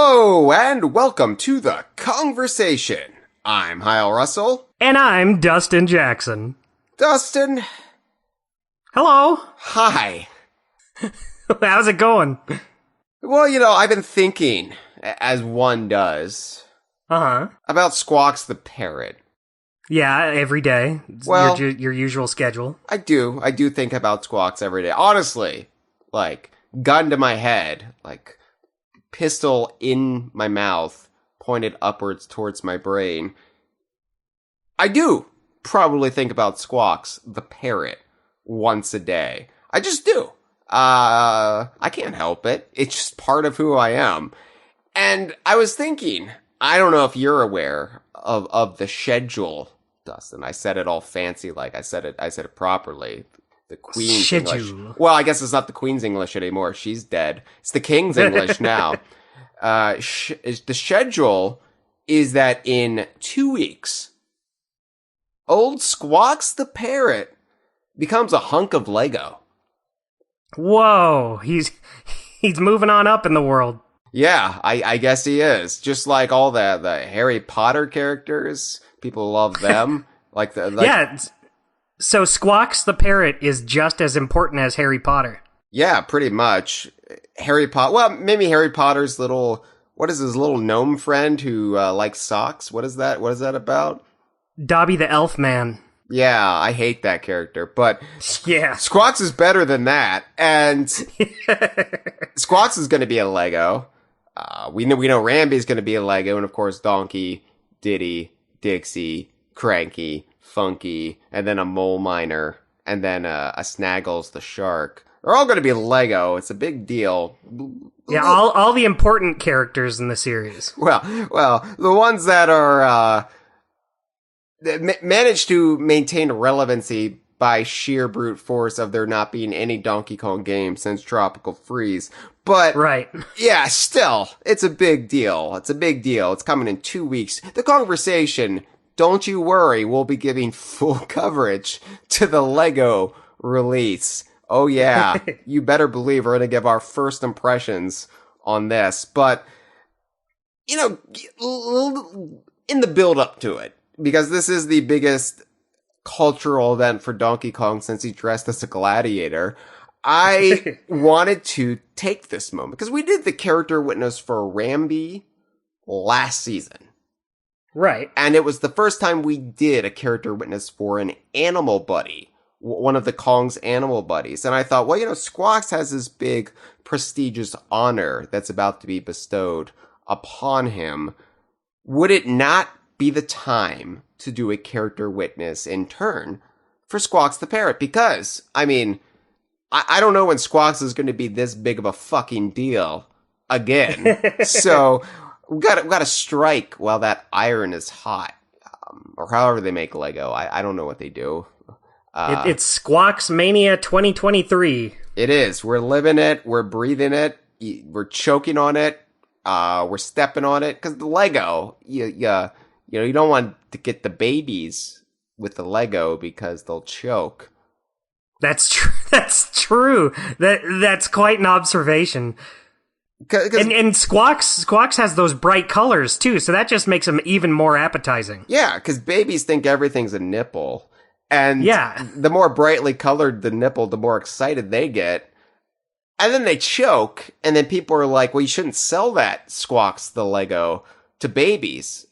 Hello, and welcome to the Kongversation. I'm Hyle Russell. And I'm Dustin Jackson. Dustin. Hello. Hi. How's it going? Well, I've been thinking, as one does, about Squawks the Parrot. Yeah, every day. It's Well, your usual schedule. I do think about Squawks every day. Honestly, gun to my head, pistol in my mouth, pointed upwards towards my brain. I do probably think about Squawks the Parrot once a day. I just do. I can't help it. It's just part of who I am. And I was thinking, I don't know if you're aware of the schedule, Dustin. I said it all fancy, I said it properly. The Queen's schedule. English. Well, I guess it's not the Queen's English anymore. She's dead. It's the King's English now. The schedule is that in 2 weeks, old Squawks the Parrot becomes a hunk of Lego. Whoa, he's moving on up in the world. Yeah, I guess he is. Just like all the Harry Potter characters, people love them. Yeah. So Squawks the Parrot is just as important as Harry Potter. Yeah, pretty much. Well, maybe Harry Potter's what is his little gnome friend who likes socks? What is that? What is that about? Dobby the Elf Man. Yeah, I hate that character, but yeah, Squawks is better than that, and Squawks is going to be a Lego. We know Ramby's going to be a Lego, and of course Donkey, Diddy, Dixie, Cranky, Funky, and then a Mole Miner, and then a Snaggles the Shark. They're all going to be Lego. It's a big deal. Yeah, all the important characters in the series. Well, the ones that are that manage to maintain relevancy by sheer brute force of there not being any Donkey Kong game since Tropical Freeze. But, right. Yeah, still, it's a big deal. It's a big deal. It's coming in 2 weeks. The Kongversation, don't you worry, we'll be giving full coverage to the Lego release. Oh yeah, you better believe we're going to give our first impressions on this. But, in the build up to it, because this is the biggest cultural event for Donkey Kong since he dressed as a gladiator, I wanted to take this moment, because we did the character witness for Ramby last season. Right. And it was the first time we did a character witness for an animal buddy, one of the Kong's animal buddies. And I thought, well, Squawks has this big, prestigious honor that's about to be bestowed upon him. Would it not be the time to do a character witness in turn for Squawks the Parrot? Because, I don't know when Squawks is going to be this big of a fucking deal again. So we got to strike while that iron is hot, or however they make Lego. I don't know what they do. It's Squawks Mania 2023. It is. We're living it. We're breathing it. We're choking on it. We're stepping on it, because the Lego, you don't want to get the babies with the Lego because they'll choke. That's true. That's true. That's quite an observation. And Squawks has those bright colors too, so that just makes them even more appetizing. Yeah, because babies think everything's a nipple, and yeah, the more brightly colored the nipple, the more excited they get, and then they choke, and then people are like, "Well, you shouldn't sell that Squawks the Lego to babies."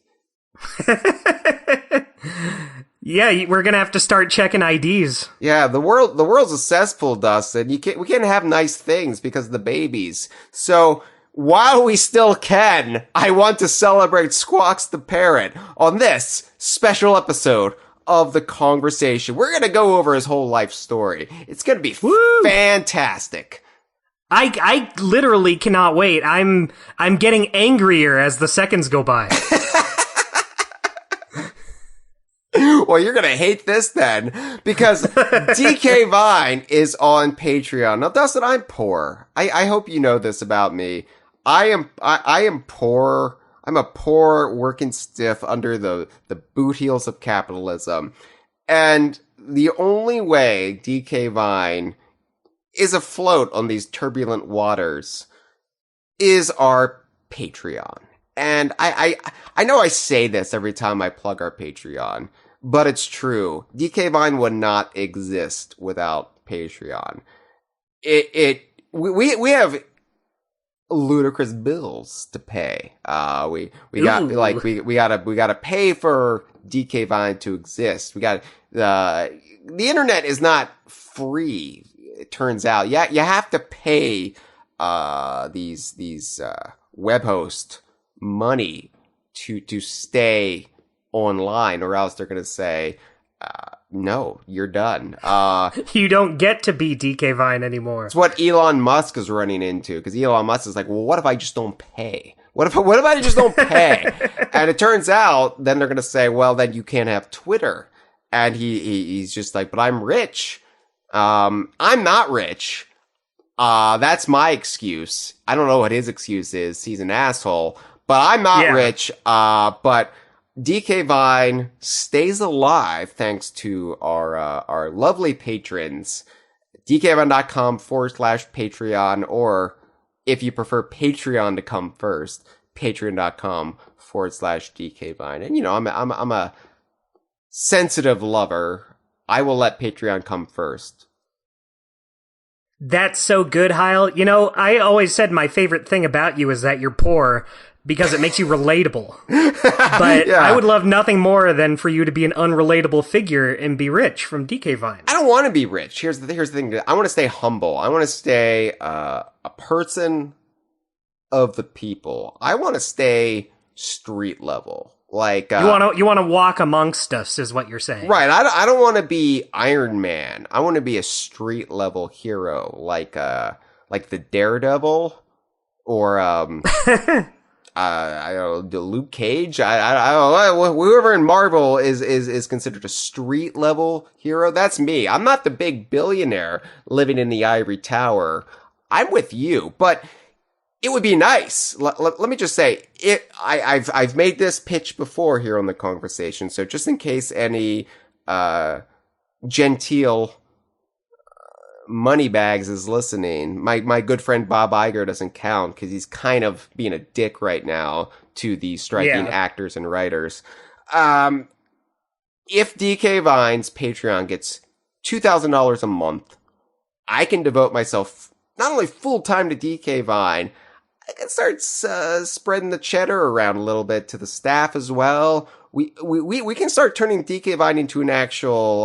Yeah, we're gonna have to start checking IDs. Yeah, the world's a cesspool, Dustin. We can't have nice things because of the babies. So while we still can, I want to celebrate Squawks the Parrot on this special episode of the Kongversation. We're gonna go over his whole life story. It's gonna be fantastic. I literally cannot wait. I'm getting angrier as the seconds go by. Well, you're going to hate this then, because DK Vine is on Patreon. Now, Dustin, I'm poor. I hope you know this about me. I am poor. I'm a poor working stiff under the boot heels of capitalism. And the only way DK Vine is afloat on these turbulent waters is our Patreon. And I know I say this every time I plug our Patreon, but it's true. DK Vine would not exist without Patreon. We have ludicrous bills to pay. We gotta pay for DK Vine to exist. The internet is not free. It turns out, you have to pay these web hosts money to stay online, or else they're gonna say, no, you're done. You don't get to be DK Vine anymore. It's what Elon Musk is running into, because Elon Musk is like, well, what if I just don't pay? What if I just don't pay? And it turns out, then they're gonna say, well, then you can't have Twitter. And he's just like, but I'm rich. I'm not rich. That's my excuse. I don't know what his excuse is. He's an asshole. But I'm not rich. But DK Vine stays alive thanks to our lovely patrons. DKVine.com/Patreon, or if you prefer Patreon to come first, Patreon.com/DK Vine. And I'm a sensitive lover. I will let Patreon come first. That's so good, Hyle. I always said my favorite thing about you is that you're poor because it makes you relatable. But I would love nothing more than for you to be an unrelatable figure and be rich from DK Vine. I don't want to be rich. Here's the thing. I want to stay humble. I want to stay a person of the people. I want to stay street level. Like you want to walk amongst us, is what you're saying, right? I don't want to be Iron Man. I want to be a street level hero, like the Daredevil, or I don't know, Luke Cage. I don't know, whoever in Marvel is considered a street level hero. That's me. I'm not the big billionaire living in the ivory tower. I'm with you, but it would be nice. Let me just say, I've made this pitch before here on the Kongversation, so just in case any genteel moneybags is listening, my good friend Bob Iger doesn't count because he's kind of being a dick right now to the striking actors and writers. If DK Vine's Patreon gets $2,000 a month, I can devote myself not only full time to DK Vine, I can start spreading the cheddar around a little bit to the staff as well. We can start turning DK Vine into an actual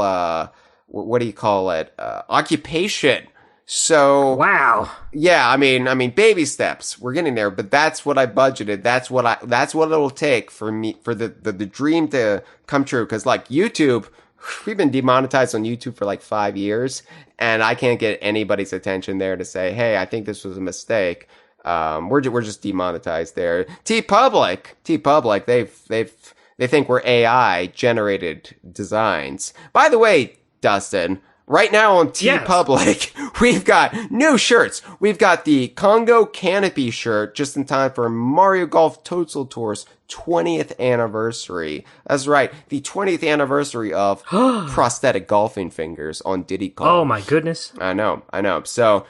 what do you call it? Occupation. So wow. Yeah, I mean baby steps. We're getting there, but that's what I budgeted. That's what it'll take for me, for the dream to come true. Cause like YouTube, we've been demonetized on YouTube for like 5 years, and I can't get anybody's attention there to say, hey, I think this was a mistake. We're just demonetized there. T-Public, they think we're AI generated designs. By the way, Dustin, right now on T-Public, we've got new shirts. We've got the Congo Canopy shirt just in time for Mario Golf Toadstool Tour's 20th anniversary. That's right, the 20th anniversary of prosthetic golfing fingers on Diddy Kong. Oh my goodness. I know. So,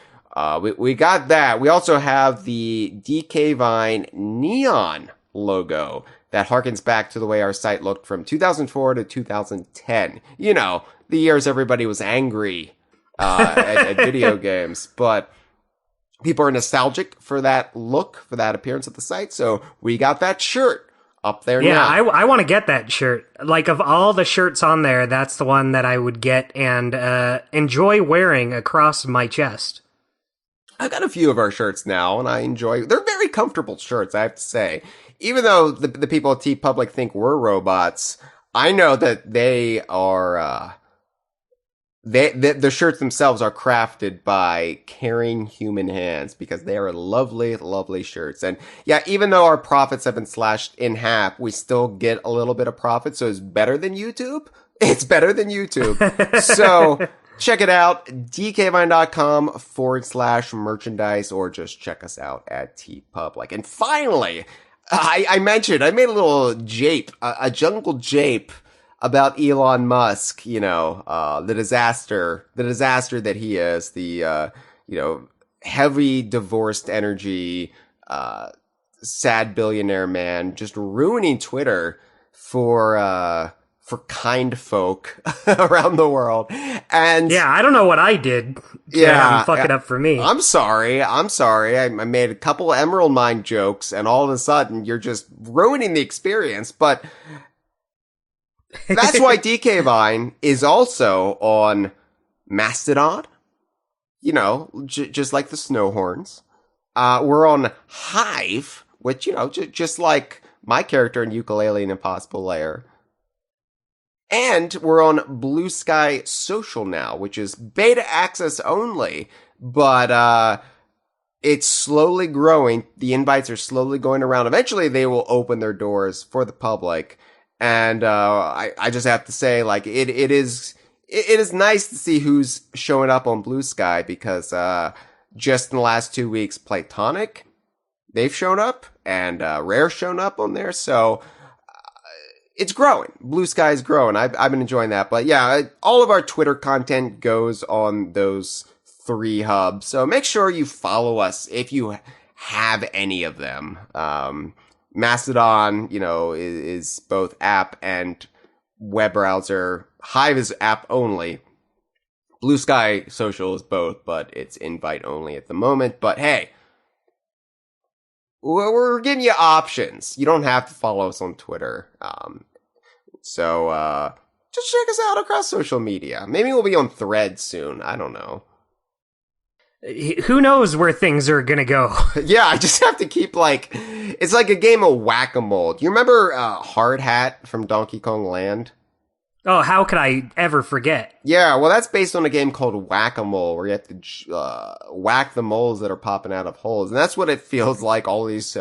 we got that. We also have the DK Vine neon logo that harkens back to the way our site looked from 2004 to 2010. You know, the years everybody was angry at video games, but people are nostalgic for that look, for that appearance of the site. So we got that shirt up there now. Yeah, I want to get that shirt. Like, of all the shirts on there, that's the one that I would get and enjoy wearing across my chest. I've got a few of our shirts now, and they're very comfortable shirts, I have to say. Even though the people at T-Public think we're robots, I know that they are, the shirts themselves are crafted by caring human hands, because they are lovely, lovely shirts. And yeah, even though our profits have been slashed in half, we still get a little bit of profit, so it's better than YouTube. It's better than YouTube. So check it out, dkvine.com/merchandise, or just check us out at T-Public. And finally, I mentioned, I made a little jape, a jungle jape about Elon Musk, the disaster that he is, the, heavy divorced energy, sad billionaire man just ruining Twitter for kind folk around the world. And yeah, I don't know what I did to have him fuck it up for me. I'm sorry. I made a couple Emerald Mine jokes, and all of a sudden you're just ruining the experience. But that's why DK Vine is also on Mastodon. You know, just like the Snowhorns. We're on Hive, which, you know, just like my character in Ukulele and Impossible Lair. And we're on Blue Sky Social now, which is beta access only, but it's slowly growing. The invites are slowly going around. Eventually, they will open their doors for the public. And I just have to say, like, it is nice to see who's showing up on Blue Sky, because just in the last 2 weeks, Platonic, they've shown up, and Rare's shown up on there. So it's growing. Blue Sky is growing. I've been enjoying that. But yeah, all of our Twitter content goes on those 3 hubs. So make sure you follow us if you have any of them. Mastodon, you know, is both app and web browser. Hive is app only. Blue Sky Social is both, but it's invite only at the moment. But hey, we're giving you options. You don't have to follow us on Twitter. So just check us out across social media. Maybe we'll be on Threads soon. I don't know. Who knows where things are gonna go? Yeah, I just have to keep, like, it's like a game of whack-a-mole. Do you remember Hard Hat from Donkey Kong Land? Oh, how could I ever forget? Yeah, well, that's based on a game called Whack-a-Mole, where you have to whack the moles that are popping out of holes. And that's what it feels like all these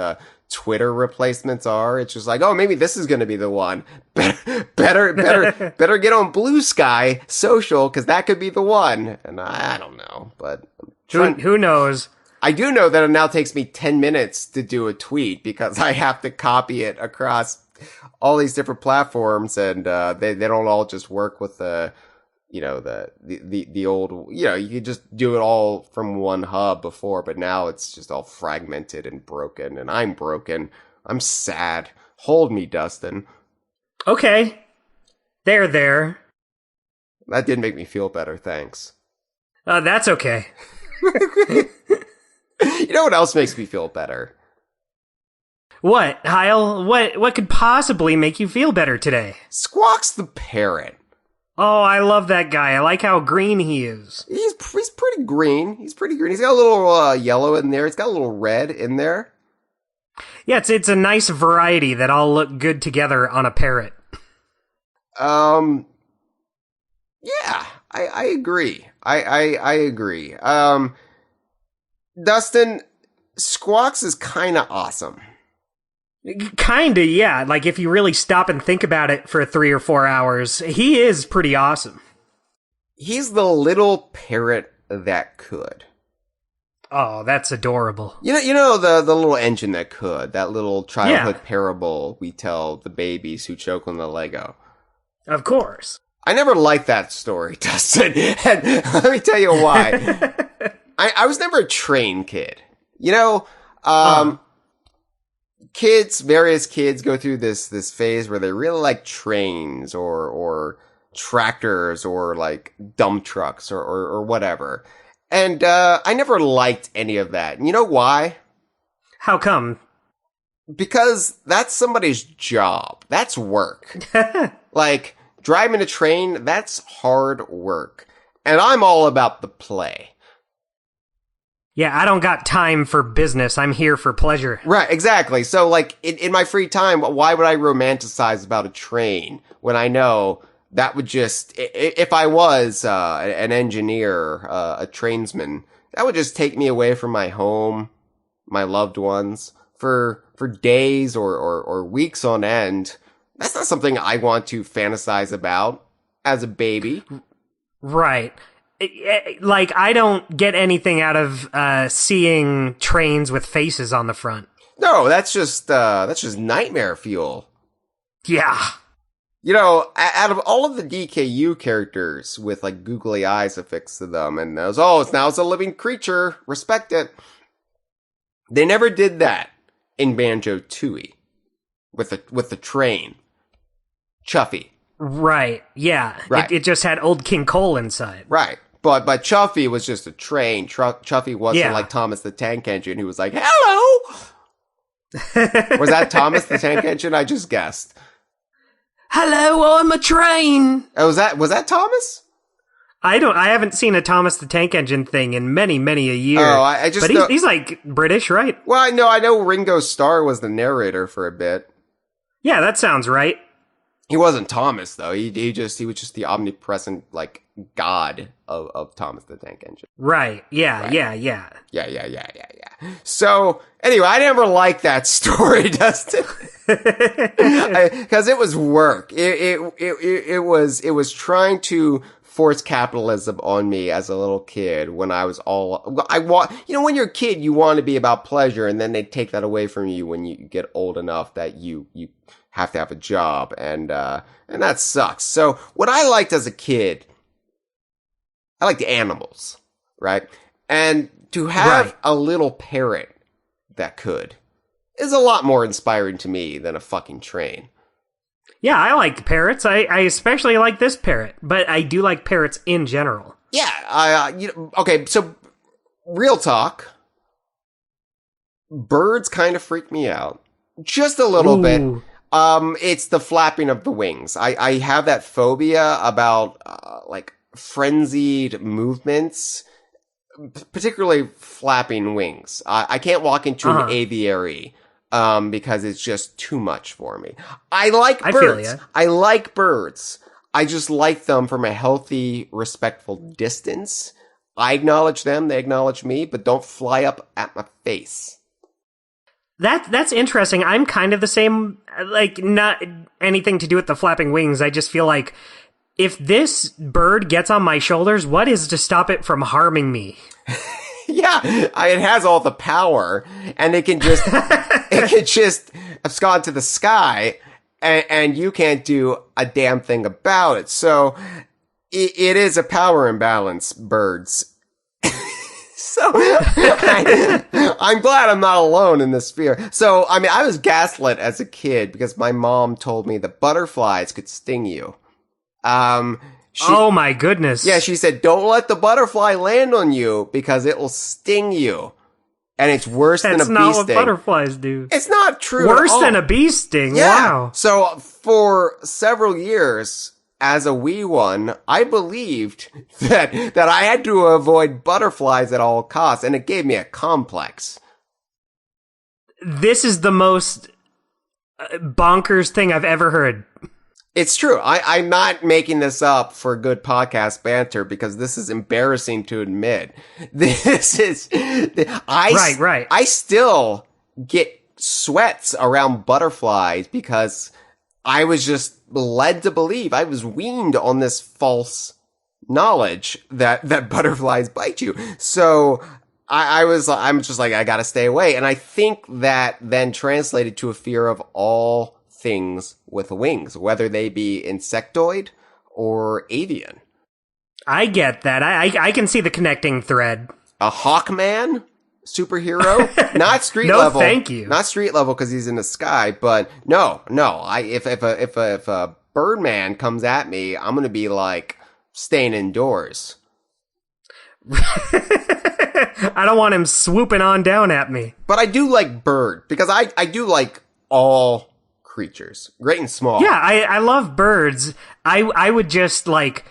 Twitter replacements are. It's just like, oh, maybe this is going to be the one. Better get on Blue Sky Social, because that could be the one. And I don't know, but who knows? I do know that it now takes me 10 minutes to do a tweet, because I have to copy it across all these different platforms, and they don't all just work with the old, you know, you could just do it all from one hub before, but now it's just all fragmented and broken, and I'm broken. I'm sad. Hold me, Dustin. Okay. There. That did make me feel better, thanks. That's okay. You know what else makes me feel better? What, Hyle? What could possibly make you feel better today? Squawks the Parrot. Oh, I love that guy. I like how green he is. He's pretty green. He's got a little yellow in there. He's got a little red in there. Yeah, it's a nice variety that all look good together on a parrot. Yeah, I agree. I agree. Dustin, Squawks is kind of awesome. Kinda, yeah. Like, if you really stop and think about it for 3 or 4 hours, he is pretty awesome. He's the little parrot that could. Oh, that's adorable. You know the little engine that could. That little childhood parable we tell the babies who choke on the Lego. Of course. I never liked that story, Dustin. And let me tell you why. I was never a train kid. You know, various kids go through this phase where they really like trains or tractors or like dump trucks or whatever. And I never liked any of that. And you know why? How come? Because that's somebody's job. That's work. Like, driving a train, that's hard work. And I'm all about the play. Yeah, I don't got time for business. I'm here for pleasure. Right, exactly. So, like, in my free time, why would I romanticize about a train when I know that would just, if I was an engineer, a tradesman, that would just take me away from my home, my loved ones, for days or weeks on end. That's not something I want to fantasize about as a baby. Right. Like, I don't get anything out of seeing trains with faces on the front. No, that's just nightmare fuel. Yeah. You know, out of all of the DKU characters with, like, googly eyes affixed to them, and it's a living creature, respect it. They never did that in Banjo-Tooie with the train. Chuffy. Right, yeah. Right. It just had Old King Cole inside. Right. But Chuffy was just a train. Chuffy wasn't like Thomas the Tank Engine who was like, hello! Was that Thomas the Tank Engine? I just guessed. Hello, I'm a train! Oh, was that Thomas? I haven't seen a Thomas the Tank Engine thing in many, many a year. Oh, I just But he's like British, right? Well, I know Ringo Starr was the narrator for a bit. Yeah, that sounds right. He wasn't Thomas though. He was just the omnipresent like god of Thomas the Tank Engine. Right. Yeah. Right. Yeah. So anyway, I never liked that story, Dustin, because it was work. It was trying to force capitalism on me as a little kid when I was when you're a kid, you want to be about pleasure, and then they take that away from you when you get old enough that you have to have a job, and that sucks. So what I liked as a kid, I liked animals, right? And to have a little parrot that could is a lot more inspiring to me than a fucking train. Yeah, I like parrots. I especially like this parrot, but I do like parrots in general. Yeah, okay, so real talk, birds kind of freak me out. Just a little bit. It's the flapping of the wings. I have that phobia about, like, frenzied movements, particularly flapping wings. I can't walk into an aviary, because it's just too much for me. I like birds. I like birds. I just like them from a healthy, respectful distance. I acknowledge them, they acknowledge me, but don't fly up at my face. That's interesting. I'm kind of the same, like, not anything to do with the flapping wings. I just feel like if this bird gets on my shoulders, what is to stop it from harming me? Yeah, it has all the power, and it can just abscond to the sky, and you can't do a damn thing about it. So it is a power imbalance, birds. So I'm glad I'm not alone in this fear. So, I mean, I was gaslit as a kid because my mom told me that butterflies could sting you. Oh my goodness. Yeah, she said, don't let the butterfly land on you because it will sting you. And it's worse than a bee sting. That's not what butterflies do. It's not true. Worse than a bee sting? Yeah. Wow. So for several years, as a wee one, I believed that I had to avoid butterflies at all costs, and it gave me a complex. This is the most bonkers thing I've ever heard. It's true. I'm not making this up for good podcast banter because this is embarrassing to admit. This is... Right. I still get sweats around butterflies because I was just led to believe, I was weaned on this false knowledge that butterflies bite you. So I'm just like, I gotta stay away. And I think that then translated to a fear of all things with wings, whether they be insectoid or avian. I get that. I can see the connecting thread. A Hawkman superhero, not street no, level. Thank you. Not street level because he's in the sky, but no. If a Birdman comes at me, I'm gonna be like staying indoors. I don't want him swooping on down at me. But I do like bird because I do like all creatures, great and small. Yeah, I love birds. I would just like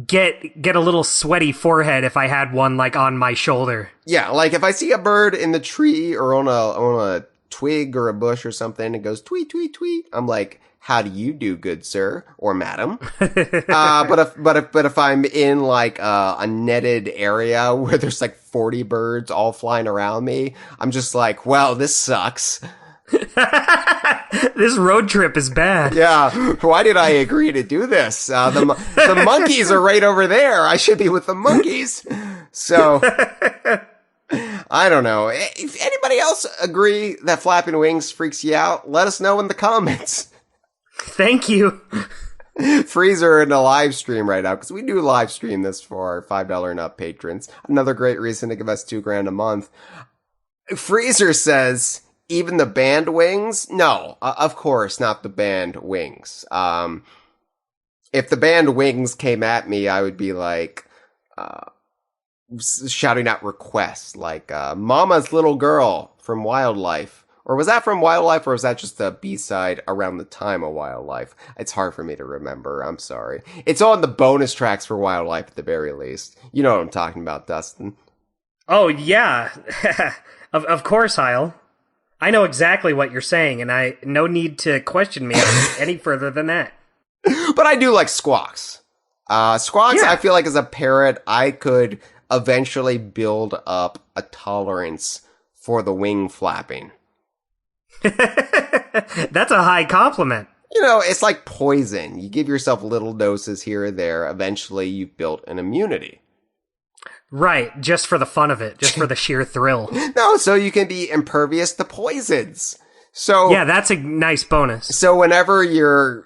get a little sweaty forehead if I had one like on my shoulder. Yeah, like if I see a bird in the tree or on a twig or a bush or something, it goes tweet tweet tweet. I'm like, how do you do, good sir or madam? But if I'm in like a netted area where there's like 40 birds all flying around me, I'm just like, well, this sucks. This road trip is bad. Yeah, why did I agree to do this? The monkeys are right over there. I should be with the monkeys. So, I don't know. If anybody else agree that flapping wings freaks you out, let us know in the comments. Thank you. Freezer in a live stream right now, because we do live stream this for our $5 and up patrons. Another great reason to give us $2,000 a month. Freezer says, Even the band wings? No, of course not the band wings. If the band wings came at me, I would be like, shouting out requests like, Mama's Little Girl from Wildlife. Or was that from Wildlife, or was that just a B-side around the time of Wildlife? It's hard for me to remember. I'm sorry. It's on the bonus tracks for Wildlife at the very least. You know what I'm talking about, Dustin. Oh, yeah. Of course, Hyle. I know exactly what you're saying, and no need to question me any further than that. But I do like Squawks. Squawks, Yeah. I feel like as a parrot, I could eventually build up a tolerance for the wing flapping. That's a high compliment. You know, it's like poison. You give yourself little doses here and there. Eventually, you've built an immunity. Right, just for the fun of it, just for the sheer thrill. No, so you can be impervious to poisons. So yeah, that's a nice bonus. So whenever you're,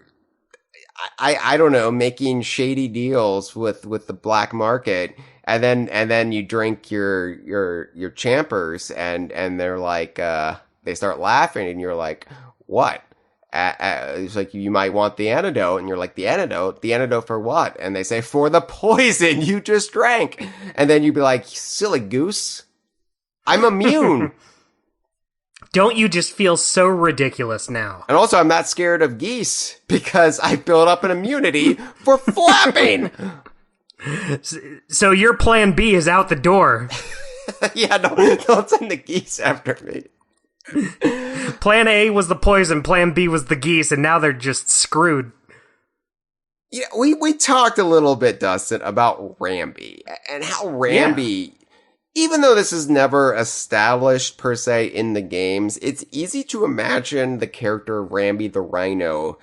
I don't know, making shady deals with the black market, and then you drink your champers, and they're like, they start laughing, and you're like, what? It's like, you might want the antidote, and you're like, the antidote for what? And they say, for the poison you just drank. And then you'd be like, silly goose, I'm immune. Don't you just feel so ridiculous now? And also, I'm not scared of geese because I built up an immunity for flapping. So your plan B is out the door. Yeah, don't send the geese after me. Plan A was the poison, plan B was the geese, and now they're just screwed. Yeah, we talked a little bit, Dustin, about Rambi, and how Rambi, even though this is never established per se in the games, it's easy to imagine the character of Rambi the Rhino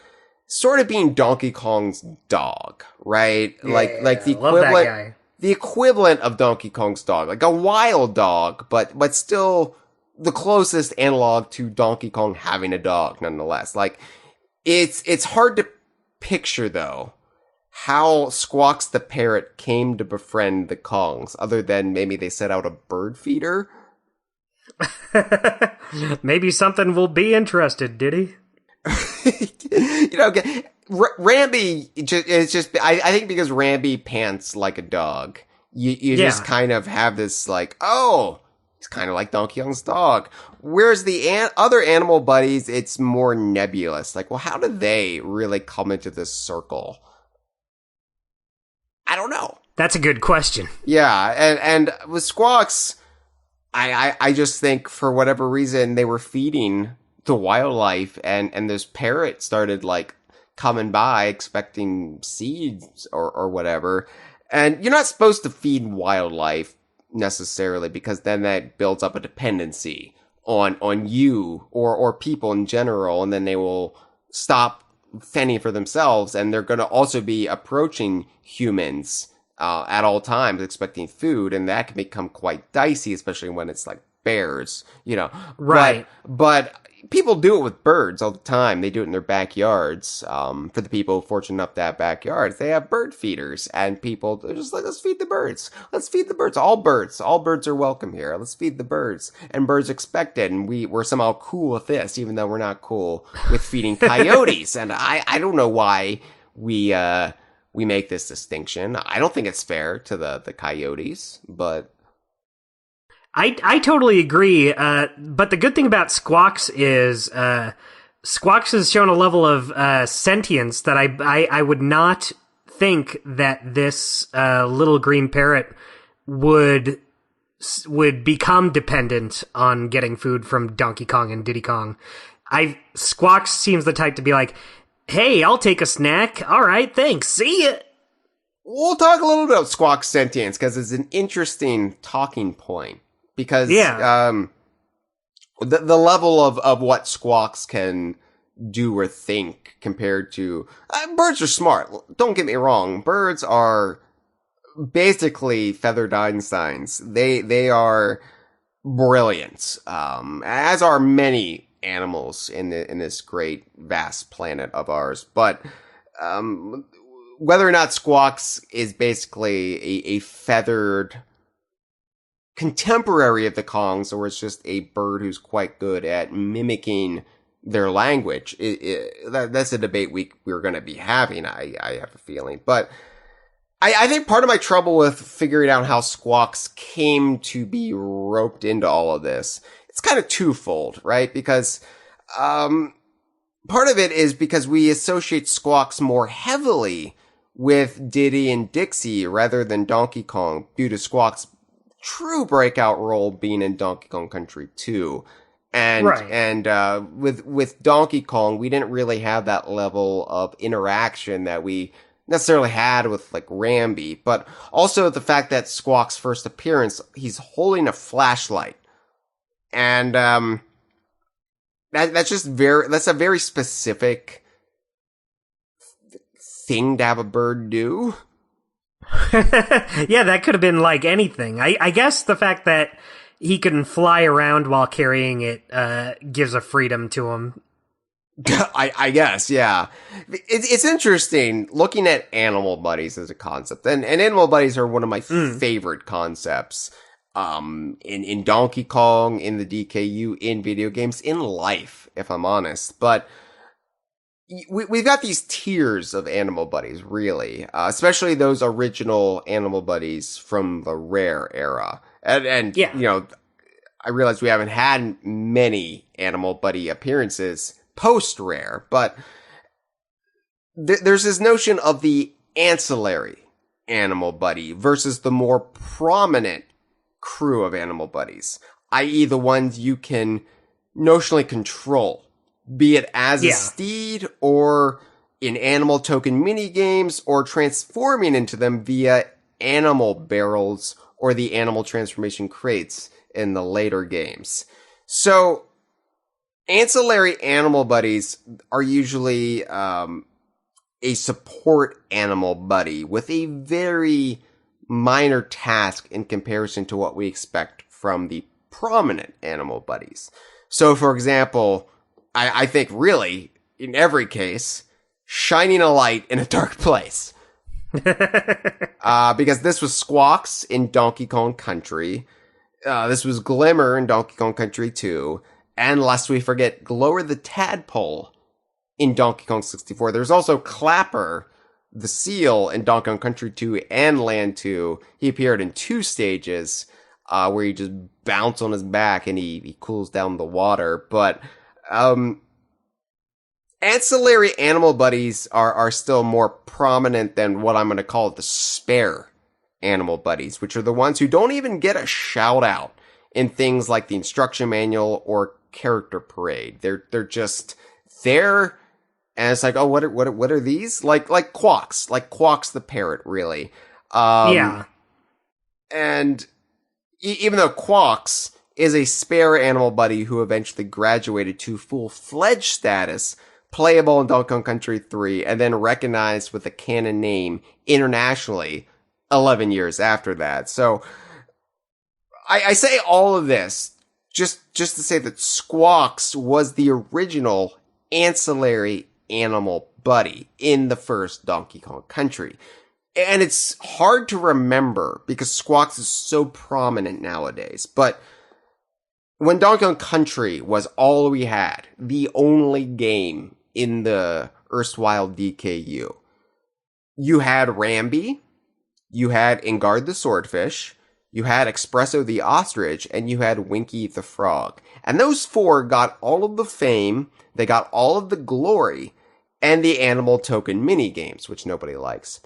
sort of being Donkey Kong's dog, right? Yeah, like the love that equivalent, guy. the equivalent of Donkey Kong's dog, like a wild dog, but still the closest analog to Donkey Kong having a dog, nonetheless. Like, it's hard to picture, though, how Squawks the Parrot came to befriend the Kongs, other than maybe they set out a bird feeder. Maybe something will be interested, Diddy. You know, Rambi is just, I think because Rambi pants like a dog, you just kind of have this like, oh, he's kind of like Donkey Kong's dog. Whereas the other animal buddies, it's more nebulous. Like, well, how did they really come into this circle? I don't know. That's a good question. Yeah, and with Squawks, I just think for whatever reason they were feeding the wildlife, and this parrot started like coming by expecting seeds or whatever. And you're not supposed to feed wildlife necessarily, because then that builds up a dependency on you or people in general, and then they will stop fending for themselves, and they're going to also be approaching humans at all times expecting food, and that can become quite dicey, especially when it's like bears, you know. Right. But people do it with birds all the time. They do it in their backyards. For the people fortunate enough to have backyards, they have bird feeders, and people, they're just like, let's feed the birds. Let's feed the birds. All birds are welcome here. Let's feed the birds. And birds expect it, and we're somehow cool with this, even though we're not cool with feeding coyotes. And I don't know why we make this distinction. I don't think it's fair to the coyotes, but I totally agree, but the good thing about Squawks is Squawks has shown a level of sentience that I would not think that this little green parrot would become dependent on getting food from Donkey Kong and Diddy Kong. Squawks seems the type to be like, hey, I'll take a snack. All right, thanks. See ya. We'll talk a little bit about Squawk's sentience, because it's an interesting talking point. Because the level of what Squawks can do or think compared to birds are smart. Don't get me wrong. Birds are basically feathered Einsteins. They are brilliant, as are many animals in this great vast planet of ours. But whether or not Squawks is basically a feathered contemporary of the Kongs, or it's just a bird who's quite good at mimicking their language. That's a debate we're going to be having, I have a feeling. But I think part of my trouble with figuring out how Squawks came to be roped into all of this, it's kind of twofold, right? Because part of it is because we associate Squawks more heavily with Diddy and Dixie rather than Donkey Kong, due to Squawks' true breakout role being in Donkey Kong Country 2. And, with Donkey Kong, we didn't really have that level of interaction that we necessarily had with, like, Rambi, but also the fact that Squawk's first appearance, he's holding a flashlight. And, that's a very specific thing to have a bird do. Yeah, that could have been like anything. I guess the fact that he can fly around while carrying it gives a freedom to him. I guess, yeah. It's interesting looking at animal buddies as a concept. And animal buddies are one of my favorite concepts. In Donkey Kong, in the DKU, in video games, in life, if I'm honest. But we've got these tiers of animal buddies, really. Especially those original animal buddies from the Rare era. And yeah. You know, I realize we haven't had many animal buddy appearances post-Rare, but there's this notion of the ancillary animal buddy versus the more prominent crew of animal buddies, i.e. the ones you can notionally control, be it as a steed or in animal token minigames or transforming into them via animal barrels or the animal transformation crates in the later games. So, ancillary animal buddies are usually a support animal buddy with a very minor task in comparison to what we expect from the prominent animal buddies. So, for example, I think really, in every case, shining a light in a dark place. Because this was Squawks in Donkey Kong Country. This was Glimmer in Donkey Kong Country 2. And lest we forget, Glower the Tadpole in Donkey Kong 64. There's also Clapper, the seal, in Donkey Kong Country 2 and Land 2. He appeared in 2 stages, where you just bounce on his back and he cools down the water. But, ancillary animal buddies are still more prominent than what I'm going to call the spare animal buddies, which are the ones who don't even get a shout out in things like the instruction manual or character parade. They're just there, and it's like, oh, what are these? Like Quawks the parrot, really. Yeah. And even though Quawks is a spare animal buddy who eventually graduated to full-fledged status, playable in Donkey Kong Country 3, and then recognized with a canon name internationally 11 years after that. So, I say all of this just to say that Squawks was the original ancillary animal buddy in the first Donkey Kong Country. And it's hard to remember because Squawks is so prominent nowadays. But when Donkey Kong Country was all we had, the only game in the erstwhile DKU, you had Rambi, you had Ingard the Swordfish, you had Espresso the Ostrich, and you had Winky the Frog. And those 4 got all of the fame, they got all of the glory, and the animal token minigames, which nobody likes.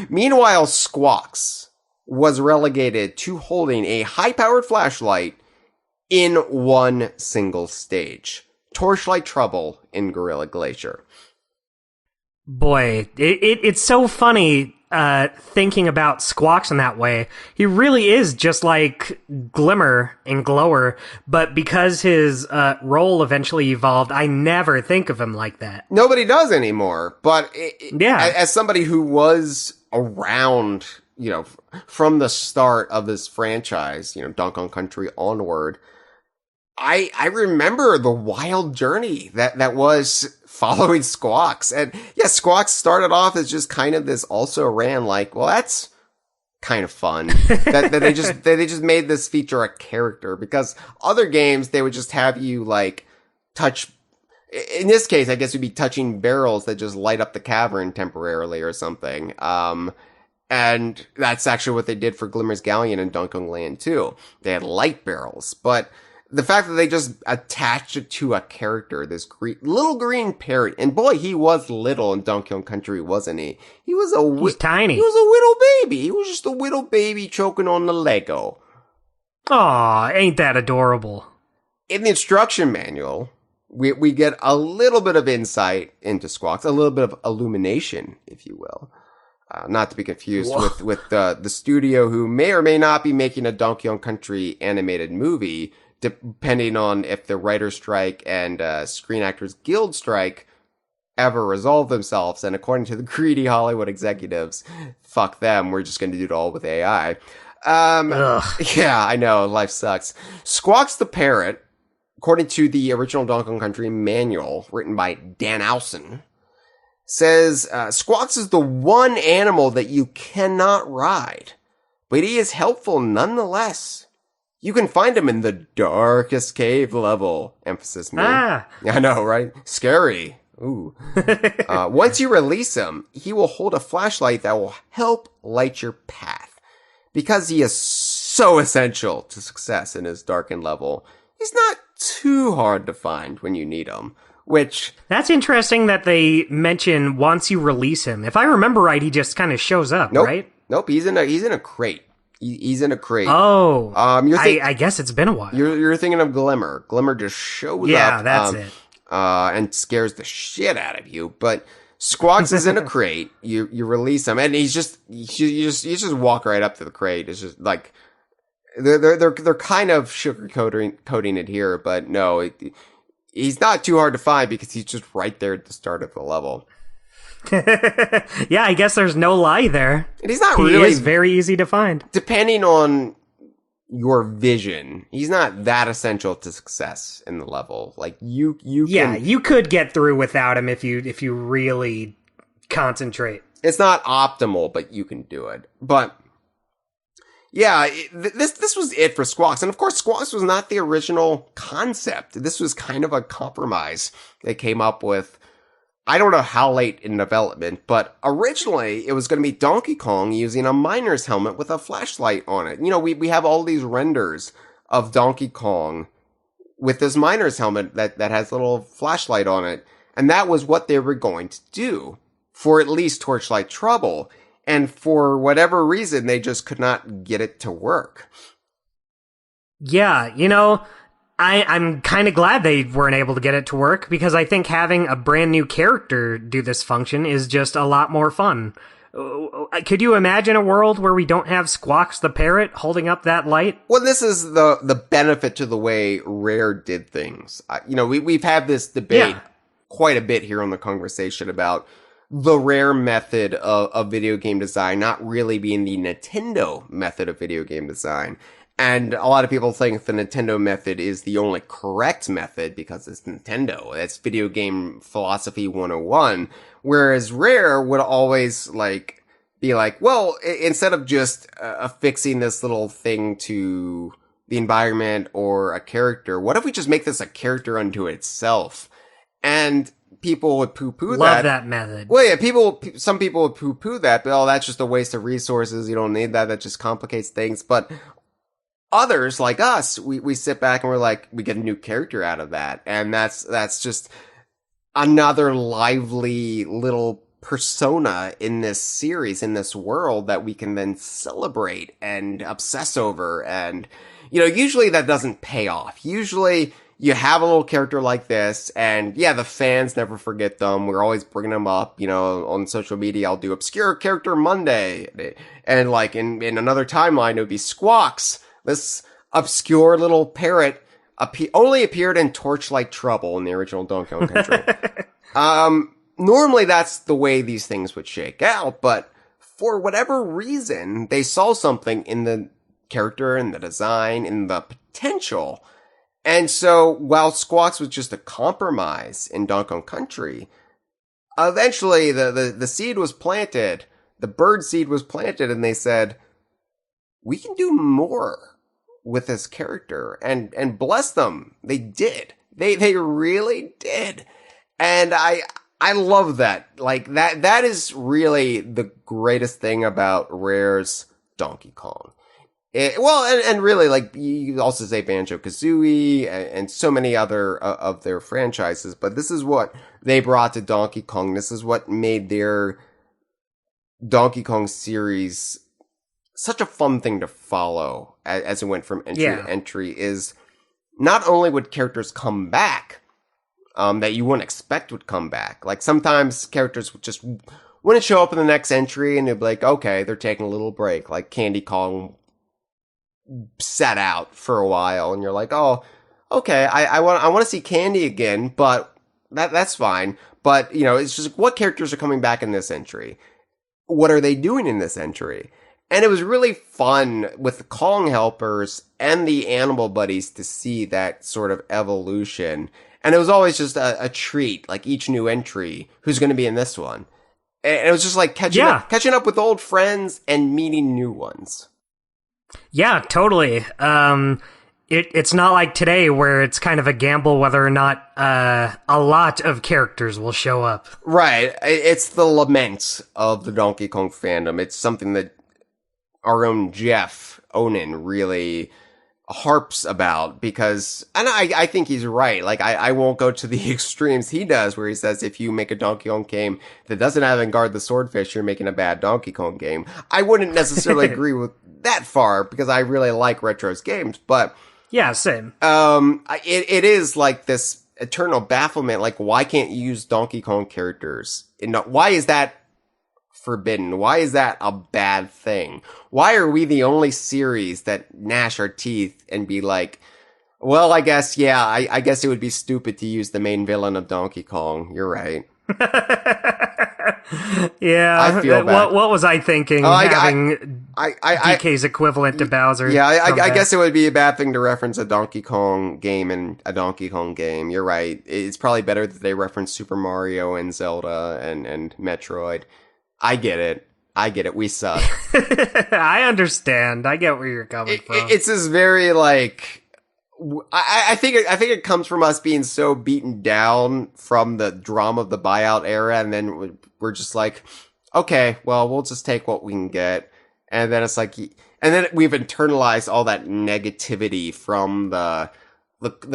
Meanwhile, Squawks was relegated to holding a high-powered flashlight in one single stage. Torchlight Trouble in Gorilla Glacier. Boy, it's so funny thinking about Squawks in that way. He really is just like Glimmer and Glower, but because his role eventually evolved, I never think of him like that. Nobody does anymore, but yeah, as somebody who was around, you know, from the start of this franchise, you know, Donkey Kong Country onward, I remember the wild journey that was following Squawks. And yeah, Squawks started off as just kind of this also ran like, well, that's kind of fun that they just made this feature a character, because other games they would just have you like touch. In this case, I guess you'd be touching barrels that just light up the cavern temporarily or something. And that's actually what they did for Glimmer's Galleon and Donkey Kong Land 2. They had light barrels, but the fact that they just attached it to a character, this little green parrot, and boy, he was little in Donkey Kong Country, wasn't he? He's tiny. He was a little baby. He was just a little baby choking on the Lego. Aw, ain't that adorable? In the instruction manual, we get a little bit of insight into Squawks, a little bit of illumination, if you will. Not to be confused with the studio who may or may not be making a Donkey Kong Country animated movie, depending on if the writer's strike and Screen Actors Guild strike ever resolve themselves. And according to the greedy Hollywood executives, fuck them, we're just going to do it all with AI. Yeah, I know, life sucks. Squawks the Parrot, according to the original Donkey Kong Country manual, written by Dan Owsen, says, Squawks is the one animal that you cannot ride, but he is helpful nonetheless. You can find him in the darkest cave level. Emphasis me. I know, right? Scary. Ooh. Once you release him, he will hold a flashlight that will help light your path. Because he is so essential to success in his darkened level, he's not too hard to find when you need him. Which... That's interesting that they mention once you release him. If I remember right, he just kind of shows up, right? Nope, he's in a crate. He's in a crate. Oh. I guess it's been a while. You're thinking of Glimmer. Glimmer just shows up. Yeah, that's it. And scares the shit out of you. But Squawks is in a crate. You release him, and you just walk right up to the crate. It's just like they're kind of sugarcoating it here, but no, he's not too hard to find because he's just right there at the start of the level. Yeah, I guess there's no lie there. And he's not he really... is very easy to find. Depending on your vision, he's not that essential to success in the level. Like, you you could get through without him if you really concentrate. It's not optimal, but you can do it. But... yeah, this was it for Squawks. And of course, Squawks was not the original concept. This was kind of a compromise they came up with. I don't know how late in development, but originally it was going to be Donkey Kong using a miner's helmet with a flashlight on it. You know, we have all these renders of Donkey Kong with this miner's helmet that has a little flashlight on it. And that was what they were going to do for at least Torchlight Trouble. And for whatever reason, they just could not get it to work. Yeah, you know, I'm kind of glad they weren't able to get it to work, because I think having a brand new character do this function is just a lot more fun. Could you imagine a world where we don't have Squawks the Parrot holding up that light? Well, this is the benefit to the way Rare did things. You know, we've had this debate quite a bit here on the Kongversation about the Rare method of video game design not really being the Nintendo method of video game design. And a lot of people think the Nintendo method is the only correct method because it's Nintendo. It's video game philosophy 101. Whereas Rare would always be like, well, instead of just affixing this little thing to the environment or a character, what if we just make this a character unto itself? And people would poo-poo that. Love that method. Well, yeah, some people would poo-poo that, but oh, that's just a waste of resources. You don't need that. That just complicates things. But others, like us, we sit back and we're like, we get a new character out of that. And that's just another lively little persona in this series, in this world that we can then celebrate and obsess over. And, you know, usually that doesn't pay off. Usually you have a little character like this, and yeah, the fans never forget them. We're always bringing them up, you know, on social media. I'll do Obscure Character Monday. And like in another timeline, it would be Squawks. This obscure little parrot only appeared in Torchlight Trouble in the original Donkey Kong Country. Normally that's the way these things would shake out, but for whatever reason, they saw something in the character, in the design, in the potential. And so while Squawks was just a compromise in Donkey Kong Country, eventually the seed was planted, the bird seed was planted, and they said, we can do more with this character, and bless them. They did. They really did. And I love that. Like, that is really the greatest thing about Rare's Donkey Kong. And really, like, you also say Banjo-Kazooie and so many other of their franchises, but this is what they brought to Donkey Kong. This is what made their Donkey Kong series such a fun thing to follow as it went from entry to entry. Is not only would characters come back, that you wouldn't expect would come back. Like, sometimes characters would just wouldn't show up in the next entry, and they'd be like, okay, they're taking a little break. Like, Candy Kong sat out for a while, and you're like, oh, okay, I want to see Candy again, but that's fine. But, you know, it's just, what characters are coming back in this entry? What are they doing in this entry? And it was really fun with the Kong helpers and the animal buddies to see that sort of evolution. And it was always just a treat, like each new entry, who's going to be in this one. And it was just like catching up with old friends and meeting new ones. Yeah, totally. It's not like today where it's kind of a gamble whether or not a lot of characters will show up. Right. It's the lament of the Donkey Kong fandom. It's something that our own Jeff Onen really harps about, because, and I think he's right. Like, I won't go to the extremes he does, where he says if you make a Donkey Kong game that doesn't have Engard the Swordfish, you're making a bad Donkey Kong game. I wouldn't necessarily agree with that far, because I really like Retro's games, but yeah, same. It is like this eternal bafflement. Like, why can't you use Donkey Kong characters? Why is that forbidden? Why is that a bad thing? Why are we the only series that gnash our teeth and be like, well, I guess it would be stupid to use the main villain of Donkey Kong. You're right. Yeah, I feel bad. What was I thinking? Having DK's equivalent to Bowser. Yeah, I guess it would be a bad thing to reference a Donkey Kong game in a Donkey Kong game. You're right. It's probably better that they reference Super Mario and Zelda and Metroid. I get it. We suck. I understand. I get where you're coming from. It's this very, like, I think it comes from us being so beaten down from the drama of the Buyout era, and then we're just like, okay, well, we'll just take what we can get. And then it's like, and then we've internalized all that negativity from the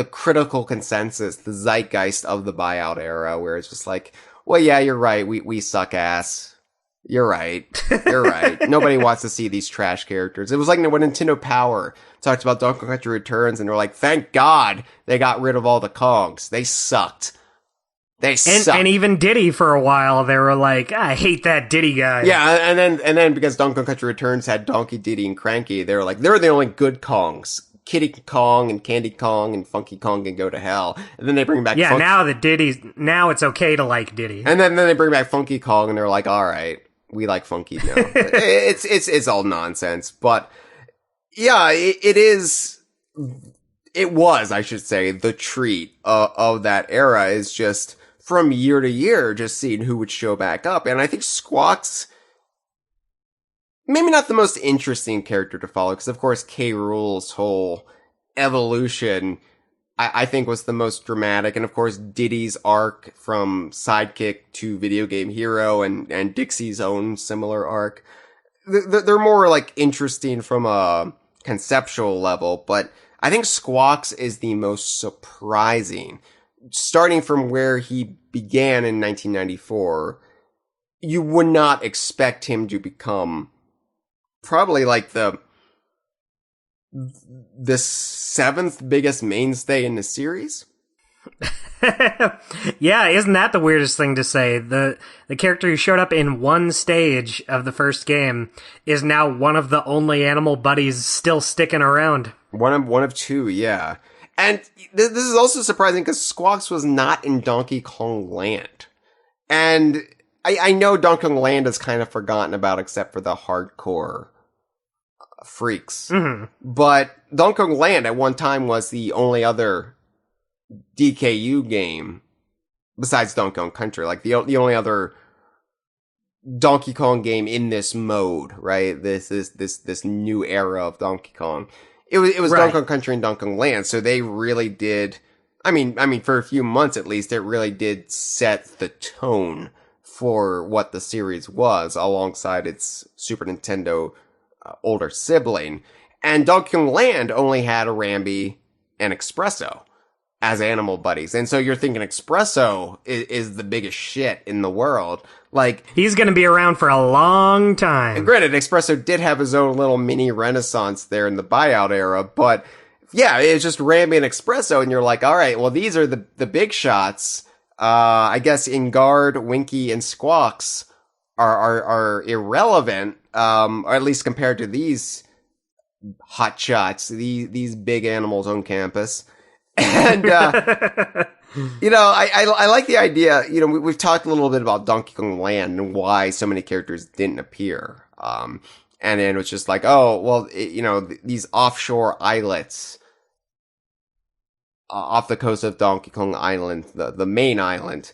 critical consensus, the zeitgeist of the Buyout era, where it's just like, well, yeah, you're right. We suck ass. You're right. Nobody wants to see these trash characters. It was like when Nintendo Power talked about Donkey Kong Country Returns, and they're like, thank God they got rid of all the Kongs. They sucked. And even Diddy for a while, they were like, I hate that Diddy guy. Yeah, and then because Donkey Kong Country Returns had Donkey, Diddy, and Cranky, they were like, they're the only good Kongs. Kiddy Kong and Candy Kong and Funky Kong can go to hell. And then they bring back now it's okay to like Diddy. And then they bring back Funky Kong, and they're like, all right, we like Funky now. It's all nonsense. But yeah, it was, I should say, the treat of that era is just from year to year, just seeing who would show back up. And I think Squawks, maybe not the most interesting character to follow, because of course K. Rool's whole evolution, I think, was the most dramatic. And of course Diddy's arc from sidekick to video game hero, and Dixie's own similar arc. They're more like interesting from a conceptual level, but I think Squawks is the most surprising. Starting from where he began in 1994, you would not expect him to become probably like the seventh biggest mainstay in the series. Yeah, isn't that the weirdest thing to say? The character who showed up in one stage of the first game is now one of the only animal buddies still sticking around. One of two, yeah. And this is also surprising because Squawks was not in Donkey Kong Land. And I know Donkey Kong Land is kind of forgotten about except for the hardcore freaks. Mm-hmm. But Donkey Kong Land at one time was the only other DKU game besides Donkey Kong Country. Like the only other Donkey Kong game in this mode, right? This new era of Donkey Kong. It was Right. Donkey Kong Country and Donkey Kong Land, so they really did. I mean, for a few months at least, it really did set the tone for what the series was, alongside its Super Nintendo older sibling. And Donkey Kong Land only had a Rambi and Espresso as animal buddies. And so you're thinking Espresso is the biggest shit in the world. Like, He's going to be around for a long time. and granted, Espresso did have his own little mini renaissance there in the Buyout era, but yeah, it's just Rambi and Espresso, and you're like, all right, well, these are the big shots. I guess Ingard, Winky, and Squawks are irrelevant, or at least compared to these hot shots, these big animals on campus. And, I like the idea. We've talked a little bit about Donkey Kong Land and why so many characters didn't appear. And then it was just like, oh, well, these offshore islets off the coast of Donkey Kong Island, the main island,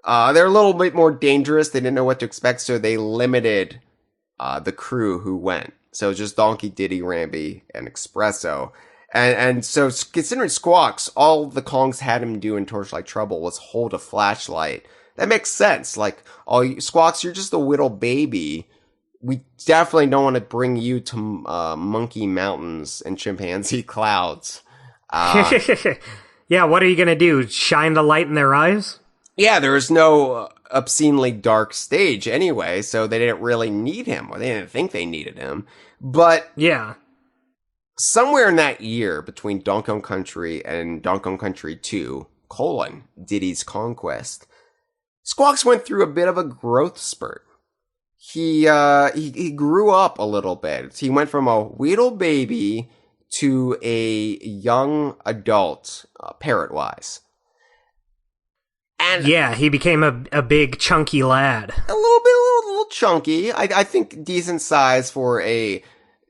they're a little bit more dangerous. They didn't know what to expect, so they limited the crew who went. So just Donkey, Diddy, Rambi, and Espresso. And so considering Squawks, all the Kongs had him do in Torchlight Trouble was hold a flashlight. That makes sense. Like, Squawks, you're just a little baby. We definitely don't want to bring you to Monkey Mountains and Chimpanzee Clouds. Yeah, what are you going to do? Shine the light in their eyes? Yeah, there was no obscenely dark stage anyway, so they didn't really need him, or they didn't think they needed him. But yeah, somewhere in that year between Donkey Kong Country and Donkey Kong Country 2, Diddy's Conquest, Squawks went through a bit of a growth spurt. He grew up a little bit. He went from a little baby to a young adult, Parrot-wise. And yeah, he became a big chunky lad. a little chunky. I think decent size for a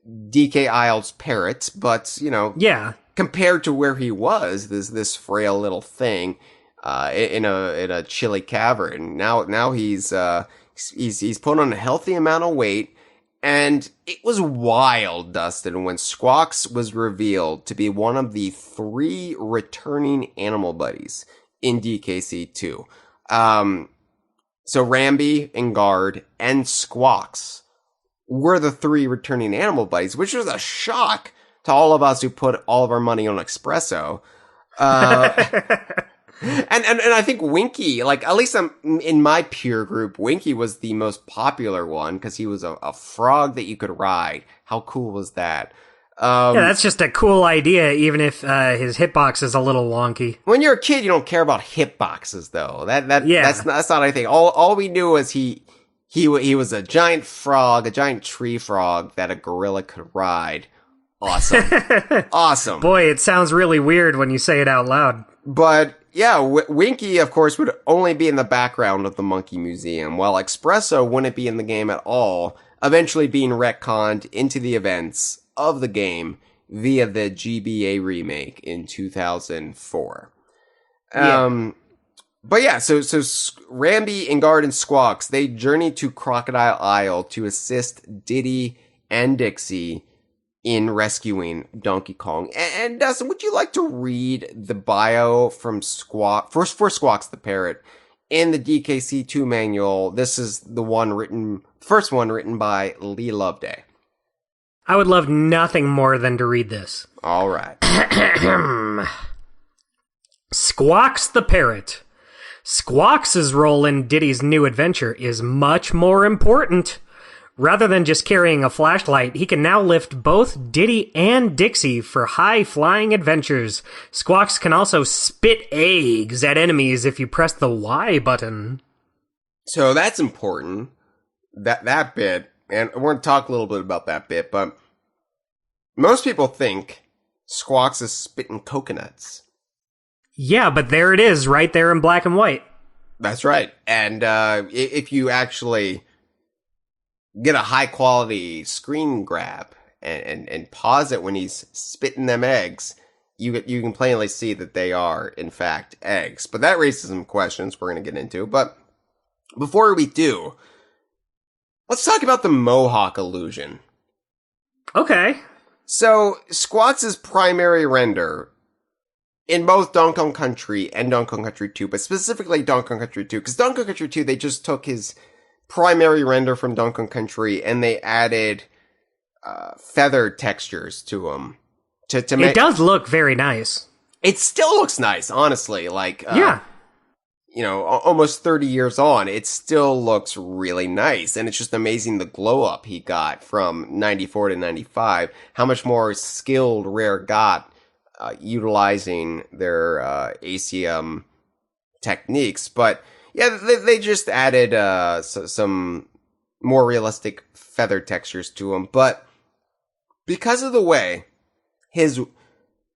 DK Isles Parrot, but Yeah, compared to where he was, this frail little thing, in a chilly cavern. Now he's put on a healthy amount of weight, and it was wild, Dustin, when Squawks was revealed to be one of the 3 returning animal buddies in DKC2. So Rambi, Ingard, and Squawks were the 3 returning animal buddies, which was a shock to all of us who put all of our money on Espresso. And I think Winky, like, at least in my peer group, Winky was the most popular one because he was a frog that you could ride. How cool was that? yeah, that's just a cool idea, even if his hitbox is a little wonky. When you're a kid, you don't care about hitboxes, though. Yeah. That's not anything. All we knew was he was a giant frog, a giant tree frog that a gorilla could ride. Awesome. Awesome. Boy, it sounds really weird when you say it out loud. But yeah, Winky, of course, would only be in the background of the Monkey Museum, while Espresso wouldn't be in the game at all, eventually being retconned into the events of the game via the GBA remake in 2004. Yeah. But yeah, so Rambi, Ingard, and Squawks, they journey to Crocodile Isle to assist Diddy and Dixie in rescuing Donkey Kong. And Dustin, would you like to read the bio from Squawk for Squawks the Parrot in the DKC2 manual? This is the first one written by Lee Loveday. I would love nothing more than to read this. All right. Squawks the Parrot. Squawks' role in Diddy's new adventure is much more important. Rather than just carrying a flashlight, he can now lift both Diddy and Dixie for high-flying adventures. Squawks can also spit eggs at enemies if you press the Y button. So that's important. That bit, and we're going to talk a little bit about that bit, but most people think Squawks is spitting coconuts. Yeah, but there it is, right there in black and white. That's right. And if you actually get a high-quality screen grab and pause it when he's spitting them eggs, you can plainly see that they are, in fact, eggs. But that raises some questions we're going to get into. But before we do, let's talk about the Mohawk illusion. Okay. So, Squawks' primary render in both Donkey Kong Country and Donkey Kong Country 2, but specifically Donkey Kong Country 2, because Donkey Kong Country 2, they just took his primary render from Donkey Kong Country and they added feather textures to him. To make, it does look very nice. It still looks nice, honestly. Like, yeah. Almost 30 years on, it still looks really nice. And it's just amazing the glow up he got from 94 to 95. How much more skilled Rare got utilizing their ACM techniques. But yeah, they just added some more realistic feather textures to him. But because of the way his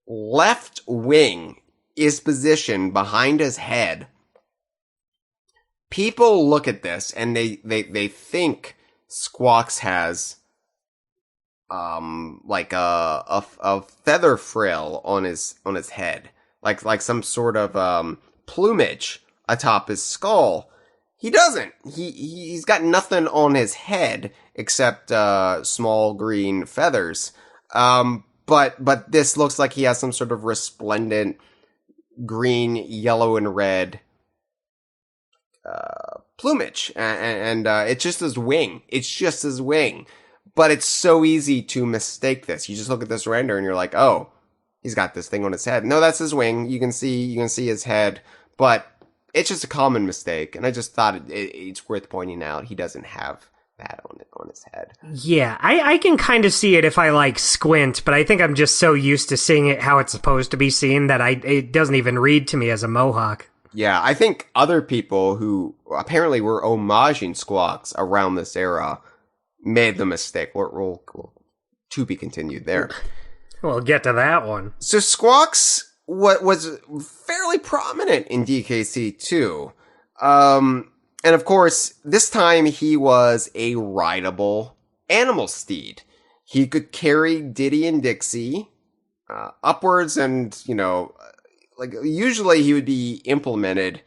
left wing is positioned behind his head, people look at this and they think Squawks has like a feather frill on his head, like some sort of plumage atop his skull. He doesn't. He's got nothing on his head except small green feathers. But this looks like he has some sort of resplendent green, yellow, and red plumage, and it's just his wing. It's just his wing. But it's so easy to mistake this. You just look at this render and you're like, oh, he's got this thing on his head. No, that's his wing. You can see his head, but it's just a common mistake. And I just thought it's worth pointing out he doesn't have that on his head. Yeah, I can kind of see it if I like squint, but I think I'm just so used to seeing it how it's supposed to be seen that it doesn't even read to me as a mohawk. Yeah, I think other people who apparently were homaging Squawks around this era made the mistake. We'll to be continued there. We'll get to that one. So Squawks was fairly prominent in DKC too. And of course, this time he was a rideable animal steed. He could carry Diddy and Dixie upwards, and like usually he would be implemented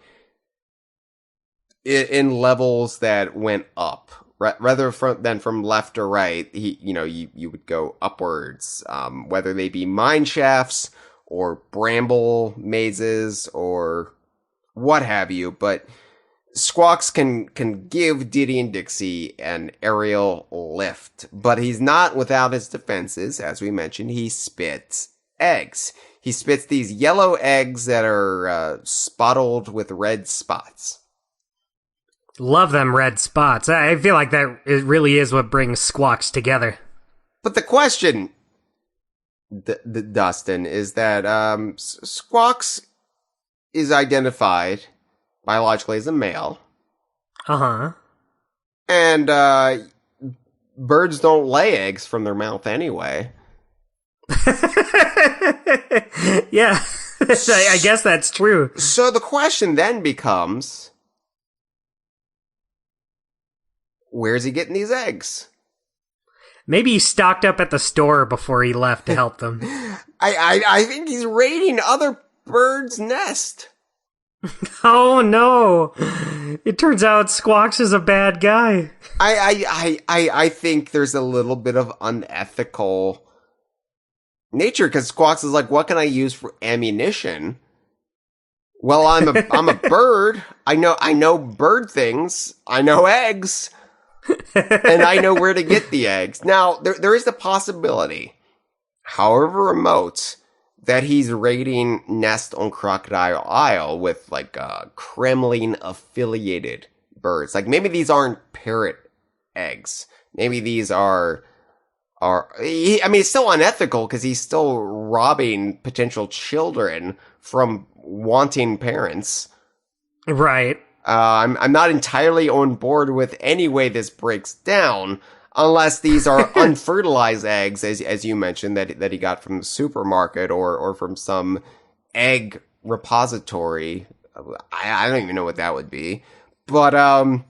in levels that went up rather than from left to right. You would go upwards, whether they be mine shafts or bramble mazes or what have you. But Squawks can give Diddy and Dixie an aerial lift, but he's not without his defenses. As we mentioned, he spits eggs. He spits these yellow eggs that are spotted with red spots. Love them red spots. I feel like that it really is what brings Squawks together. But the question, Dustin, is that Squawks is identified biologically as a male. Uh-huh. And birds don't lay eggs from their mouth anyway. Yeah, I guess that's true. So the question then becomes, where's he getting these eggs? Maybe he stocked up at the store before he left to help them. I think he's raiding other birds' nest. Oh no! It turns out Squawks is a bad guy. I think there's a little bit of unethical nature, because Squawks is like, what can I use for ammunition? Well, I'm a bird. I know bird things. I know eggs. And I know where to get the eggs. Now, there is the possibility, however remote, that he's raiding nest on Crocodile Isle with like Kremlin affiliated birds. Like maybe these aren't parrot eggs. Maybe these are it's still unethical because he's still robbing potential children from wanting parents. Right. I'm not entirely on board with any way this breaks down, unless these are unfertilized eggs, as you mentioned, that he got from the supermarket or from some egg repository. I don't even know what that would be. But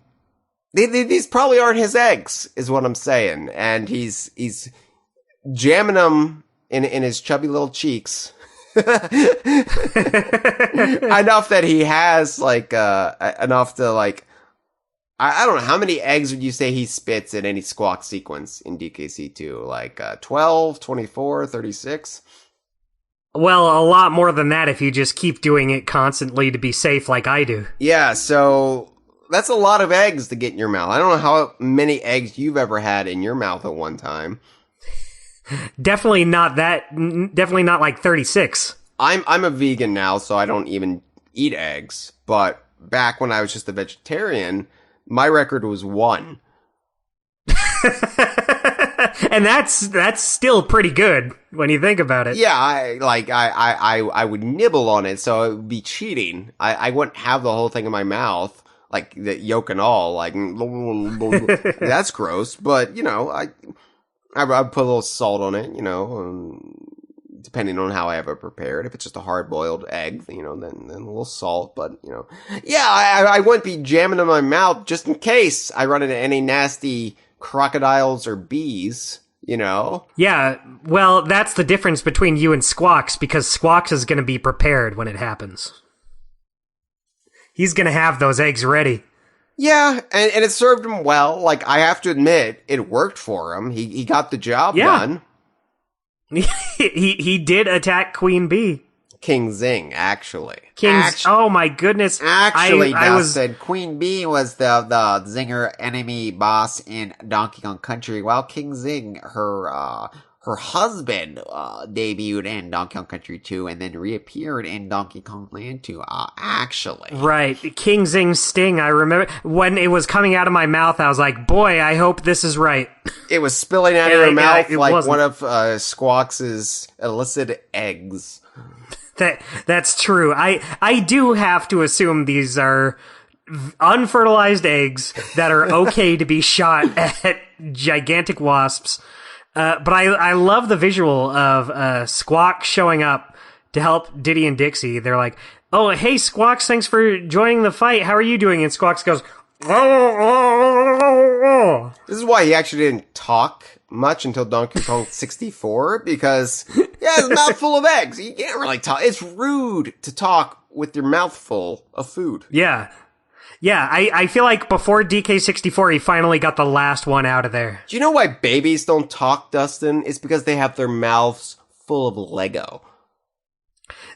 these probably aren't his eggs, is what I'm saying. And he's jamming them in his chubby little cheeks. Enough that he has enough to I don't know, how many eggs would you say he spits in any Squawk sequence in DKC2? Like 12, 24, 36? Well, a lot more than that if you just keep doing it constantly to be safe like I do. Yeah, so that's a lot of eggs to get in your mouth. I don't know how many eggs you've ever had in your mouth at one time. Definitely not like 36. I'm a vegan now, so I don't even eat eggs. But back when I was just a vegetarian, my record was 1. And that's still pretty good when you think about it. Yeah, I would nibble on it, so it would be cheating. I wouldn't have the whole thing in my mouth, like the yolk and all, like that's gross. But you know, I put a little salt on it, you know, depending on how I have it prepared. If it's just a hard boiled egg, you know, then a little salt. But you know, yeah, I wouldn't be jamming in my mouth just in case I run into any nasty crocodiles or bees, you know? Yeah, well, that's the difference between you and Squawks, because Squawks is going to be prepared when it happens. He's going to have those eggs ready. Yeah, and it served him well. Like, I have to admit, it worked for him. He got the job done. he did attack Queen Bee. King Zing, actually. Oh my goodness. Actually, Dustin, Queen Bee was the Zinger enemy boss in Donkey Kong Country, while King Zing, her husband, debuted in Donkey Kong Country 2 and then reappeared in Donkey Kong Land 2, actually. Right. King Zing's sting, I remember when it was coming out of my mouth, I was like, boy, I hope this is right. It was spilling out of her mouth like wasn't. One of Squawks' illicit eggs. That's true. I do have to assume these are unfertilized eggs that are okay to be shot at gigantic wasps. But I love the visual of Squawk showing up to help Diddy and Dixie. They're like, "Oh, hey, Squawks, thanks for joining the fight. How are you doing?" And Squawks goes, "Oh." This is why he actually didn't talk much until Donkey Kong 64, because his mouth full of eggs. You can't really talk. It's rude to talk with your mouth full of food. Yeah. Yeah, I feel like before DK64, he finally got the last one out of there. Do you know why babies don't talk, Dustin? It's because they have their mouths full of Lego.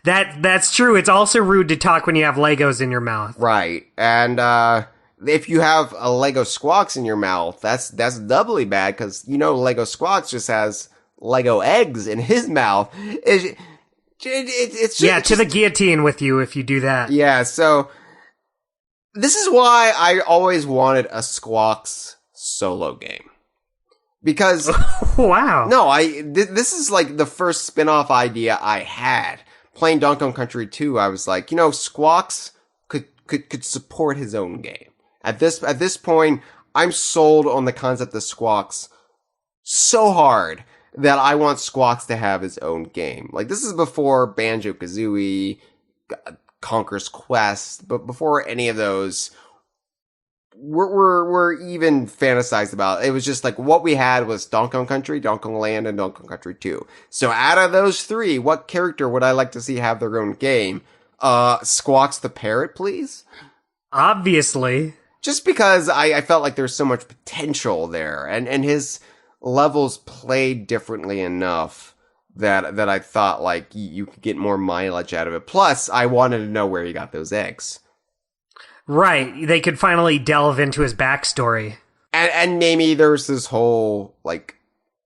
That's true. It's also rude to talk when you have Legos in your mouth. Right. And if you have a Lego Squawks in your mouth, that's doubly bad, because you know Lego Squawks just has Lego eggs in his mouth. It's to the guillotine with you if you do that. Yeah, so this is why I always wanted a Squawks solo game. Because wow. No, this is like the first spin-off idea I had. Playing Donkey Kong Country 2, I was like, you know, Squawks could support his own game. At this point, I'm sold on the concept of Squawks so hard that I want Squawks to have his own game. Like, this is before Banjo-Kazooie, Conker's Quest, but before any of those we're even fantasized about. It was just like what we had was Donkey Kong Country, Donkey Kong Land, and Donkey Kong Country 2. So out of those three, what character would I like to see have their own game? Squawks the Parrot, please? Obviously. Just because I felt like there's so much potential there, and his levels played differently enough that I thought like you could get more mileage out of it. Plus, I wanted to know where he got those eggs. Right, they could finally delve into his backstory. And maybe there's this whole, like,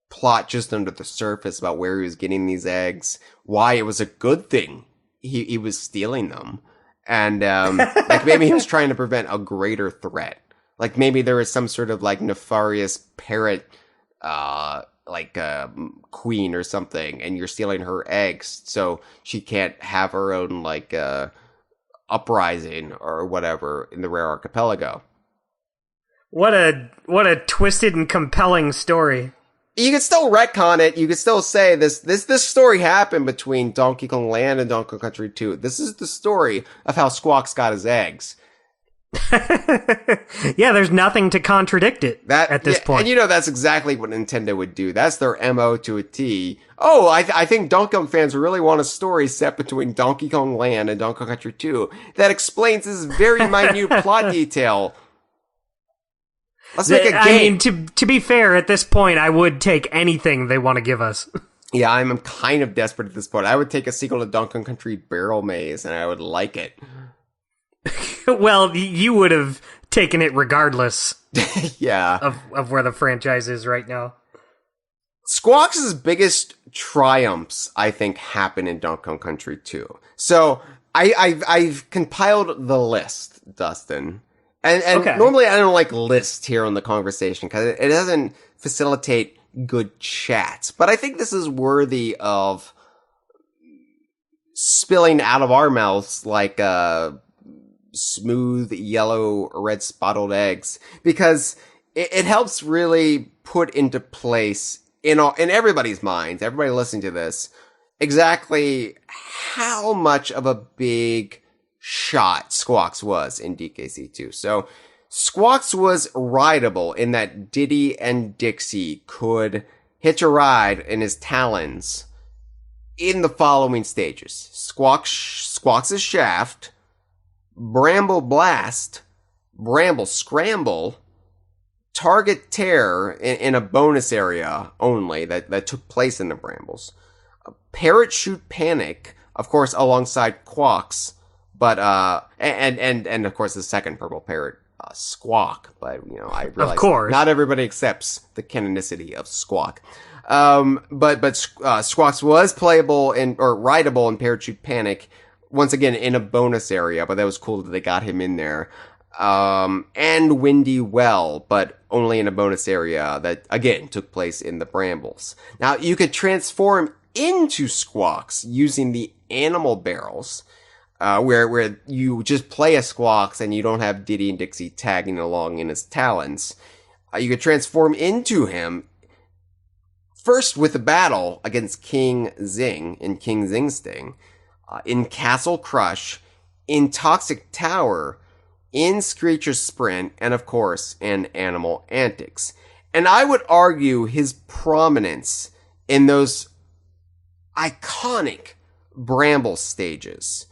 plot just under the surface about where he was getting these eggs, why it was a good thing he was stealing them, and, like, maybe he was trying to prevent a greater threat. Like, maybe there was some sort of, like, nefarious parrot, queen or something, and you're stealing her eggs, so she can't have her own, like, uprising or whatever in the Rare Archipelago. What a twisted and compelling story. You could still retcon it. You could still say this story happened between Donkey Kong Land and Donkey Kong Country 2. This is the story of how Squawks got his eggs. Yeah, there's nothing to contradict it at this point. And you know that's exactly what Nintendo would do. That's their MO to a T. Oh, I think Donkey Kong fans really want a story set between Donkey Kong Land and Donkey Kong Country 2 that explains this very minute plot detail. Let's make a game. I mean, to be fair, at this point, I would take anything they want to give us. Yeah, I'm kind of desperate at this point. I would take a sequel to Donkey Kong Country Barrel Maze, and I would like it. Well, you would have taken it regardless. Yeah. Of where the franchise is right now. Squawks' biggest triumphs, I think, happen in Donkey Kong Country 2. So, I've compiled the list, Dustin. And okay. Normally I don't like lists here on the conversation because it doesn't facilitate good chats. But I think this is worthy of spilling out of our mouths like smooth yellow red spotted eggs, because it helps really put into place in everybody's minds, everybody listening to this, exactly how much of a big shot Squawks was in DKC2. So Squawks was rideable in that Diddy and Dixie could hitch a ride in his talons in the following stages: Squawks' shaft, Bramble Blast, Bramble Scramble, Target Tear in a bonus area only that took place in the Brambles, Parrot Shoot Panic, of course, alongside Quawks, but and of course the second purple parrot, Squawk. But I realize of course not everybody accepts the canonicity of Squawk. But Squawks was playable or rideable in Parrot Shoot Panic, once again in a bonus area, but that was cool that they got him in there. And Windy Well, but only in a bonus area that again took place in the Brambles. Now you could transform into Squawks using the animal barrels, where you just play a Squawks and you don't have Diddy and Dixie tagging along in his talons. You could transform into him first with a battle against King Zing in King Zing Sting, in Castle Crush, in Toxic Tower, in Screech's Sprint, and of course in Animal Antics. And I would argue his prominence in those iconic Bramble stages,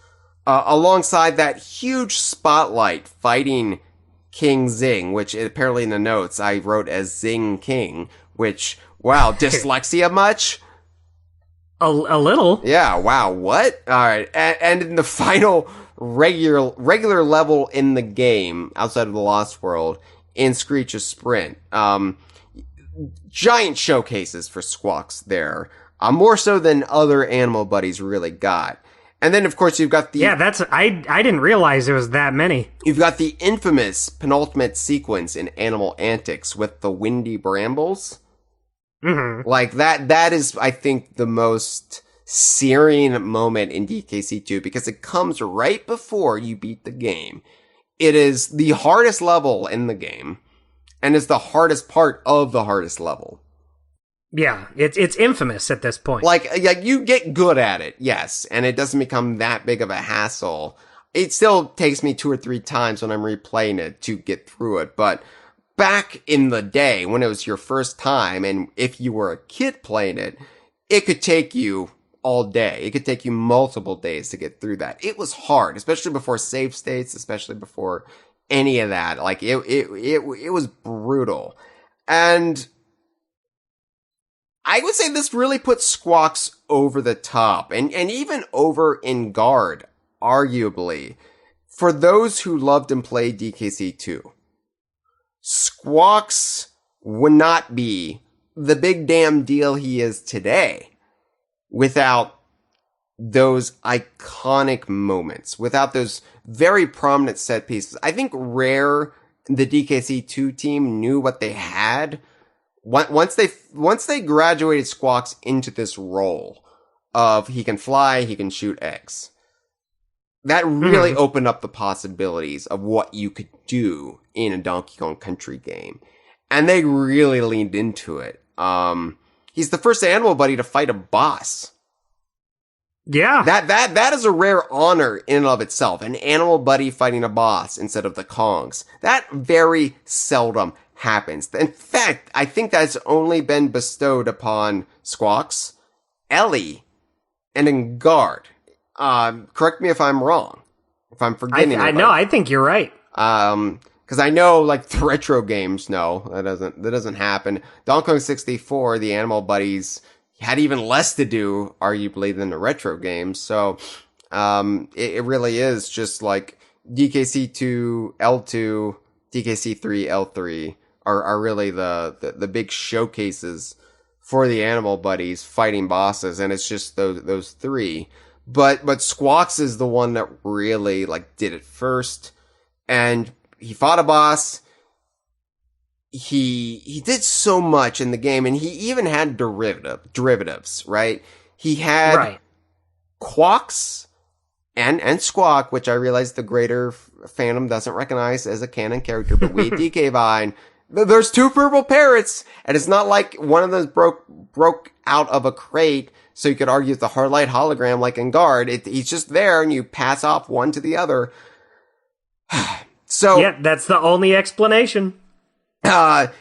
alongside that huge spotlight fighting King Zing, which apparently in the notes I wrote as Zing King, which, wow, dyslexia much? A little. Yeah, wow, what? Alright, and in the final regular level in the game, outside of the Lost World, in Screech's Sprint, giant showcases for Squawks there. More so than other animal buddies really got. And then, of course, you've got the... Yeah, I didn't realize there was that many. You've got the infamous penultimate sequence in Animal Antics with the Windy Brambles. Mm-hmm. Like, that is, I think, the most searing moment in DKC2, because it comes right before you beat the game. It is the hardest level in the game, and it's the hardest part of the hardest level. Yeah, it's infamous at this point. Like you get good at it, yes, and it doesn't become that big of a hassle. It still takes me 2 or 3 times when I'm replaying it to get through it, but back in the day when it was your first time, and if you were a kid playing it, it could take you all day. It could take you multiple days to get through that. It was hard, especially before save states, especially before any of that. Like it was brutal. And I would say this really puts Squawks over the top, and even over in guard, arguably, for those who loved and played DKC2. Squawks would not be the big damn deal he is today without those iconic moments, without those very prominent set pieces. I think Rare, the DKC2 team, knew what they had once they graduated Squawks into this role of he can fly, he can shoot eggs. That really opened up the possibilities of what you could do in a Donkey Kong Country game. And they really leaned into it. He's the first animal buddy to fight a boss. Yeah. That is a rare honor in and of itself. An animal buddy fighting a boss instead of the Kongs. That very seldom happens. In fact, I think that's only been bestowed upon Squawks, Ellie, and in Guard. Correct me if I'm wrong. If I'm forgetting I know, I think you're right. Because I know, like, the retro games, no, that doesn't happen. Donkey Kong 64, the animal buddies had even less to do, arguably, than the retro games. So, it really is just like DKC2, L2, DKC3, L3 are really the big showcases for the animal buddies fighting bosses. And it's just those three. But Squawks is the one that really, like, did it first. And he fought a boss. He did so much in the game, and he even had derivatives, right? He had Quawks and Squawk, which I realize the greater fandom doesn't recognize as a canon character, but we at DK Vine, there's two purple parrots, and it's not like one of them broke out of a crate, so you could argue it's a hard light hologram like in Guard. He's just there, and you pass off one to the other. So yeah, that's the only explanation. But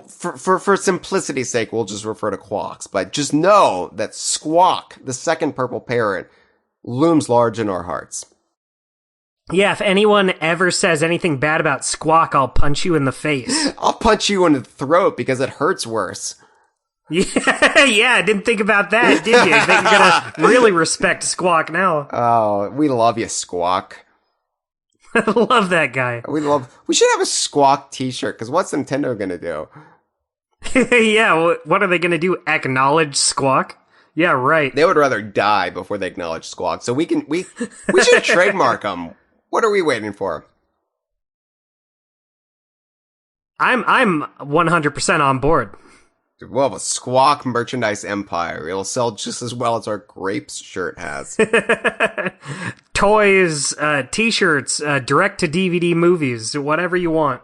for simplicity's sake, we'll just refer to Quawks. But just know that Squawk, the second purple parrot, looms large in our hearts. Yeah, if anyone ever says anything bad about Squawk, I'll punch you in the face. I'll punch you in the throat because it hurts worse. Yeah, I didn't think about that, did you? I think you're gonna really respect Squawk now. Oh, we love you, Squawk. I love that guy. We should have a Squawk t-shirt, because what's Nintendo gonna do? Yeah, what are they gonna do? Acknowledge Squawk? Yeah, right. They would rather die before they acknowledge Squawk, so we should trademark them. What are we waiting for? I'm 100% on board. We'll have a Squawk merchandise empire. It'll sell just as well as our Grapes shirt has. Toys, t-shirts, direct-to-DVD movies, whatever you want.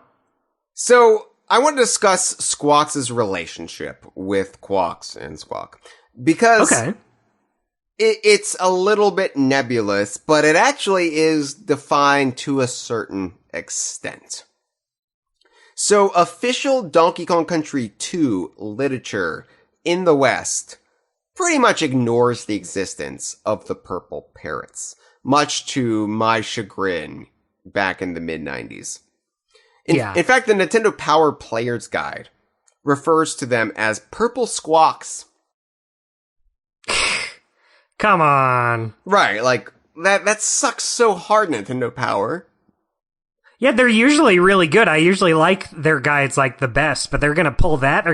So, I want to discuss Squawks' relationship with Quawks and Squawk. Because it's a little bit nebulous, but it actually is defined to a certain extent. So, official Donkey Kong Country 2 literature in the West pretty much ignores the existence of the purple parrots, much to my chagrin back in the mid-90s. In fact, the Nintendo Power Player's Guide refers to them as purple squawks. Come on. Right, like, that sucks so hard, Nintendo Power. Yeah, they're usually really good. I usually like their guides like the best, but they're gonna pull that. They're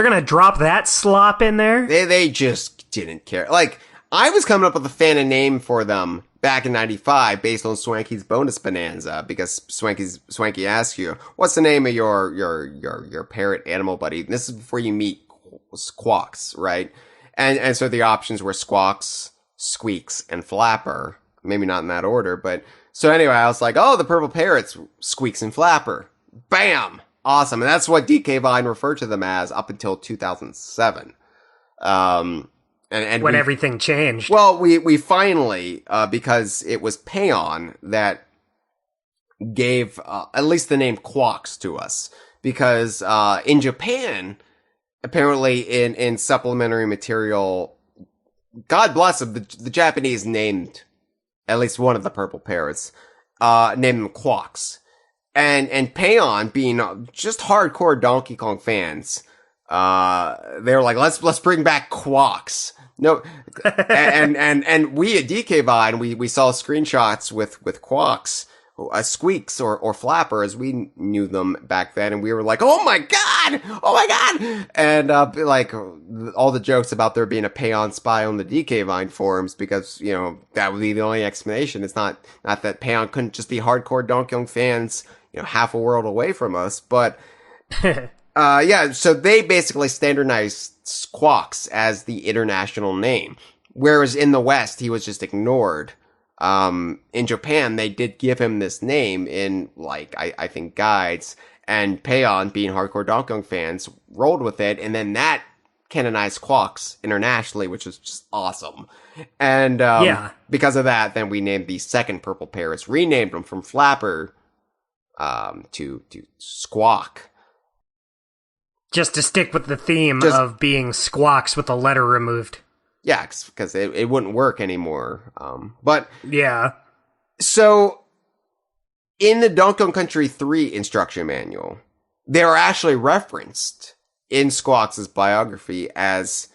gonna drop that slop in there. They just didn't care. Like, I was coming up with a fan name for them back in '95 based on Swanky's bonus bonanza, because Swanky asks you, "What's the name of your parrot animal buddy?" And this is before you meet Squawks, right? And so the options were Squawks, Squeaks, and Flapper. Maybe not in that order, but so anyway, I was like, oh, the purple parrots, Squeaks and Flapper. Bam! Awesome. And that's what DK Vine referred to them as up until 2007. And when everything changed. Well, we finally, because it was Payon that gave, at least the name Quawks to us. Because, in Japan, apparently in supplementary material, God bless them, the Japanese named at least one of the purple parrots, named them Quawks. And Payon, being just hardcore Donkey Kong fans, they were like, let's bring back Quawks. No, and we at DK Vine, we saw screenshots with Quawks, Squeaks or Flapper as we knew them back then, and we were like, oh my god, and like all the jokes about there being a Payon spy on the DK Vine forums, because you know that would be the only explanation. It's not that Payon couldn't just be hardcore Donkey Kong fans, you know, half a world away from us, but yeah, so they basically standardized Squawks as the international name, whereas in the West he was just ignored. In Japan, they did give him this name in, like, I think guides, and Payon, being hardcore Donkey Kong fans, rolled with it, and then that canonized Quawks internationally, which is just awesome. And, because of that, then we named the second purple parrots, renamed them from Flapper, to Squawk. Just to stick with the theme of being Squawks with a letter removed. Yeah, because it wouldn't work anymore. But yeah. So in the Donkey Kong Country 3 instruction manual, they are actually referenced in Squawks' biography as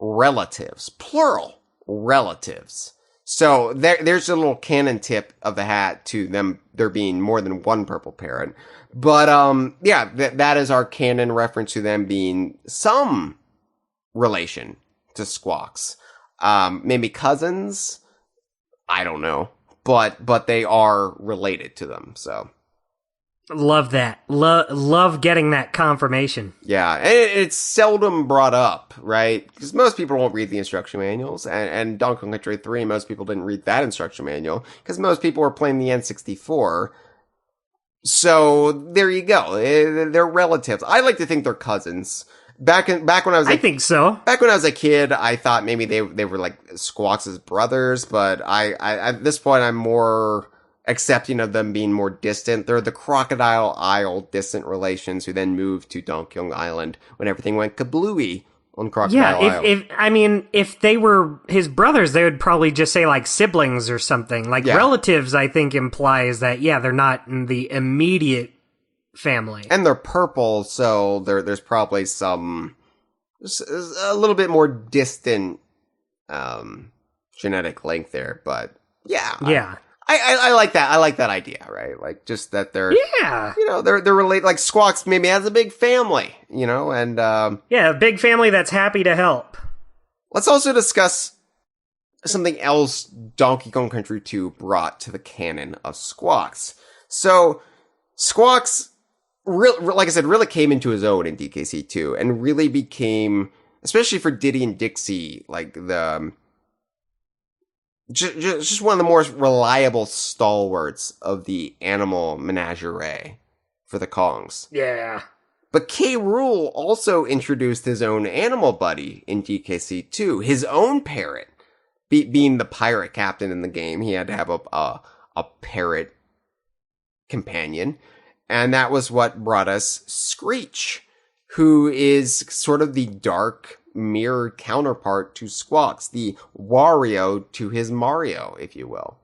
relatives, plural relatives. So there's a little canon tip of the hat to them there being more than one purple parrot. But yeah, that is our canon reference to them being some relation to Squawks. Maybe cousins. I don't know, but they are related to them. So love that. Love getting that confirmation. yeah, and it's seldom brought up, right? Because most people won't read the instruction manuals, and Donkey Kong Country 3, most people didn't read that instruction manual because most people were playing the N64. So there you go. They're relatives. I like to think they're cousins. Back when I was, I think so. Back when I was a kid, I thought maybe they were like Squawks' brothers, but I at this point I'm more accepting of them being more distant. They're the Crocodile Isle distant relations who then moved to Donkey Kong Island when everything went kablooey on Crocodile Isle. If they were his brothers, they would probably just say like siblings or something. Like relatives, I think implies that they're not in the immediate family. And they're purple, so there's probably a little bit more distant genetic link there, but yeah. I like that. I like that idea, right? Like just that they're they're related. Like Squawks maybe has a big family, and a big family that's happy to help. Let's also discuss something else Donkey Kong Country 2 brought to the canon of Squawks. So Squawks, like I said, really came into his own in DKC 2 and really became, especially for Diddy and Dixie, like the just one of the more reliable stalwarts of the animal menagerie for the Kongs. Yeah. But K. Rool also introduced his own animal buddy in DKC 2, his own parrot. Being the pirate captain in the game, he had to have a parrot companion. And that was what brought us Screech, who is sort of the dark mirror counterpart to Squawks, the Wario to his Mario, if you will.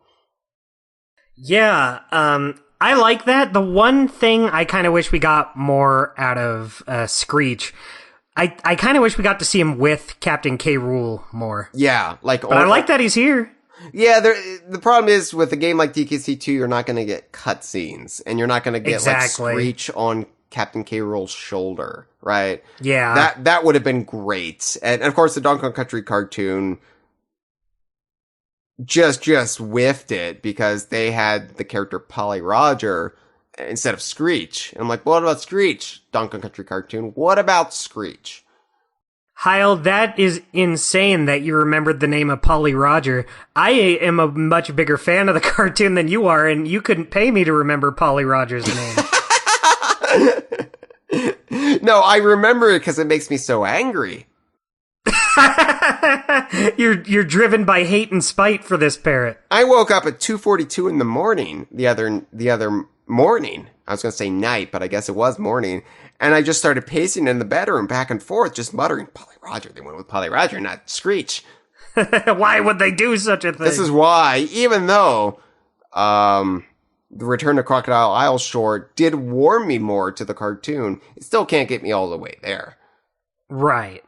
Yeah, I like that. The one thing I kind of wish we got more out of Screech, I kind of wish we got to see him with Captain K. Rool more. Yeah, but I like that he's here. Yeah, the problem is with a game like DKC 2, you're not going to get cutscenes, and you're not going to get like Screech on Captain K. Rool's shoulder, right? Yeah. That would have been great. And of course, the Donkey Kong Country cartoon just whiffed it because they had the character Polly Roger instead of Screech. And I'm like, what about Screech, Donkey Kong Country cartoon? What about Screech? Hyle, that is insane that you remembered the name of Polly Roger. I am a much bigger fan of the cartoon than you are, and you couldn't pay me to remember Polly Roger's name. No, I remember it because it makes me so angry. You're driven by hate and spite for this parrot. I woke up at 2:42 in the morning the other morning. I was going to say night, but I guess it was morning. And I just started pacing in the bedroom back and forth, just muttering, Polly Roger. They went with Polly Roger, not Screech. Why would they do such a thing? This is why, even though the Return to Crocodile Isle short did warm me more to the cartoon, it still can't get me all the way there. Right.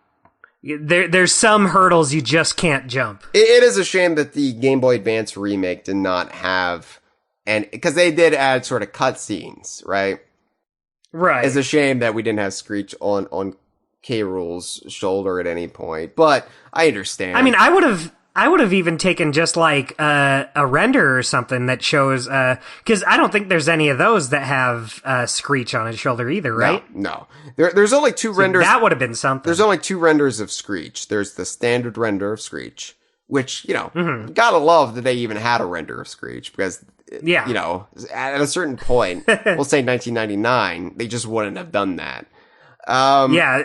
There's some hurdles you just can't jump. It is a shame that the Game Boy Advance remake did not have, and because they did add sort of cutscenes, right? Right. It's a shame that we didn't have Screech on K. Rool's shoulder at any point, but I understand. I mean, I would have even taken just like a render or something that shows, because I don't think there's any of those that have Screech on his shoulder either, right? No. There's only two renders. That would have been something. There's only two renders of Screech. There's the standard render of Screech, which, gotta love that they even had a render of Screech, because, at a certain point, we'll say 1999, they just wouldn't have done that.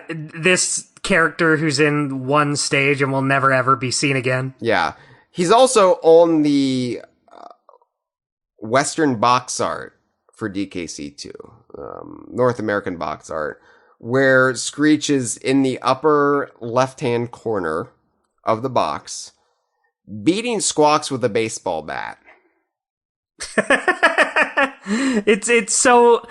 This character who's in one stage and will never ever be seen again. Yeah. He's also on the Western box art for DKC2, North American box art, where Screech is in the upper left-hand corner of the box, beating Squawks with a baseball bat. It's so...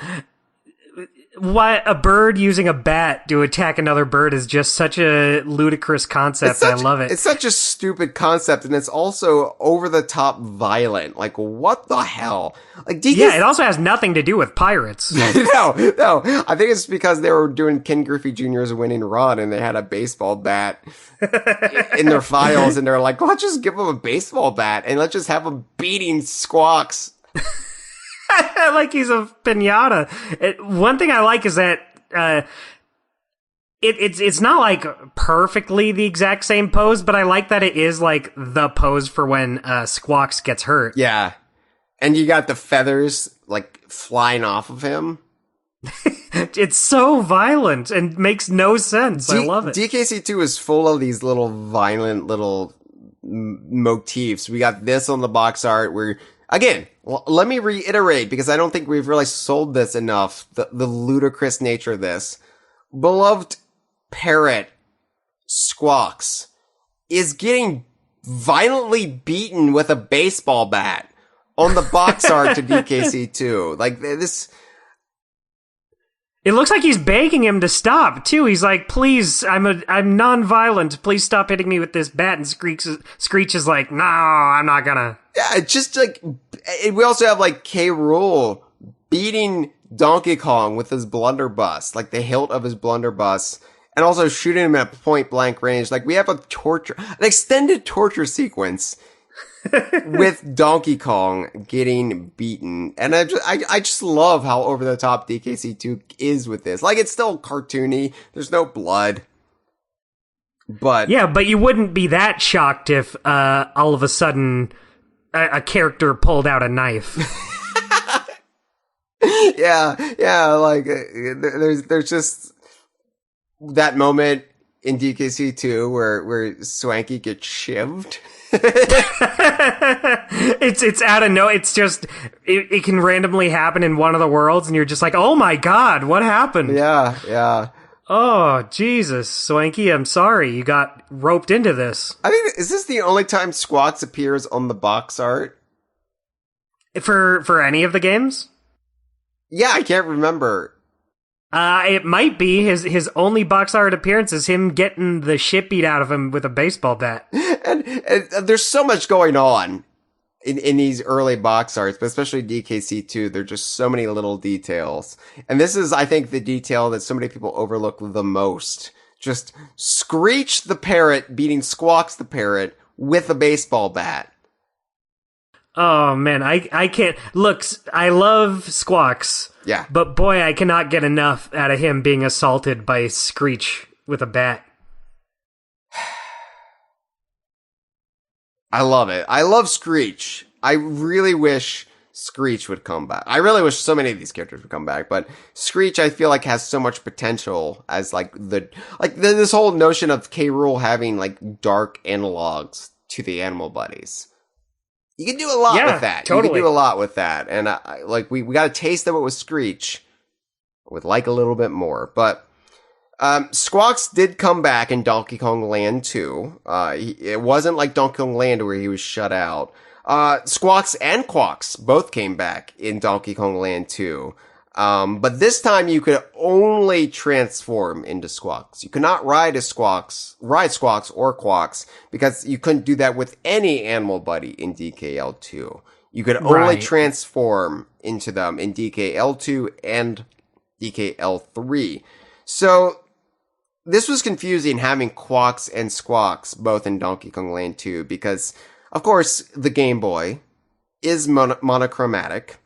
What a bird using a bat to attack another bird is just such a ludicrous concept. I love it. It's such a stupid concept, and it's also over the top violent. Like, what the hell? Like, yeah, it also has nothing to do with pirates. no. I think it's because they were doing Ken Griffey Jr.'s winning run, and they had a baseball bat in their files, and they're like, let's just give them a baseball bat, and let's just have them beating Squawks. Like he's a piñata. One thing I like is that it's not like perfectly the exact same pose, but I like that it is like the pose for when Squawks gets hurt. Yeah, and you got the feathers like flying off of him. It's so violent and makes no sense. I love it. DKC2 is full of these little violent little motifs. We got this on the box art where, again, let me reiterate, because I don't think we've really sold this enough, the ludicrous nature of this. Beloved Parrot, Squawks, is getting violently beaten with a baseball bat on the box art to DKC2. Like, this... It looks like he's begging him to stop, too. He's like, please, I'm non-violent. Please stop hitting me with this bat. And Screech is like, no, I'm not gonna. Yeah, it's just like, we also have like K. Rool beating Donkey Kong with his blunderbuss, like the hilt of his blunderbuss, and also shooting him at point blank range. Like, we have an extended torture sequence with Donkey Kong getting beaten. And I just love how over the top DKC2 is with this. Like, it's still cartoony. There's no blood. But yeah, but you wouldn't be that shocked if all of a sudden a character pulled out a knife. yeah, like there's just that moment in DKC2 where Swanky gets shivved. It's out of no. It's just it can randomly happen in one of the worlds, and you're just like, oh my god, what happened? Yeah. Oh Jesus, Swanky, I'm sorry you got roped into this. I think, is this the only time Squawks appears on the box art for any of the games? Yeah, I can't remember. It might be his only box art appearance is him getting the shit beat out of him with a baseball bat. And there's so much going on in these early box arts, but especially DKC2. There's just so many little details. And this is, I think, the detail that so many people overlook the most. Just Screech the parrot beating Squawks the parrot with a baseball bat. Oh man, I can't look. I love Squawks. Yeah, but boy, I cannot get enough out of him being assaulted by Screech with a bat. I love it. I love Screech. I really wish Screech would come back. I really wish so many of these characters would come back, but Screech, I feel like, has so much potential as this whole notion of K. Rool having like dark analogs to the animal buddies. You can do a lot with that. Totally. You can do a lot with that. And we got a taste of it with Screech. Would like a little bit more. But Squawks did come back in Donkey Kong Land 2. It wasn't like Donkey Kong Land where he was shut out. Squawks and Quawks both came back in Donkey Kong Land 2. But this time you could only transform into Squawks. You could not ride Squawks or Quawks, because you couldn't do that with any animal buddy in DKL2. You could only transform into them in DKL2 and DKL3. So this was confusing having Quawks and Squawks both in Donkey Kong Land 2, because, of course, the Game Boy is monochromatic.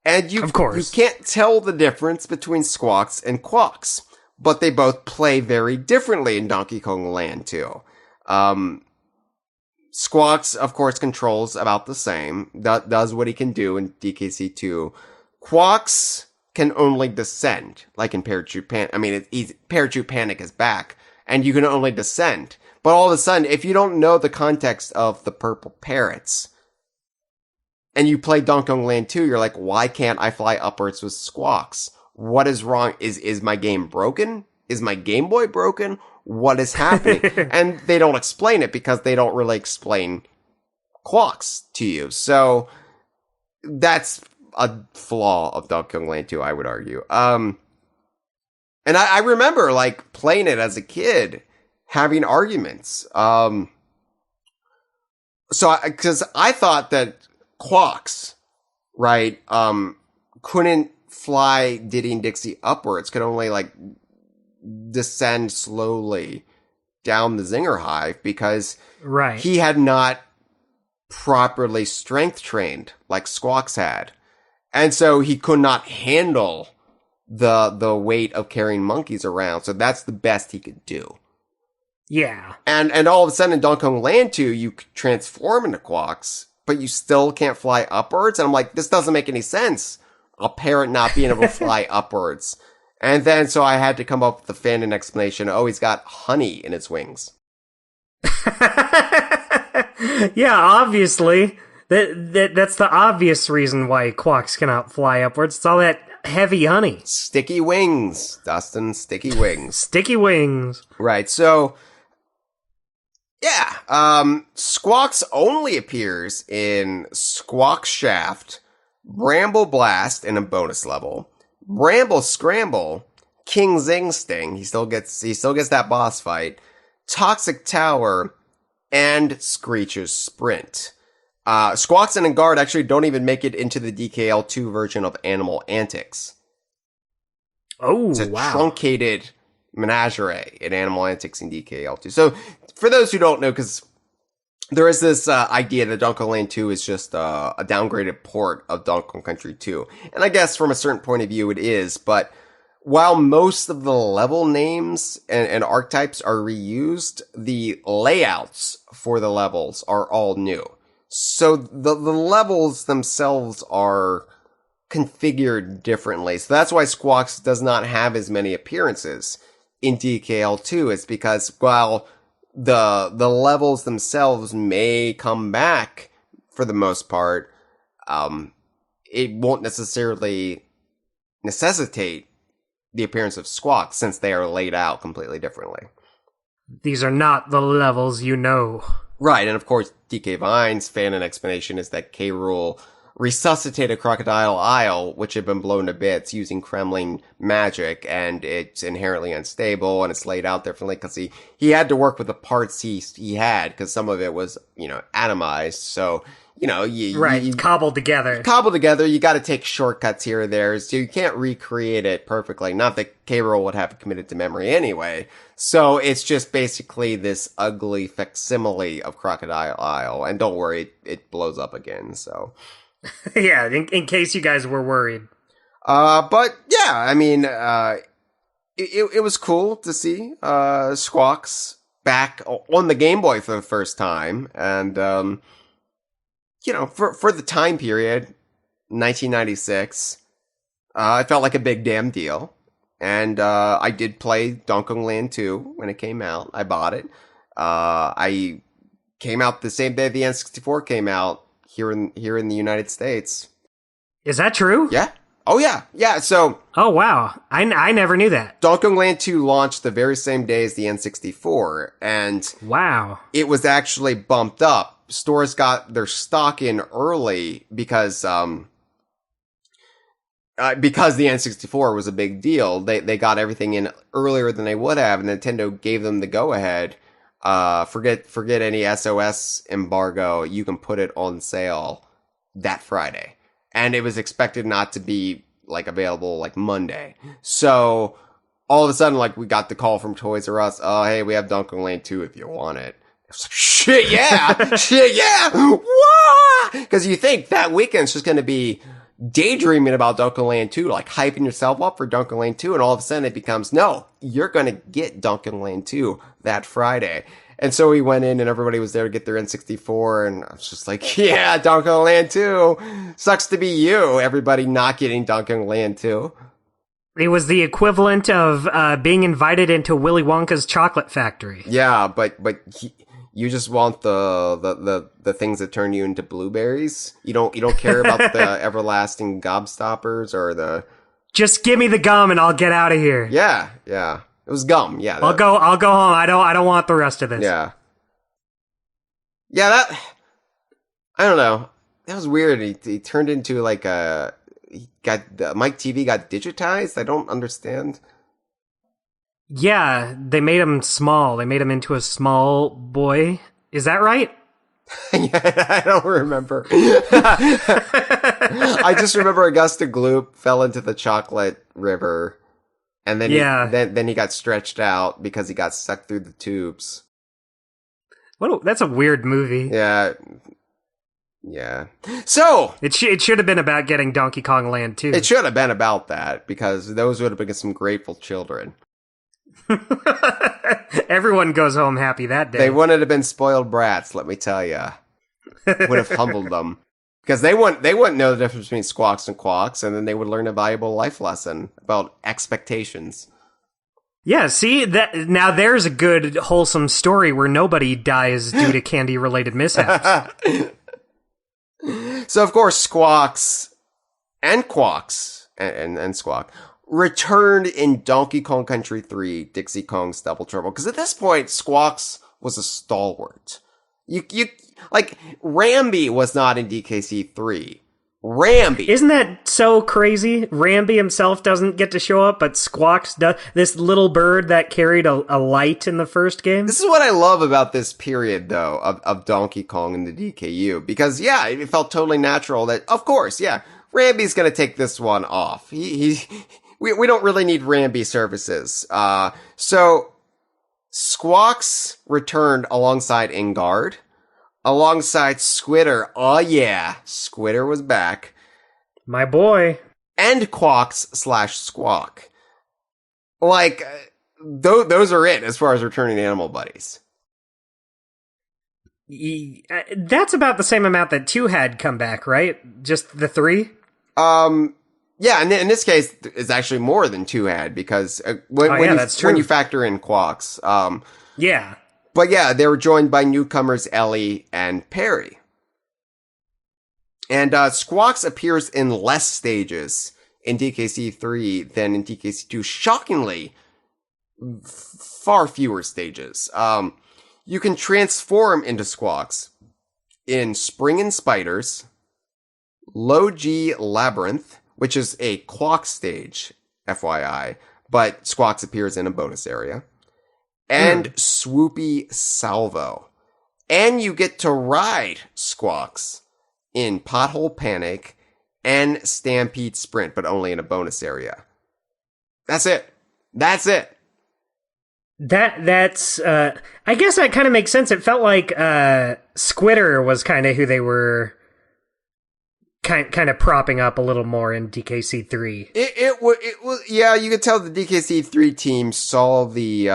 And you can't tell the difference between Squawks and Quawks, but they both play very differently in Donkey Kong Land 2. Squawks, of course, controls about the same, does what he can do in DKC2. Quawks can only descend, like in Parachute Panic. I mean, Parachute Panic is back, and you can only descend. But all of a sudden, if you don't know the context of the purple parrots, and you play Donkey Kong Land 2, you're like, why can't I fly upwards with Squawks? What is wrong? Is my game broken? Is my Game Boy broken? What is happening? And they don't explain it because they don't really explain Quawks to you. So that's a flaw of Donkey Kong Land 2, I would argue. And I remember, like, playing it as a kid, having arguments. Because I thought that Squawks, right, couldn't fly Diddy and Dixie upwards, could only, like, descend slowly down the Zinger Hive because he had not properly strength trained like Squawks had. And so he could not handle the weight of carrying monkeys around. So that's the best he could do. Yeah. And all of a sudden in Donkey Kong Land 2, you could transform into Squawks, but you still can't fly upwards. And I'm like, this doesn't make any sense. A parrot not being able to fly upwards. And then so I had to come up with the fan explanation. Oh, he's got honey in his wings. Yeah, obviously. That's the obvious reason why Squawks cannot fly upwards. It's all that heavy honey. Sticky wings, Dustin. Sticky wings. Sticky wings. Right, so... yeah, Squawks only appears in Squawk Shaft, Bramble Blast in a bonus level, Bramble Scramble, King Zing Sting, he still gets that boss fight, Toxic Tower, and Screech's Sprint. Squawks and Guard actually don't even make it into the DKL2 version of Animal Antics. Oh, it's a wow. truncated menagerie in Animal Antics in DKL2. So, for those who don't know, because there is this idea that Donkey Kong Land 2 is just a downgraded port of Donkey Kong Country 2. And I guess from a certain point of view it is, but while most of the level names and archetypes are reused, the layouts for the levels are all new. So the levels themselves are configured differently. So that's why Squawks does not have as many appearances in DKL2. It's because while the levels themselves may come back for the most part, it won't necessarily necessitate the appearance of Squawks since they are laid out completely differently. These are not the levels you know. Right, and of course, DK Vine's fan and explanation is that K. Rool resuscitated Crocodile Isle, which had been blown to bits using Kremling magic, and it's inherently unstable, and it's laid out differently because he had to work with the parts he had, because some of it was, atomized, so, cobbled together. You gotta take shortcuts here or there, so you can't recreate it perfectly. Not that K. Rool would have it committed to memory anyway. So it's just basically this ugly facsimile of Crocodile Isle, and don't worry, it blows up again, so... Yeah, in case you guys were worried. But yeah, I mean, it was cool to see, Squawks back on the Game Boy for the first time. And, for the time period, 1996, it felt like a big damn deal. And, I did play Donkey Kong Land 2 when it came out. I bought it. I came out the same day the N64 came out. Here in the United States. Is that true? Yeah. Oh, yeah. Yeah, so... Oh, wow. I never knew that. Donkey Kong Land 2 launched the very same day as the N64, and... Wow. It was actually bumped up. Stores got their stock in early because the N64 was a big deal. They got everything in earlier than they would have, and Nintendo gave them the go-ahead. Forget any SOS embargo. You can put it on sale that Friday. And it was expected not to be, available, Monday. So, all of a sudden, we got the call from Toys R Us. Oh, hey, we have Donkey Kong Land 2 if you want it. It's like, shit, yeah! Shit, yeah! What? Because you think that weekend's just gonna be daydreaming about Donkey Kong Land 2, hyping yourself up for Donkey Kong Land 2, and all of a sudden it becomes, no, you're gonna get Donkey Kong Land 2 that Friday. And so we went in and everybody was there to get their N64, and I was just like, yeah, Donkey Kong Land 2. Sucks to be you, everybody not getting Donkey Kong Land 2. It was the equivalent of being invited into Willy Wonka's chocolate factory. Yeah, but you just want the things that turn you into blueberries. You don't care about the everlasting gobstoppers or the... Just give me the gum and I'll get out of here. Yeah. It was gum. Yeah. I'll go home. I don't want the rest of this. Yeah. Yeah, I don't know. That was weird. He turned into Mike TV got digitized. I don't understand. Yeah, they made him small. They made him into a small boy. Is that right? Yeah, I don't remember. I just remember Augusta Gloop fell into the chocolate river, and then then he got stretched out because he got sucked through the tubes. That's a weird movie. Yeah. Yeah. So it should have been about getting Donkey Kong Land too. It should have been about that, because those would have been some grateful children. Everyone goes home happy that day. They wouldn't have been spoiled brats, let me tell you. Would have humbled them, because they wouldn't know the difference between Squawks and Quawks, and then they would learn a valuable life lesson about expectations. Yeah, see, now there's a good, wholesome story where nobody dies due to candy-related mishaps. So, of course, Squawks and Quawks, and Squawk, returned in Donkey Kong Country 3, Dixie Kong's Double Trouble. Because at this point, Squawks was a stalwart. Like, Rambi was not in DKC 3. Rambi. Isn't that so crazy? Rambi himself doesn't get to show up, but Squawks does. This little bird that carried a light in the first game. This is what I love about this period, though, of Donkey Kong and the DKU. Because, yeah, it felt totally natural that, of course, yeah, Rambi's gonna take this one off. We don't really need Rambi services. So, Squawks returned alongside Ingard. Alongside Squitter. Oh yeah, Squitter was back. My boy. And Quawks/Squawk. Like, those are it as far as returning animal buddies. That's about the same amount that 2 had come back, right? Just the 3? Yeah, and in this case, it's actually more than 2 had, because when you factor in Quawks. Yeah. But yeah, they were joined by newcomers Ellie and Perry. And Squawks appears in less stages in DKC 3 than in DKC 2. Shockingly, far fewer stages. You can transform into Squawks in Spring and Spiders, Low G Labyrinth, which is a Quawk stage, FYI, but Squawks appears in a bonus area. And Swoopy Salvo. And you get to ride Squawks in Pothole Panic and Stampede Sprint, but only in a bonus area. That's it. That's it. That's I guess that kind of makes sense. It felt like Squitter was kind of who they were kind of propping up a little more in DKC 3. It was yeah, you could tell the DKC 3 team saw the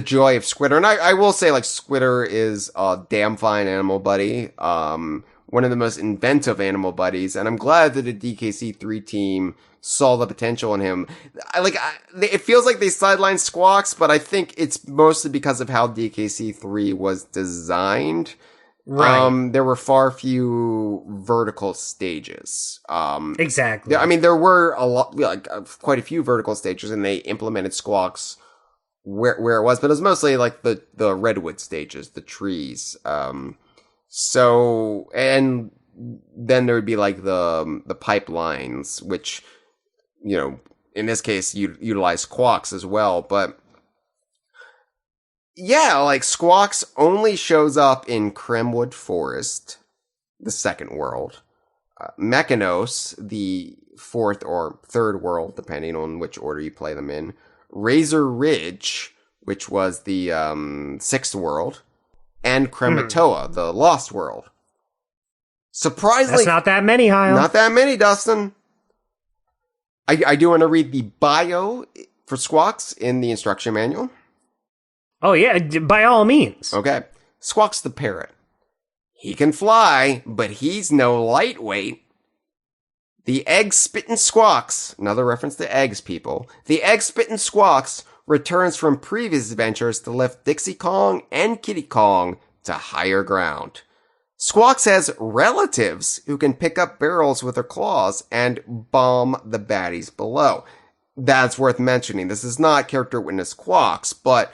joy of Squitter. And I will say, like, Squitter is a damn fine animal buddy. One of the most inventive animal buddies, and I'm glad that the DKC 3 team saw the potential in him. It feels like they sidelined Squawks, but I think it's mostly because of how DKC 3 was designed. Right. There were far few vertical stages. Exactly. I mean, there were quite a few vertical stages, and they implemented Squawks where it was, but it was mostly like the redwood stages, the trees. So, and then there would be like the pipelines, which, you know, in this case, utilize Squawks as well, but yeah, like, Squawks only shows up in Kremwood Forest, the second world, Mechanos, the fourth or third world, depending on which order you play them in, Razor Ridge, which was the sixth world, and Krematoa, the lost world. Surprisingly, that's not that many, Hyle. Not that many, Dustin. I do want to read the bio for Squawks in the instruction manual. Oh, yeah, by all means. Okay. Squawks the Parrot. He can fly, but he's no lightweight. The egg-spittin' Squawks, another reference to eggs, people. The egg-spittin' Squawks returns from previous adventures to lift Dixie Kong and Kitty Kong to higher ground. Squawks has relatives who can pick up barrels with their claws and bomb the baddies below. That's worth mentioning. This is not character witness Squawks, but,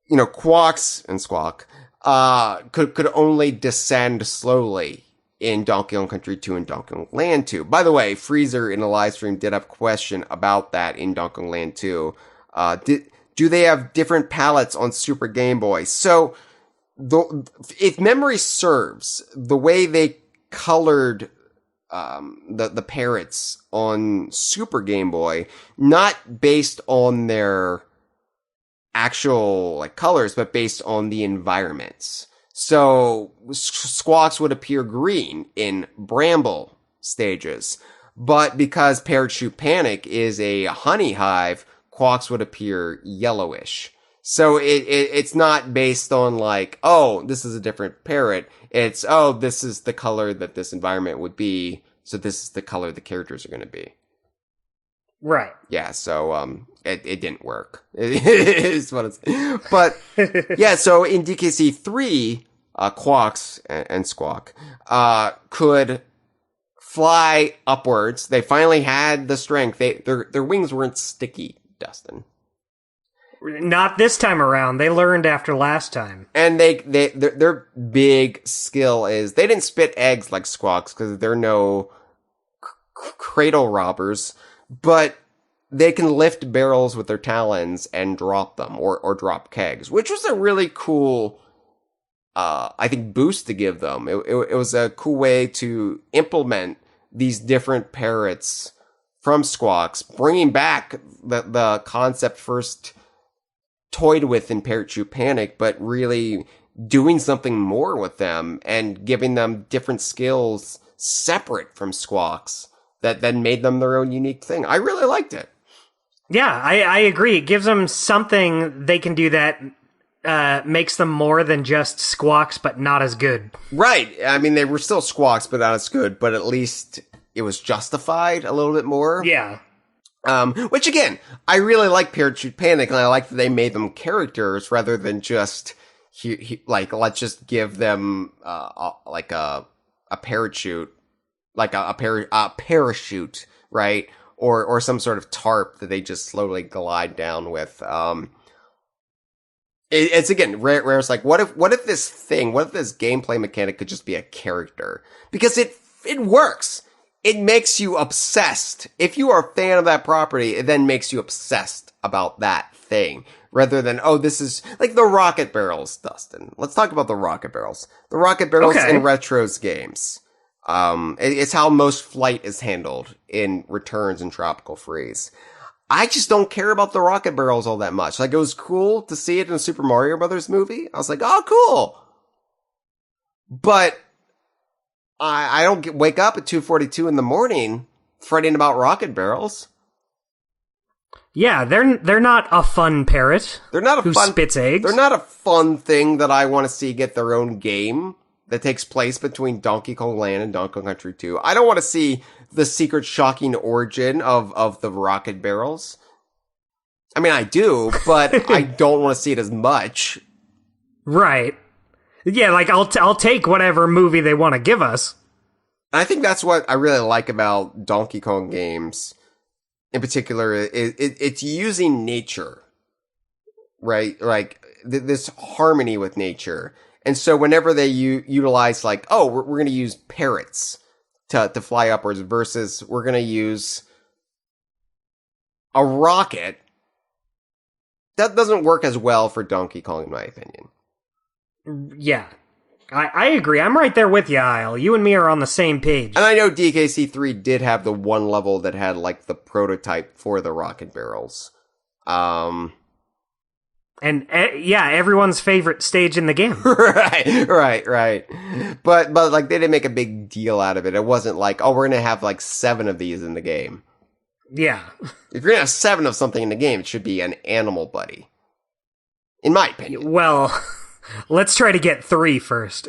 you know, Quawks and Squawk could only descend slowly in Donkey Kong Country 2 and Donkey Kong Land 2. By the way, Freezer in the live stream did have a question about that in Donkey Kong Land 2. Do they have different palettes on Super Game Boy? So, if memory serves, the way they colored the parrots on Super Game Boy, not based on their actual like colors, but based on the environments. So Squawks would appear green in Bramble stages, but because Parrot Shoot Panic is a honey hive, Quawks would appear yellowish. So it's not based on like, oh, this is a different parrot. It's, oh, this is the color that this environment would be. So this is the color the characters are going to be. Right. Yeah. So, it didn't work. It is what it's, but yeah. So in DKC 3, Quawks and Squawk, could fly upwards. They finally had the strength. Their wings weren't sticky, Dustin. Not this time around. They learned after last time. And their big skill is they didn't spit eggs like Squawks because they're no cradle robbers, but they can lift barrels with their talons and drop them or drop kegs, which was a really cool, I think, boost to give them. It was a cool way to implement these different parrots from Squawks, bringing back the concept first toyed with in Parrot Shoot Panic, but really doing something more with them and giving them different skills separate from Squawks that then made them their own unique thing. I really liked it. Yeah, I agree. It gives them something they can do that makes them more than just Squawks, but not as good. Right. I mean, they were still Squawks, but not as good, but at least it was justified a little bit more. Yeah. Which again, I really like Parrot Shoot Panic, and I like that they made them characters rather than just like, let's just give them like a parachute, like a parachute, right? Or some sort of tarp that they just slowly glide down with. It's again rare. It's like, what if this gameplay mechanic could just be a character? Because it works. It makes you obsessed. If you are a fan of that property, it then makes you obsessed about that thing. Rather than, oh, this is like the rocket barrels, Dustin. Let's talk about the rocket barrels. The rocket barrels in Retro's games. It's how most flight is handled in Returns and Tropical Freeze. I just don't care about the rocket barrels all that much. Like, it was cool to see it in a Super Mario Brothers movie. I was like, oh, cool. But I don't wake up at 2:42 in the morning fretting about rocket barrels. Yeah, they're not a fun parrot. They're not who spits eggs. They're not a fun thing that I want to see get their own game that takes place between Donkey Kong Land and Donkey Kong Country 2. I don't want to see the secret shocking origin of the rocket barrels. I mean, I do, but I don't want to see it as much. Right. Yeah, like I'll take whatever movie they want to give us. And I think that's what I really like about Donkey Kong games in particular. It's using nature, right? Like this harmony with nature. And so whenever they utilize like, oh, we're going to use parrots to fly upwards versus we're going to use a rocket, that doesn't work as well for Donkey Kong, in my opinion. Yeah, I agree. I'm right there with you, Hyle. You and me are on the same page. And I know DKC3 did have the one level that had like the prototype for the rocket barrels. And yeah, everyone's favorite stage in the game. Right. But like they didn't make a big deal out of it. It wasn't like, oh, we're going to have like 7 of these in the game. Yeah. If you're going to have 7 of something in the game, it should be an animal buddy. In my opinion. Well, let's try to get 3 first.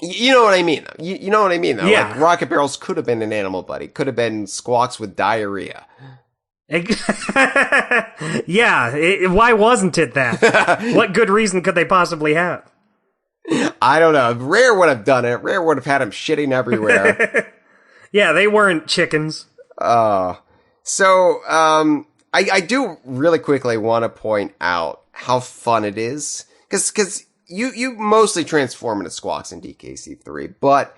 You know what I mean, though. You know what I mean, though. Yeah. Like, rocket barrels could have been an animal buddy. Could have been Squawks with diarrhea. Yeah, why wasn't it that? What good reason could they possibly have? I don't know. Rare would have done it. Rare would have had him shitting everywhere. Yeah, they weren't chickens. So, I do really quickly want to point out how fun it is. Cause you mostly transform into Squawks in DKC3, but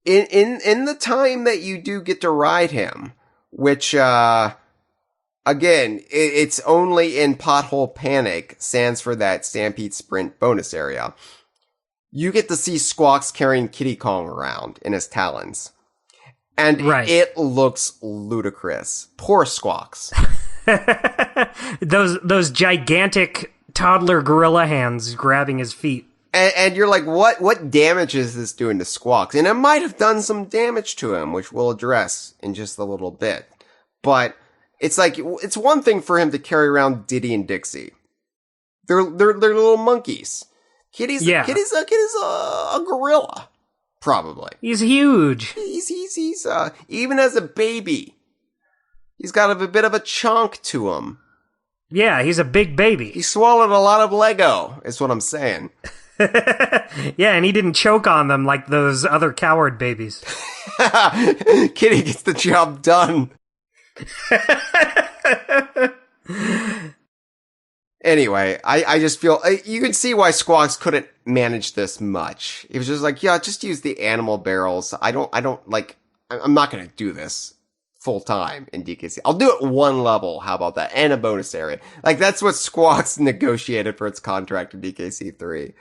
in the time that you do get to ride him, which, again, it's only in Pothole Panic, stands for that Stampede Sprint bonus area. You get to see Squawks carrying Kitty Kong around in his talons. And it looks ludicrous. Poor Squawks. those gigantic toddler gorilla hands grabbing his feet. And you're like, what damage is this doing to Squawks? And it might have done some damage to him, which we'll address in just a little bit. But it's like, it's one thing for him to carry around Diddy and Dixie. They're little monkeys. Kitty's a gorilla, probably. He's huge. He's even as a baby, he's got a bit of a chunk to him. Yeah, he's a big baby. He swallowed a lot of Lego, is what I'm saying. Yeah, and he didn't choke on them like those other coward babies. Kitty gets the job done. Anyway, I just feel, you can see why Squawks couldn't manage this much. He was just like, yeah, just use the animal barrels. I'm not gonna do this full time in DKC. I'll do it one level, how about that? And a bonus area. Like, that's what Squawks negotiated for its contract in DKC 3.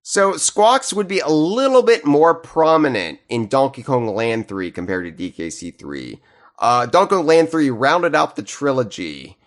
So, Squawks would be a little bit more prominent in Donkey Kong Land 3 compared to DKC 3. Donkey Kong Land 3 rounded out the trilogy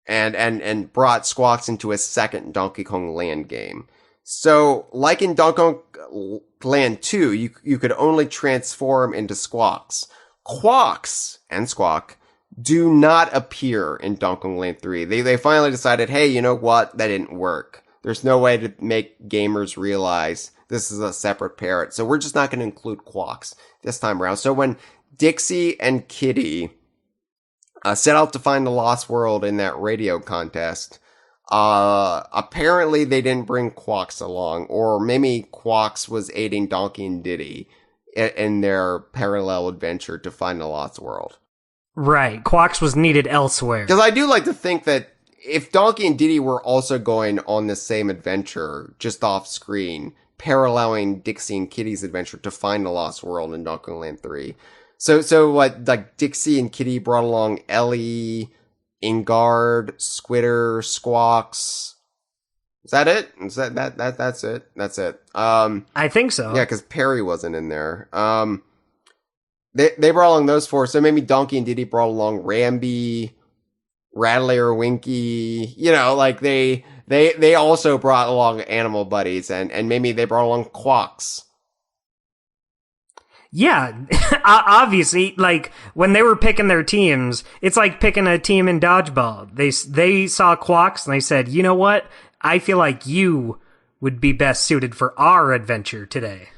and brought Squawks into a second Donkey Kong Land game. So, like in Donkey Kong Land 2, you could only transform into Squawks. Quawks and Squawk do not appear in Donkey Kong Land 3. They finally decided, hey, you know what? That didn't work. There's no way to make gamers realize this is a separate parrot. So we're just not going to include Quawks this time around. So when Dixie and Kitty set out to find the Lost World in that radio contest, apparently they didn't bring Quawks along, or maybe Quawks was aiding Donkey and Diddy in their parallel adventure to find the Lost World. Right, Quawks was needed elsewhere. Because I do like to think that if Donkey and Diddy were also going on the same adventure, just off screen, paralleling Dixie and Kitty's adventure to find the Lost World in Donkey Kong Land 3. So what, like Dixie and Kitty brought along Ellie, Ingard, Squitter, Squawks. Is that it? That's it? That's it. I think so. Yeah, because Perry wasn't in there. They brought along those four, so maybe Donkey and Diddy brought along Rambi, Rattly or Winky, like they also brought along animal buddies, and maybe they brought along Quawks. Yeah, obviously, like, when they were picking their teams, it's like picking a team in dodgeball. They saw Quawks and they said, you know what? I feel like you would be best suited for our adventure today.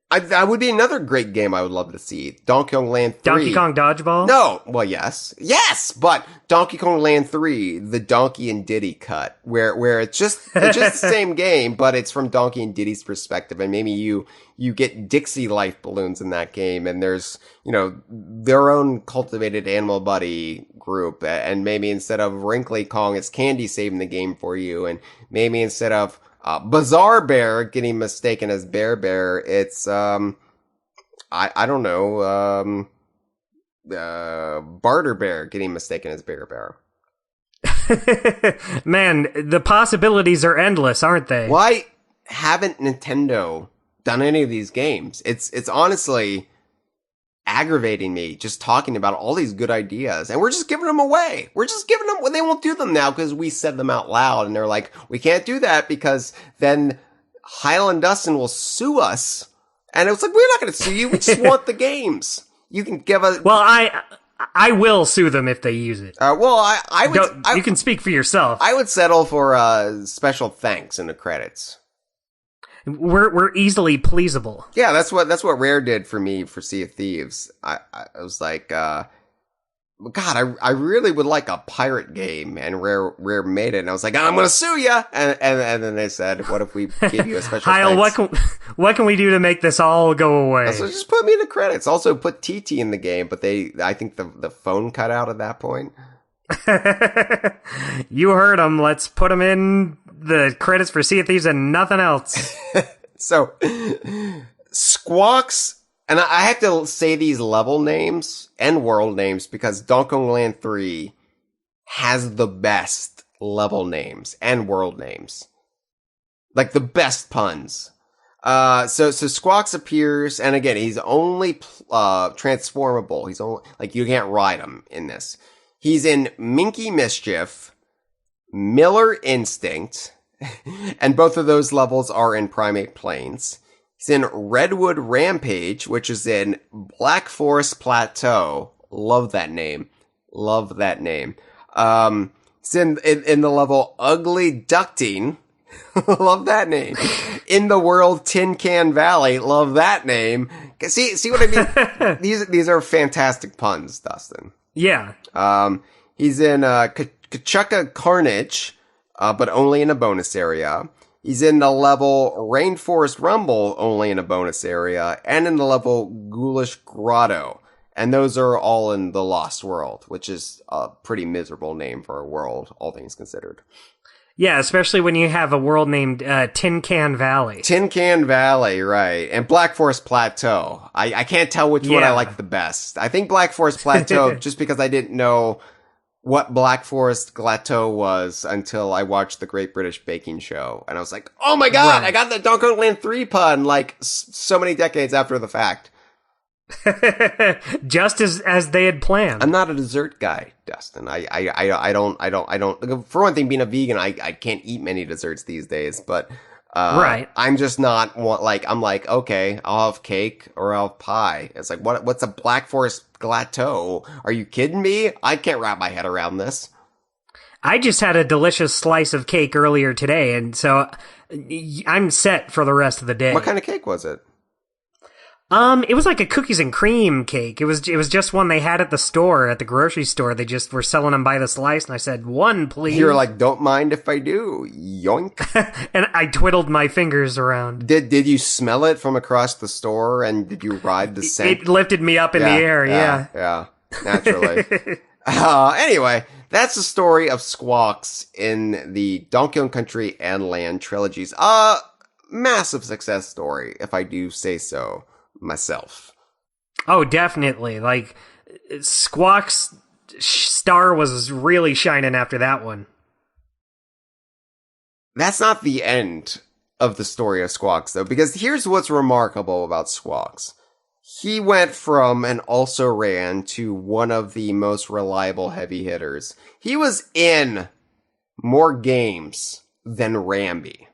That would be another great game I would love to see. Donkey Kong Land 3. Donkey Kong Dodgeball? No. Well, yes. Yes! But Donkey Kong Land 3, the Donkey and Diddy cut, where it's just the same game, but it's from Donkey and Diddy's perspective, and maybe you get Dixie life balloons in that game, and there's, their own cultivated animal buddy group, and maybe instead of Wrinkly Kong, it's Candy saving the game for you, and maybe instead of Bizarre Bear getting mistaken as Bear, it's, I don't know, Barter Bear getting mistaken as Bear. Man, the possibilities are endless, aren't they? Why haven't Nintendo done any of these games? It's honestly aggravating me just talking about all these good ideas, and we're just giving them away. We're just giving them, they won't do them now because we said them out loud, and they're like, we can't do that because then Hyle and Dustin will sue us. And it's like, we're not going to sue you. We just want the games. You can give us. Well, I will sue them if they use it. I would. You can speak for yourself. I would settle for special thanks in the credits. We're easily pleasable. Yeah, that's what Rare did for me for Sea of Thieves. I was like, God, I really would like a pirate game, and Rare made it, and I was like, I'm gonna sue you, and then they said, what if we give you a special Hyle, thanks? what can we do to make this all go away? So just put me in the credits. Also put TT in the game, but I think the phone cut out at that point. You heard him. Let's put him in the credits for Sea of Thieves and nothing else. So, Squawks, and I have to say these level names and world names because Donkey Kong Land 3 has the best level names and world names. Like the best puns. So Squawks appears, and again, he's only, transformable. He's only, like, you can't ride him in this. He's in Minky Mischief, Miller Instinct, and both of those levels are in Primate Plains. He's in Redwood Rampage, which is in Black Forest Plateau. Love that name. Love that name. He's in the level Ugly Ducting. Love that name. In the World Tin Can Valley. Love that name. See what I mean? These are fantastic puns, Dustin. Yeah. He's in Kachuka Carnage, but only in a bonus area. He's in the level Rainforest Rumble, only in a bonus area, and in the level Ghoulish Grotto. And those are all in the Lost World, which is a pretty miserable name for a world, all things considered. Yeah, especially when you have a world named Tin Can Valley. Tin Can Valley, right. And Black Forest Plateau. I can't tell which one I like the best. I think Black Forest Plateau, just because I didn't know what Black Forest Plateau was until I watched the Great British Baking Show. And I was like, oh my god, right. I got the Donkey Kong Land 3 pun, like, so many decades after the fact. Just as they had planned. I'm not a dessert guy, Dustin. I don't. For one thing, being a vegan, I can't eat many desserts these days. But right, I'm just not I'm like, okay, I'll have cake or I'll have pie. It's like, what's a Black Forest Plateau? Are you kidding me? I can't wrap my head around this. I just had a delicious slice of cake earlier today, and so I'm set for the rest of the day. What kind of cake was it? It was like a cookies and cream cake. It was just one they had at the store, at the grocery store. They just were selling them by the slice, and I said, one, please. You were like, don't mind if I do. Yoink. And I twiddled my fingers around. Did you smell it from across the store, and did you ride the scent? It lifted me up in the air, yeah. Yeah, naturally. Anyway, that's the story of Squawks in the Donkey Kong Country and Land trilogies. Massive success story, if I do say so myself. Oh, definitely. Like, Squawk's star was really shining after that one. That's not the end of the story of Squawks, though, because here's what's remarkable about Squawks. He went from an also-ran to one of the most reliable heavy hitters. He was in more games than Rambi.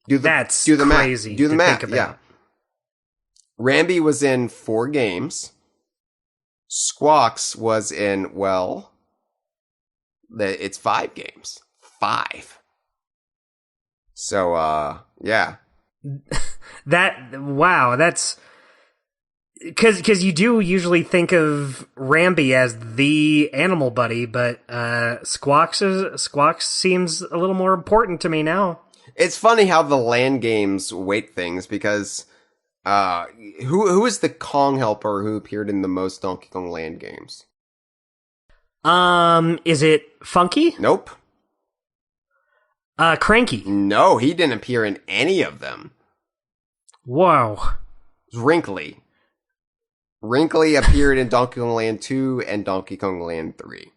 That's crazy. Do the math. Yeah. Rambi was in 4 games. Squawks was in, it's 5 games. 5. So, yeah. That's because you do usually think of Rambi as the animal buddy, but Squawks seems a little more important to me now. It's funny how the land games weight things, because who is the Kong helper who appeared in the most Donkey Kong Land games? Is it Funky? Nope. Cranky? No, he didn't appear in any of them. Whoa. It was Wrinkly. Wrinkly appeared in Donkey Kong Land 2 and Donkey Kong Land 3.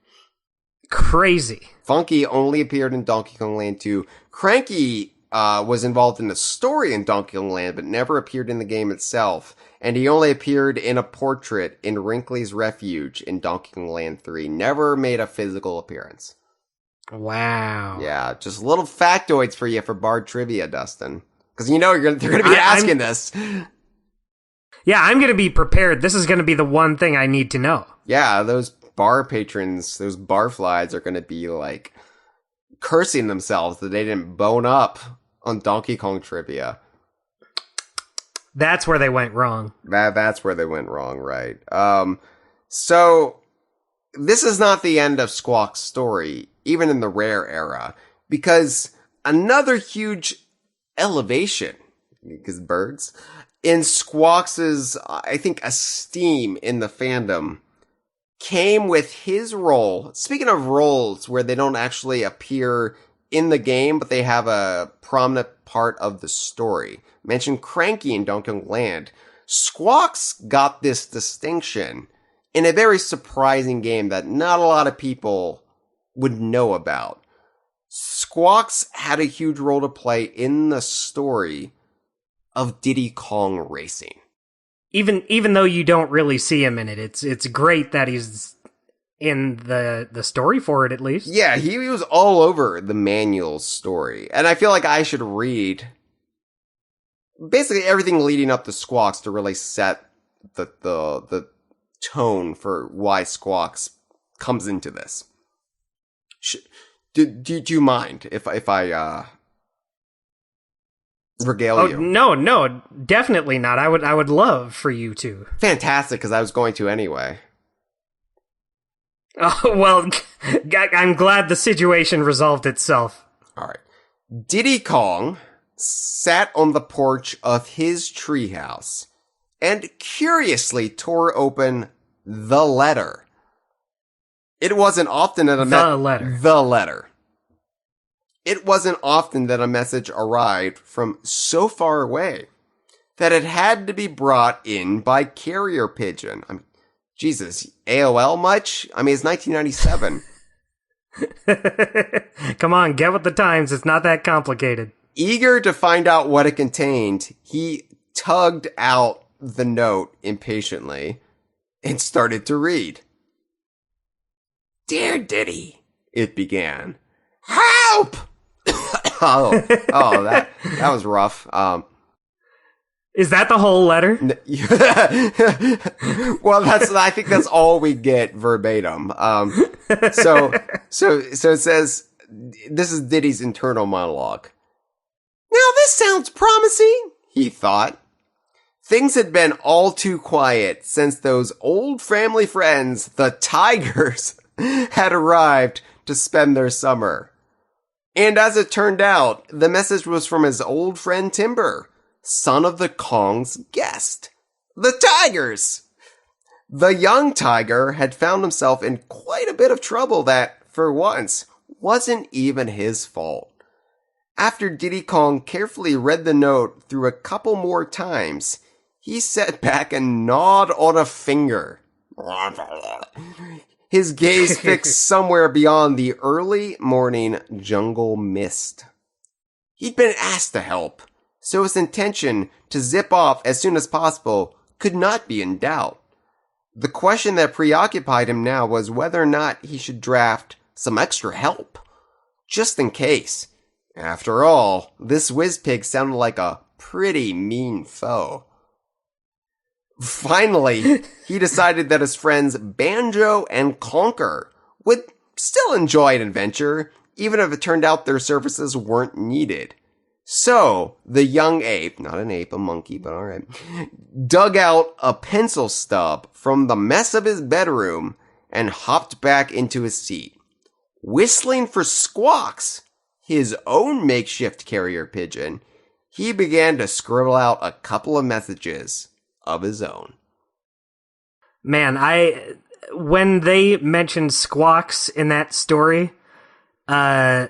Crazy. Funky only appeared in Donkey Kong Land 2. Cranky was involved in the story in Donkey Kong Land, but never appeared in the game itself. And he only appeared in a portrait in Wrinkly's Refuge in Donkey Kong Land 3. Never made a physical appearance. Wow. Yeah, just little factoids for you for Bard Trivia, Dustin. Because they're going to be asking this. Yeah, I'm going to be prepared. This is going to be the one thing I need to know. Yeah, those bar patrons, those barflies are going to be like cursing themselves that they didn't bone up on Donkey Kong Trivia. That's where they went wrong. That's where they went wrong, right? So this is not the end of Squawk's story, even in the Rare era, because another huge elevation, because birds, in Squawk's, I think, esteem in the fandom came with his role. Speaking of roles where they don't actually appear in the game, but they have a prominent part of the story. Mentioned Cranky in Donkey Kong Land. Squawks got this distinction in a very surprising game that not a lot of people would know about. Squawks had a huge role to play in the story of Diddy Kong Racing. Even though you don't really see him in it, it's great that he's in the story for it, at least. Yeah, he was all over the manual story. And I feel like I should read basically everything leading up to Squawks to really set the tone for why Squawks comes into this. Do you mind if I regale you? No, definitely not. I would love for you to. Fantastic, because I was going to anyway. Oh, well, I'm glad the situation resolved itself. All right. Diddy Kong sat on the porch of his treehouse and curiously tore open the letter. It wasn't often that the letter. It wasn't often that a message arrived from so far away that it had to be brought in by carrier pigeon. I mean, Jesus, AOL much? I mean, it's 1997. Come on, get with the times. It's not that complicated. Eager to find out what it contained, he tugged out the note impatiently and started to read. Dear Diddy, it began. Help! that was rough. Is that the whole letter? Well, I think that's all we get verbatim. So it says, this is Diddy's internal monologue. Now this sounds promising, he thought. Things had been all too quiet since those old family friends, the Tigers, had arrived to spend their summer. And as it turned out, the message was from his old friend Timber, son of the Kong's guest, the Tigers. The young tiger had found himself in quite a bit of trouble that, for once, wasn't even his fault. After Diddy Kong carefully read the note through a couple more times, he sat back and gnawed on a finger. His gaze fixed somewhere beyond the early morning jungle mist. He'd been asked to help, so his intention to zip off as soon as possible could not be in doubt. The question that preoccupied him now was whether or not he should draft some extra help, just in case. After all, this whiz-pig sounded like a pretty mean foe. Finally, he decided that his friends Banjo and Conker would still enjoy an adventure, even if it turned out their services weren't needed. So, the young ape, not an ape, a monkey, but alright, dug out a pencil stub from the mess of his bedroom and hopped back into his seat. Whistling for Squawks, his own makeshift carrier pigeon, he began to scribble out a couple of messages of his own. Man, when they mentioned Squawks in that story, I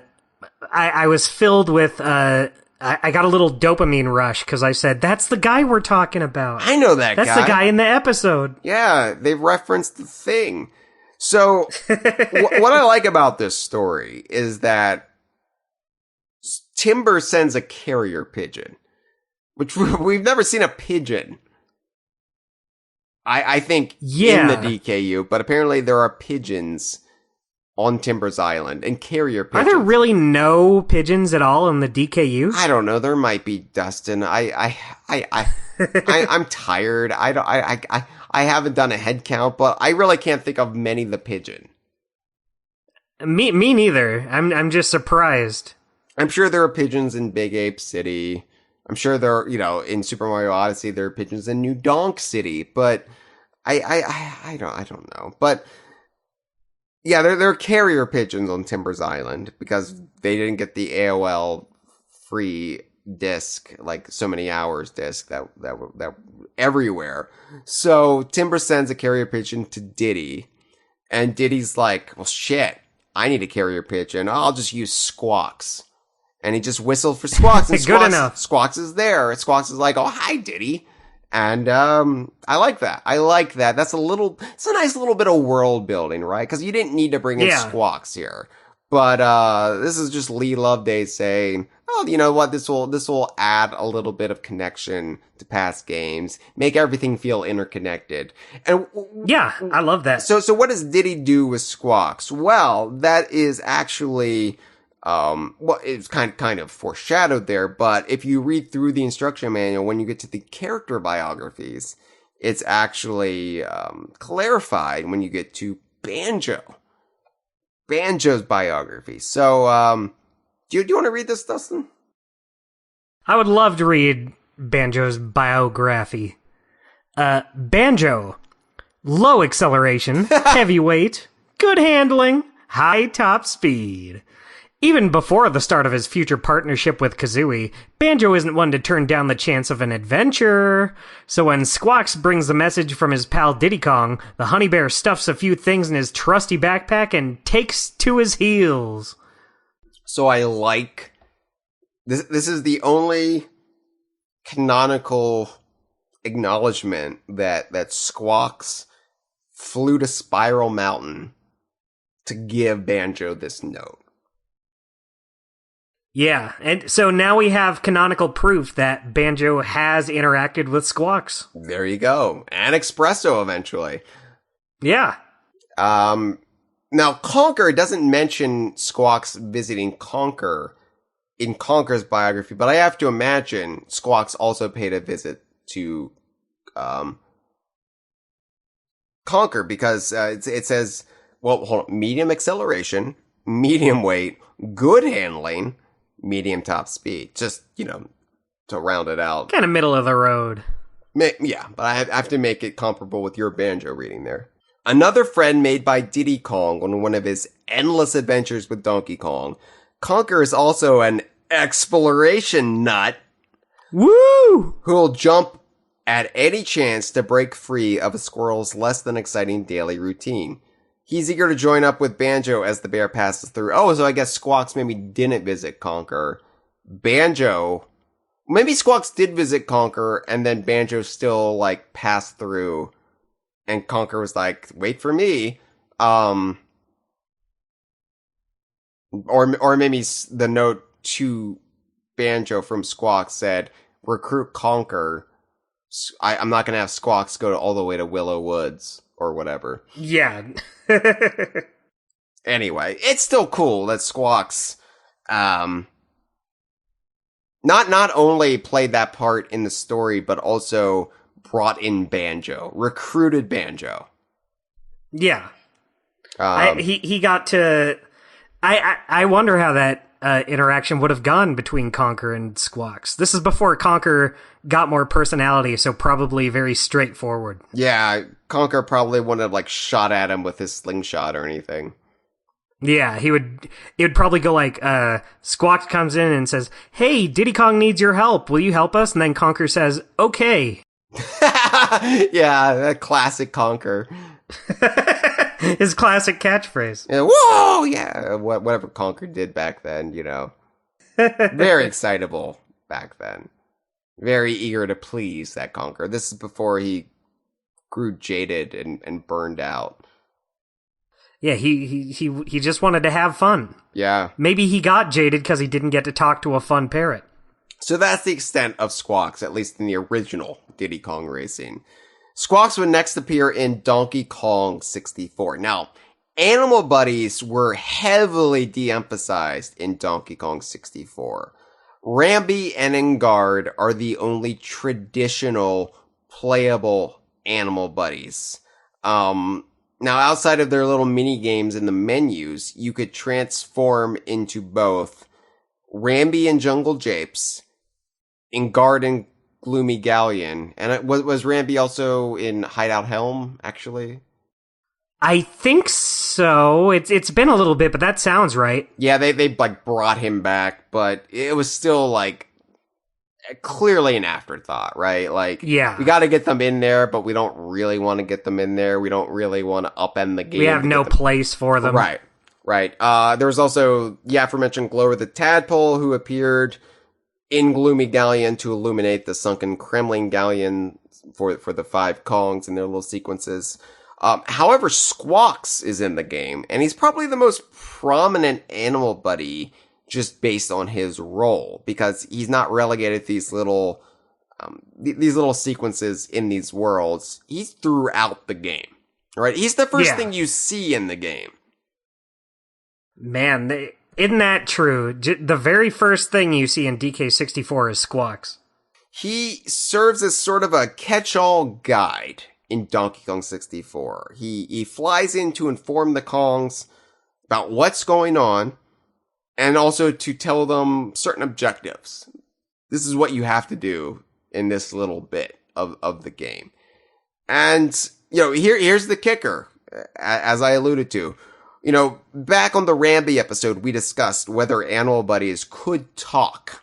was filled with, I got a little dopamine rush because I said, that's the guy we're talking about. I know that guy. That's the guy in the episode. Yeah, they referenced the thing. So, what I like about this story is that Timber sends a carrier pigeon, which we've never seen a pigeon. I think in the DKU, but apparently there are pigeons on Timber's Island and carrier pigeons. Are there really no pigeons at all in the DKU? I don't know. There might be, Dustin. I'm tired. I haven't done a head count, but I really can't think of many the pigeon. Me neither. I'm just surprised. I'm sure there are pigeons in Big Ape City. I'm sure there are, in Super Mario Odyssey, there are pigeons in New Donk City, but I don't know. But yeah, there are carrier pigeons on Timber's Island because they didn't get the AOL free disc, like so many hours disc that everywhere. So Timber sends a carrier pigeon to Diddy, and Diddy's like, well, shit, I need a carrier pigeon. I'll just use Squawks. And he just whistled for Squawks, and Good enough. Squawks is there. And Squawks is like, oh, hi, Diddy. And I like that. I like that. It's a nice little bit of world building, right? Because you didn't need to bring in Squawks here. But this is just Lee Loveday saying, oh, you know what? This will add a little bit of connection to past games, make everything feel interconnected. And yeah, I love that. So what does Diddy do with Squawks? Well, that is actually it's kind of foreshadowed there, but if you read through the instruction manual, when you get to the character biographies, it's actually clarified when you get to Banjo's biography. So, do you want to read this, Dustin? I would love to read Banjo's biography. Banjo. Low acceleration, heavyweight, good handling, high top speed. Even before the start of his future partnership with Kazooie, Banjo isn't one to turn down the chance of an adventure. So when Squawks brings the message from his pal Diddy Kong, the honey bear stuffs a few things in his trusty backpack and takes to his heels. So I like... This is the only canonical acknowledgement that Squawks flew to Spiral Mountain to give Banjo this note. Yeah, and so now we have canonical proof that Banjo has interacted with Squawks. There you go. And Espresso eventually. Yeah. Now, Conker doesn't mention Squawks visiting Conker in Conker's biography, but I have to imagine Squawks also paid a visit to Conker because it says, well, hold on, medium acceleration, medium weight, good handling, medium top speed. Just, to round it out. Kind of middle of the road. Yeah, but I have to make it comparable with your Banjo reading there. Another friend made by Diddy Kong on one of his endless adventures with Donkey Kong. Conker is also an exploration nut. Woo! Who'll jump at any chance to break free of a squirrel's less than exciting daily routine. He's eager to join up with Banjo as the bear passes through. Oh, so I guess Squawks maybe didn't visit Conker. Maybe Squawks did visit Conker, and then Banjo still, passed through. And Conker was like, wait for me. Or maybe the note to Banjo from Squawks said, recruit Conker. I'm not going to have Squawks go all the way to Willow Woods. Or whatever. Yeah. Anyway, it's still cool that Squawks not only played that part in the story, but also brought in Banjo, recruited Banjo. Yeah. He got to... I wonder how that interaction would have gone between Conker and Squawks. This is before Conker got more personality, so probably very straightforward. Yeah, Conker probably wouldn't have shot at him with his slingshot or anything. Yeah, it would probably go Squawks comes in and says, hey, Diddy Kong needs your help. Will you help us? And then Conker says, okay. Yeah, that classic Conker. His classic catchphrase. Yeah, whoa! Yeah, whatever Conker did back then, Very excitable back then. Very eager to please, that Conker. This is before he grew jaded and burned out. Yeah, he just wanted to have fun. Yeah. Maybe he got jaded because he didn't get to talk to a fun parrot. So that's the extent of Squawks, at least in the original Diddy Kong Racing. Squawks would next appear in Donkey Kong 64. Now, animal buddies were heavily de-emphasized in Donkey Kong 64. Rambi and Engard are the only traditional playable animal buddies. Now, outside of their little mini games in the menus, you could transform into both Rambi and Jungle Japes, Engard and Gloomy Galleon. And was Rambi also in Hideout Helm, actually? I think so. It's been a little bit, but that sounds right. Yeah, they brought him back, but it was still clearly an afterthought, right? Yeah. We got to get them in there, but we don't really want to get them in there. We don't really want to upend the game. We have no place for them. Right. right? There was also the aforementioned Glower the Tadpole, who appeared in Gloomy Galleon to illuminate the sunken Kremlin Galleon for the 5 Kongs and their little sequences. However, Squawks is in the game, and he's probably the most prominent animal buddy just based on his role, because he's not relegated to these little sequences in these worlds. He's throughout the game, right? He's the first thing you see in the game. Man, isn't that true? The very first thing you see in DK64 is Squawks. He serves as sort of a catch-all guide in Donkey Kong 64. He flies in to inform the Kongs about what's going on, and also to tell them certain objectives. This is what you have to do in this little bit of the game. And, here's the kicker, as I alluded to. Back on the Rambi episode, we discussed whether animal buddies could talk,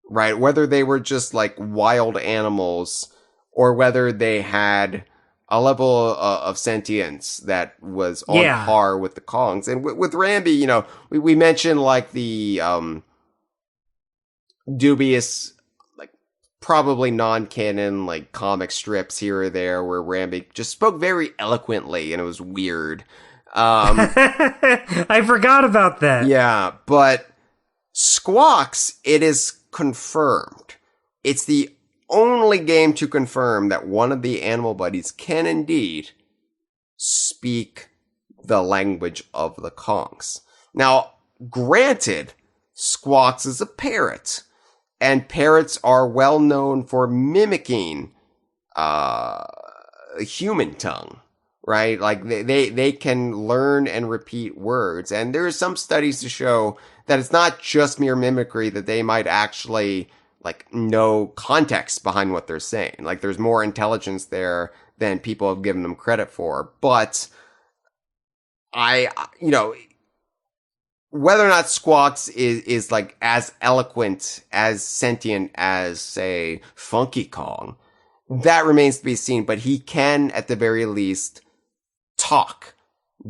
right? Whether they were just like wild animals, or whether they had a level of sentience that was on par with the Kongs. And with Rambi, we mentioned like the dubious, like probably non-canon, like comic strips here or there where Rambi just spoke very eloquently and it was weird. I forgot about that. Yeah, but Squawks, it is confirmed. It's the only game to confirm that one of the animal buddies can indeed speak the language of the Kongs. Now, granted, Squawks is a parrot, and parrots are well known for mimicking human tongue, right? Like they can learn and repeat words, and there are some studies to show that it's not just mere mimicry, that they might actually like no context behind what they're saying. Like there's more intelligence there than people have given them credit for. But whether or not Squawks is like as eloquent, as sentient as, say, Funky Kong, that remains to be seen. But he can, at the very least, talk,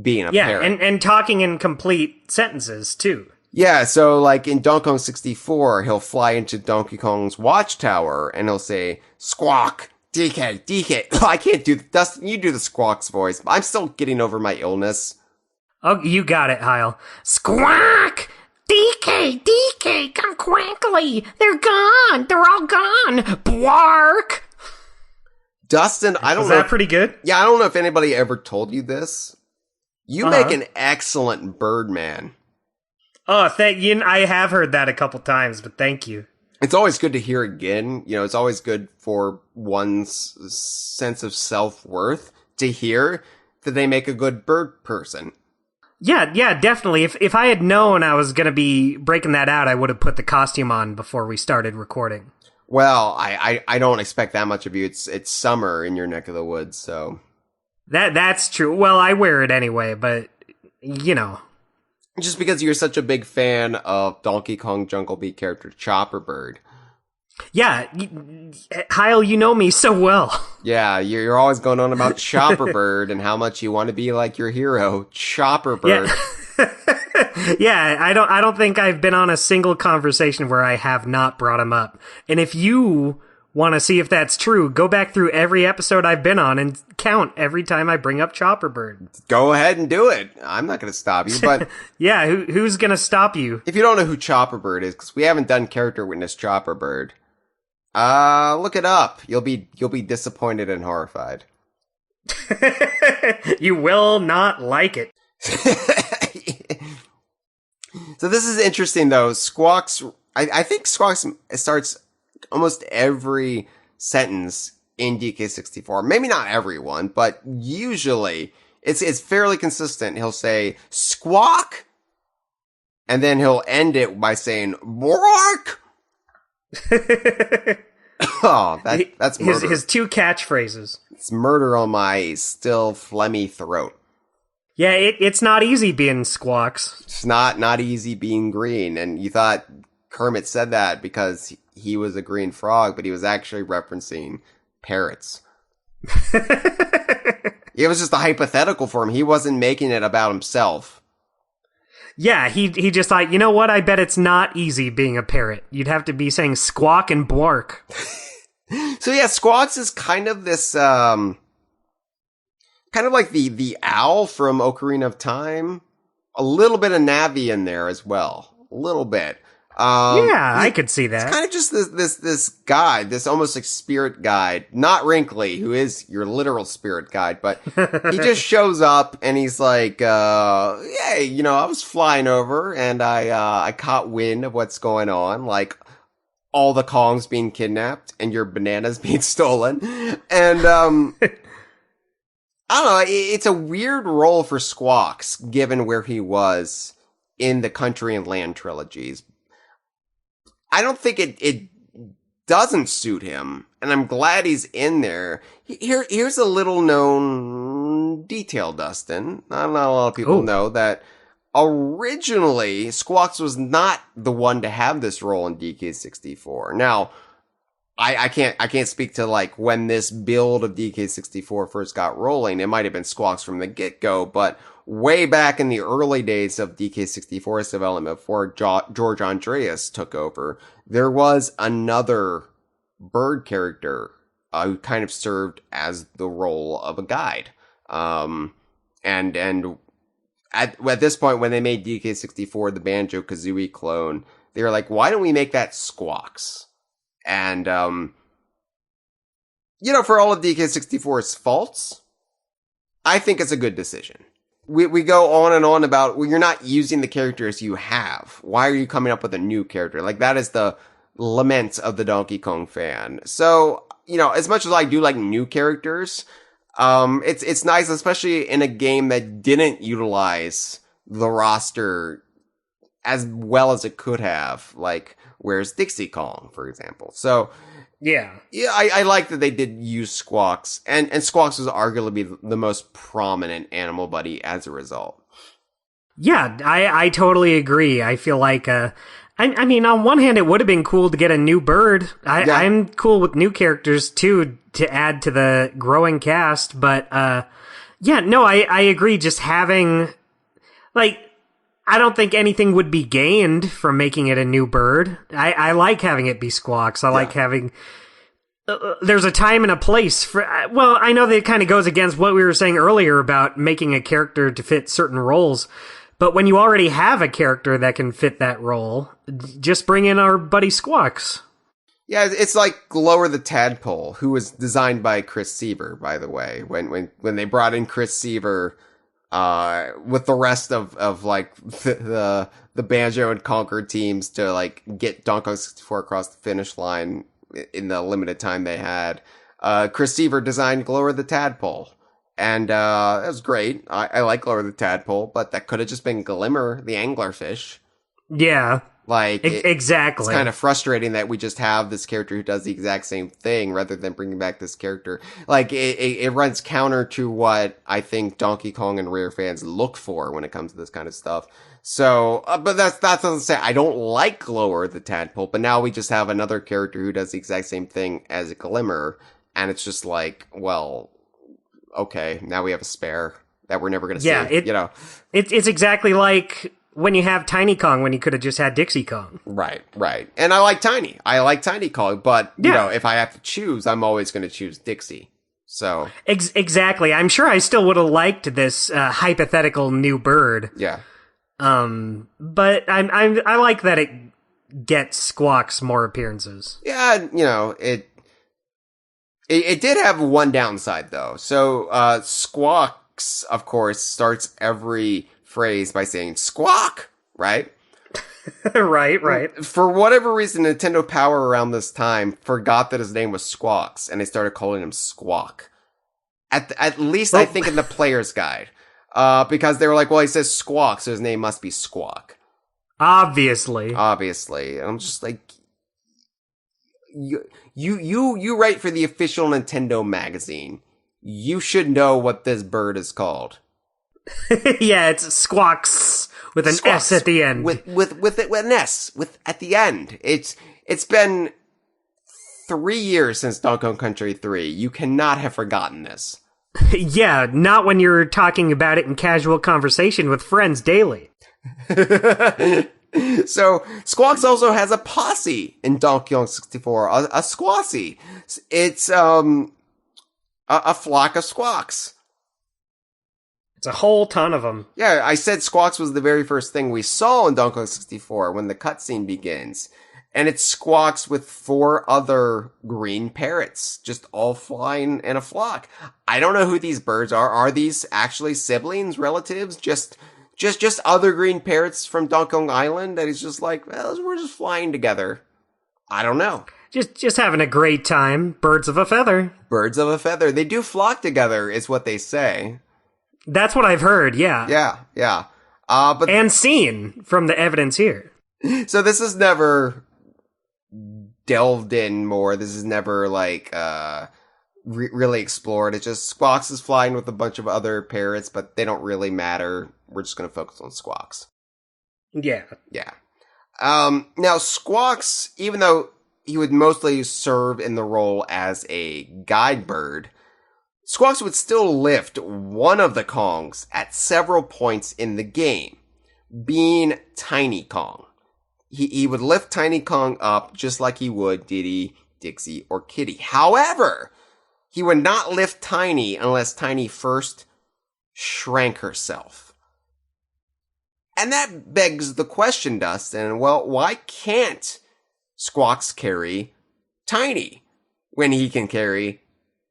being a parrot. and talking in complete sentences too. Yeah, so like in Donkey Kong 64, he'll fly into Donkey Kong's watchtower and he'll say, "Squawk, DK, DK." Oh, I can't do Dustin, you do the Squawks voice. I'm still getting over my illness. Oh, you got it, Hyle. Squawk! DK, DK, come quickly! They're gone! They're all gone! Bwark! Dustin, I don't know. Is that pretty good? Yeah, I don't know if anybody ever told you this. You make an excellent Birdman. Oh, thank you. I have heard that a couple times, but thank you. It's always good to hear again. It's always good for one's sense of self-worth to hear that they make a good bird person. Yeah, definitely. If I had known I was going to be breaking that out, I would have put the costume on before we started recording. Well, I don't expect that much of you. It's summer in your neck of the woods, so. That's true. Well, I wear it anyway, but, Just because you're such a big fan of Donkey Kong Jungle Beat character Chopper Bird. Yeah, Hyle, you know me so well. Yeah, you're always going on about Chopper Bird and how much you want to be like your hero, Chopper Bird. Yeah, I don't think I've been on a single conversation where I have not brought him up. And if you want to see if that's true, go back through every episode I've been on and count every time I bring up Chopper Bird. Go ahead and do it. I'm not going to stop you, but... Yeah, who's going to stop you? If you don't know who Chopper Bird is, because we haven't done Character Witness Chopper Bird, look it up. You'll be disappointed and horrified. You will not like it. So this is interesting, though. Squawks... I think Squawks starts almost every sentence in DK64. Maybe not everyone, but usually it's fairly consistent. He'll say, "Squawk," and then he'll end it by saying, "Bwark." Oh, that's murder. His two catchphrases. It's murder on my still phlegmy throat. Yeah, it's not easy being Squawks. It's not easy being green. And you thought Kermit said that because he was a green frog, but he was actually referencing parrots. It was just a hypothetical for him. He wasn't making it about himself. Yeah, he just thought, you know what? I bet it's not easy being a parrot. You'd have to be saying Squawk and Bwark. So yeah, Squawks is kind of this, kind of like the owl from Ocarina of Time. A little bit of Navi in there as well. A little bit. Yeah, I could see that. It's kind of just this guide, this almost like spirit guide. Not Wrinkly, who is your literal spirit guide, but he just shows up and he's like, hey, you know, I was flying over and I caught wind of what's going on, like all the Kongs being kidnapped and your bananas being stolen. And, I don't know, it's a weird role for Squawks, given where he was in the Country and Land trilogies. I don't think it doesn't suit him, and I'm glad he's in there. Here's a little known detail, Dustin. Not a lot of people know that originally Squawks was not the one to have this role in DK64. Now, I can't speak to like when this build of DK64 first got rolling. It might have been Squawks from the get-go, but way back in the early days of DK64's development before George Andreas took over, there was another bird character who kind of served as the role of a guide. And at this point, when they made DK64 the Banjo-Kazooie clone, they were like, why don't we make that Squawks? And, you know, for all of DK64's faults, I think it's a good decision. We go on and on about, well, you're not using the characters you have. Why are you coming up with a new character? Like, that is the lament of the Donkey Kong fan. So, you know, as much as I do like new characters, it's nice, especially in a game that didn't utilize the roster as well as it could have. Like, where's Dixie Kong, for example? So, yeah, I like that they did use Squawks, and Squawks was arguably the most prominent animal buddy as a result. Yeah, I totally agree. I feel like, I mean, on one hand, it would have been cool to get a new bird. I'm cool with new characters, too, to add to the growing cast, but, yeah, no, I agree. Just having, like, I don't think anything would be gained from making it a new bird. I like having it be Squawks. I like having... there's a time and a place for... Well, I know that it kind of goes against what we were saying earlier about making a character to fit certain roles, but when you already have a character that can fit that role, just bring in our buddy Squawks. Yeah, it's like Glower the Tadpole, who was designed by Chris Seaver, by the way. When they brought in Chris Seaver... with the rest of like the Banjo and Conquer teams to like get Donkey Kong 64 across the finish line in the limited time they had. Chris Seaver designed Glower the Tadpole. And, it was great. I like Glower the Tadpole, but that could have just been Glimmer, the anglerfish. Yeah. Like, exactly. It's kind of frustrating that we just have this character who does the exact same thing rather than bringing back this character. Like, it runs counter to what I think Donkey Kong and Rare fans look for when it comes to this kind of stuff. So, but that doesn't say I don't like Glower the Tadpole, but now we just have another character who does the exact same thing as Glimmer, and it's just like, well, okay, now we have a spare that we're never going to see, you know. It's exactly like... when you have Tiny Kong, when you could have just had Dixie Kong. Right. And I like Tiny Kong, but, you know, if I have to choose, I'm always going to choose Dixie. So. Exactly. I'm sure I still would have liked this hypothetical new bird. Yeah. But I like that it gets Squawks more appearances. Yeah, you know, it did have one downside, though. So, Squawks, of course, starts every phrase by saying squawk, right? right. For whatever reason, Nintendo Power around this time forgot that his name was Squawks, and they started calling him Squawk. At least I think in the player's guide. Because they were like, well, he says Squawk, so his name must be Squawk. Obviously. And I'm just like, you write for the official Nintendo magazine. You should know what this bird is called. Yeah, it's Squawks with an Squawks. S at the end. With an S at the end. It's been 3 years since Donkey Kong Country 3. You cannot have forgotten this. Yeah, not when you're talking about it in casual conversation with friends daily. So, Squawks also has a posse in Donkey Kong 64, a squawsy. It's, a flock of squawks. It's a whole ton of them. Yeah, I said Squawks was the very first thing we saw in Donkey Kong 64 when the cutscene begins. And it's Squawks with 4 other green parrots, just all flying in a flock. I don't know who these birds are. Are these actually siblings, relatives, just other green parrots from Donkey Kong Island that is just like, well, we're just flying together? I don't know. Just having a great time. Birds of a feather. Birds of a feather. They do flock together, is what they say. That's what I've heard, yeah. Yeah. And seen from the evidence here. So this is never delved in more. This is never, like, really explored. It's just Squawks is flying with a bunch of other parrots, but they don't really matter. We're just going to focus on Squawks. Yeah. Now, Squawks, even though he would mostly serve in the role as a guide bird, Squawks would still lift one of the Kongs at several points in the game, being Tiny Kong. He would lift Tiny Kong up just like he would Diddy, Dixie, or Kitty. However, he would not lift Tiny unless Tiny first shrank herself. And that begs the question, Dustin, well, why can't Squawks carry Tiny when he can carry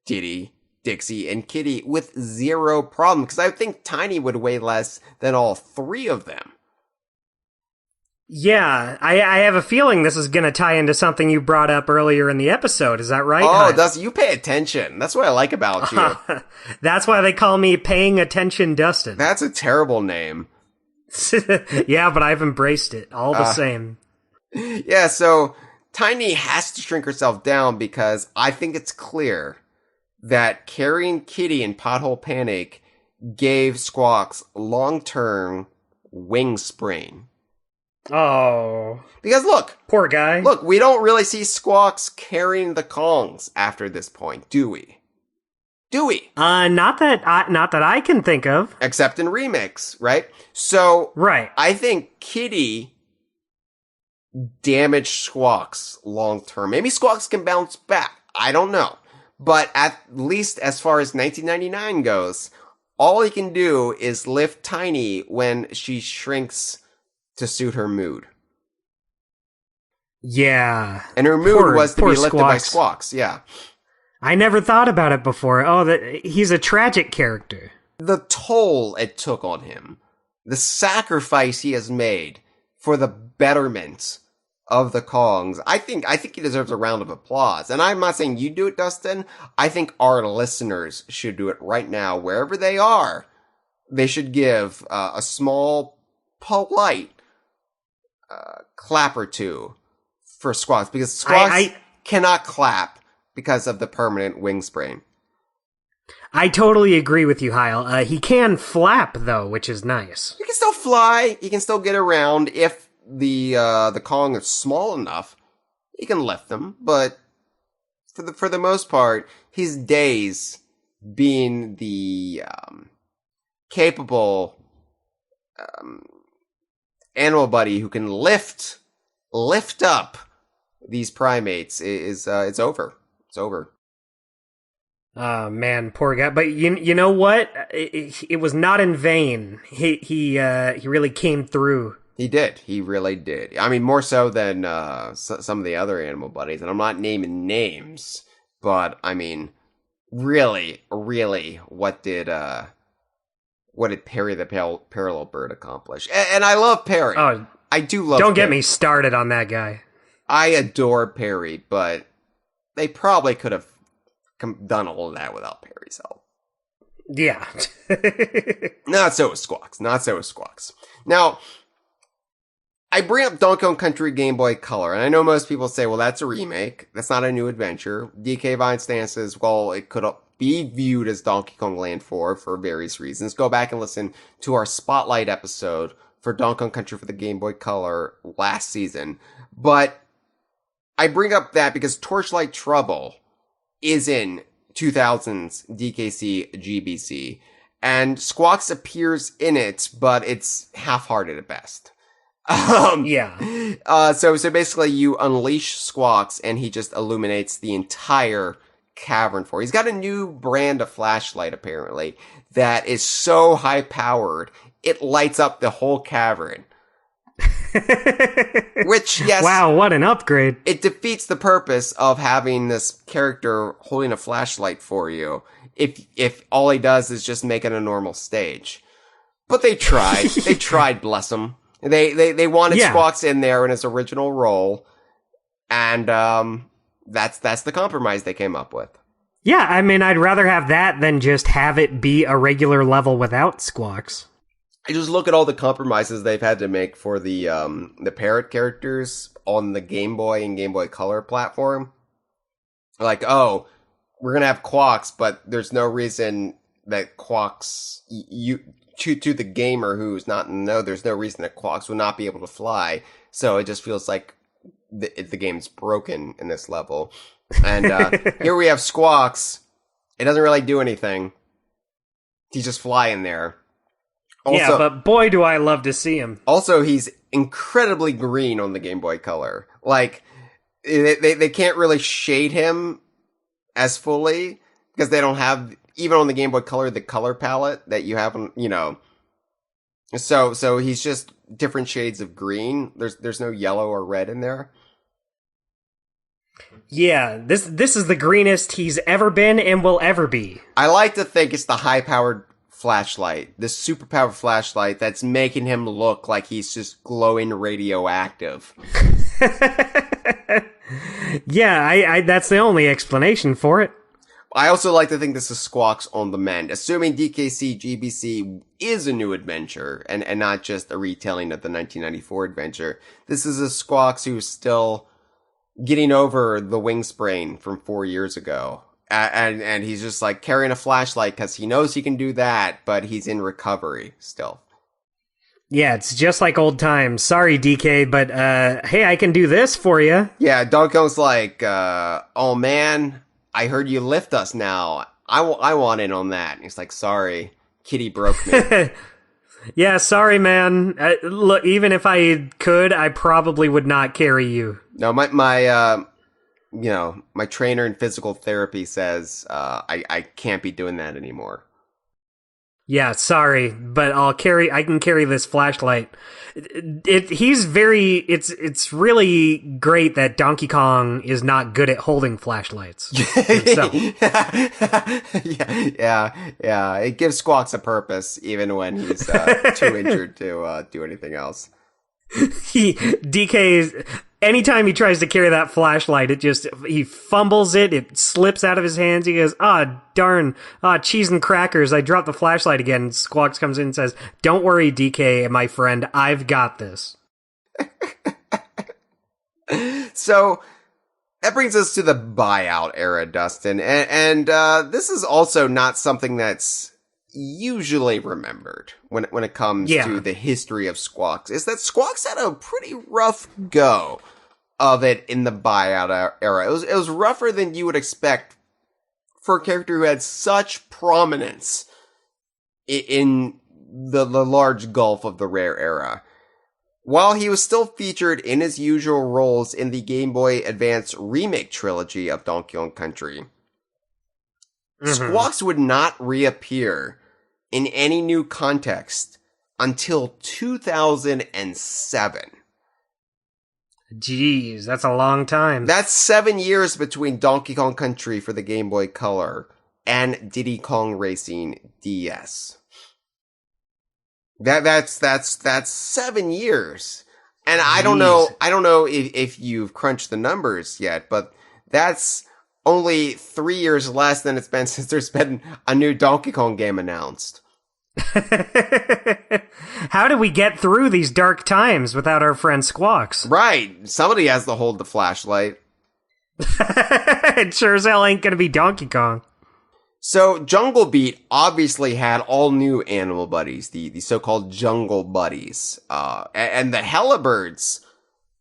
Diddy, Dixie, and Kitty with zero problem? Because I think Tiny would weigh less than all 3 of them. Yeah, I have a feeling this is going to tie into something you brought up earlier in the episode. Is that right? Oh, Dustin, you pay attention. That's what I like about you. That's why they call me Paying Attention Dustin. That's a terrible name. Yeah, but I've embraced it all the same. Yeah, so Tiny has to shrink herself down because I think it's clear that carrying Kitty in Pothole Panic gave Squawks long-term wing sprain. Oh. Because look. Poor guy. Look, we don't really see Squawks carrying the Kongs after this point, do we? Not that I can think of. Except in Remix, right? So, right. I think Kitty damaged Squawks long term. Maybe Squawks can bounce back. I don't know. But at least as far as 1999 goes, all he can do is lift Tiny when she shrinks to suit her mood. Yeah. And her mood was to be lifted Squawks. by Squawks, yeah. I never thought about it before. Oh, he's a tragic character. The toll it took on him, the sacrifice he has made for the betterment of the Kongs, I think he deserves a round of applause. And I'm not saying you do it, Dustin. I think our listeners should do it right now, wherever they are. They should give a small, polite clap or two for Squawks, because Squawks cannot clap because of the permanent wing sprain. I totally agree with you, Hyle. He can flap, though, which is nice. He can still fly. He can still get around. If the Kong is small enough, he can lift them. But for the most part, his days being the capable animal buddy who can lift up these primates is it's over. It's over. Oh man, poor guy. But you know what? It was not in vain. He really came through. He did. He really did. I mean, more so than some of the other animal buddies. And I'm not naming names, but I mean, really, what did Perry the Parallel Bird accomplish? And I love Perry. Oh, I do love. Don't Perry. get me started on that guy. I adore Perry, but they probably could have done all of that without Perry's help. Yeah. Not so with Squawks. Now, I bring up Donkey Kong Country Game Boy Color, and I know most people say, well, that's a remake. That's not a new adventure. DK Vine stances, well, it could be viewed as Donkey Kong Land 4 for various reasons. Go back and listen to our Spotlight episode for Donkey Kong Country for the Game Boy Color last season. But I bring up that because Torchlight Trouble is in 2000's DKC GBC. And Squawks appears in it, but it's half-hearted at best. So basically you unleash Squawks and he just illuminates the entire cavern for you. He's got a new brand of flashlight, apparently, that is so high-powered, it lights up the whole cavern. Which, yes. Wow, what an upgrade. It defeats the purpose of having this character holding a flashlight for you if all he does is just make it a normal stage. But they tried. They tried, bless them. They wanted Squawks in there in his original role, and that's the compromise they came up with. Yeah, I mean, I'd rather have that than just have it be a regular level without Squawks. I just look at all the compromises they've had to make for the Parrot characters on the Game Boy and Game Boy Color platform. Like, oh, we're gonna have Quawks, but there's no reason that Quawks to the gamer who's not in the know, there's no reason that Quawks will not be able to fly. So it just feels like the game's broken in this level. And here we have Squawks. It doesn't really do anything. He's just flying there. Also, yeah, but boy, do I love to see him. Also, he's incredibly green on the Game Boy Color. Like, they can't really shade him as fully because they don't have, even on the Game Boy Color, the color palette that you have, you know. So he's just different shades of green. There's no yellow or red in there. Yeah, this is the greenest he's ever been and will ever be. I like to think it's the high-powered flashlight, this super-powered flashlight that's making him look like he's just glowing radioactive. Yeah, I that's the only explanation for it. I also like to think this is Squawks on the mend, assuming DKC GBC is a new adventure and not just a retelling of the 1994 adventure. This is a Squawks who's still getting over the wing sprain from 4 years ago. And he's just like carrying a flashlight because he knows he can do that, but he's in recovery still. Yeah, it's just like old times. Sorry, DK, but hey, I can do this for you. Yeah, Donkey Kong's like, oh man, I heard you lift us now. I want in on that. And he's like, sorry, Kitty broke me. Yeah, sorry, man. Look, even if I could, I probably would not carry you. No, my trainer in physical therapy says I can't be doing that anymore. Yeah, sorry, but I can carry this flashlight. It's really great that Donkey Kong is not good at holding flashlights. Yeah. It gives Squawks a purpose, even when he's too injured to do anything else. Anytime he tries to carry that flashlight, he fumbles it slips out of his hands, he goes, darn, cheese and crackers, I dropped the flashlight again. And Squawks comes in and says, don't worry, DK, my friend, I've got this. So, that brings us to the Buyout era, Dustin, and this is also not something that's usually remembered when it comes to the history of Squawks, is that Squawks had a pretty rough go of it in the Buyout era. It was rougher than you would expect for a character who had such prominence in the large gulf of the Rare era. While he was still featured in his usual roles in the Game Boy Advance remake trilogy of Donkey Kong Country, Squawks would not reappear in any new context until 2007. Jeez, that's a long time. That's 7 years between Donkey Kong Country for the Game Boy Color and Diddy Kong Racing DS. That's 7 years. And I don't know if you've crunched the numbers yet, but that's only 3 years less than it's been since there's been a new Donkey Kong game announced. How do we get through these dark times without our friend Squawks? Right. Somebody has to hold the flashlight. It sure as hell ain't gonna be Donkey Kong. So, Jungle Beat obviously had all new animal buddies, the so-called Jungle Buddies. And the Hellabirds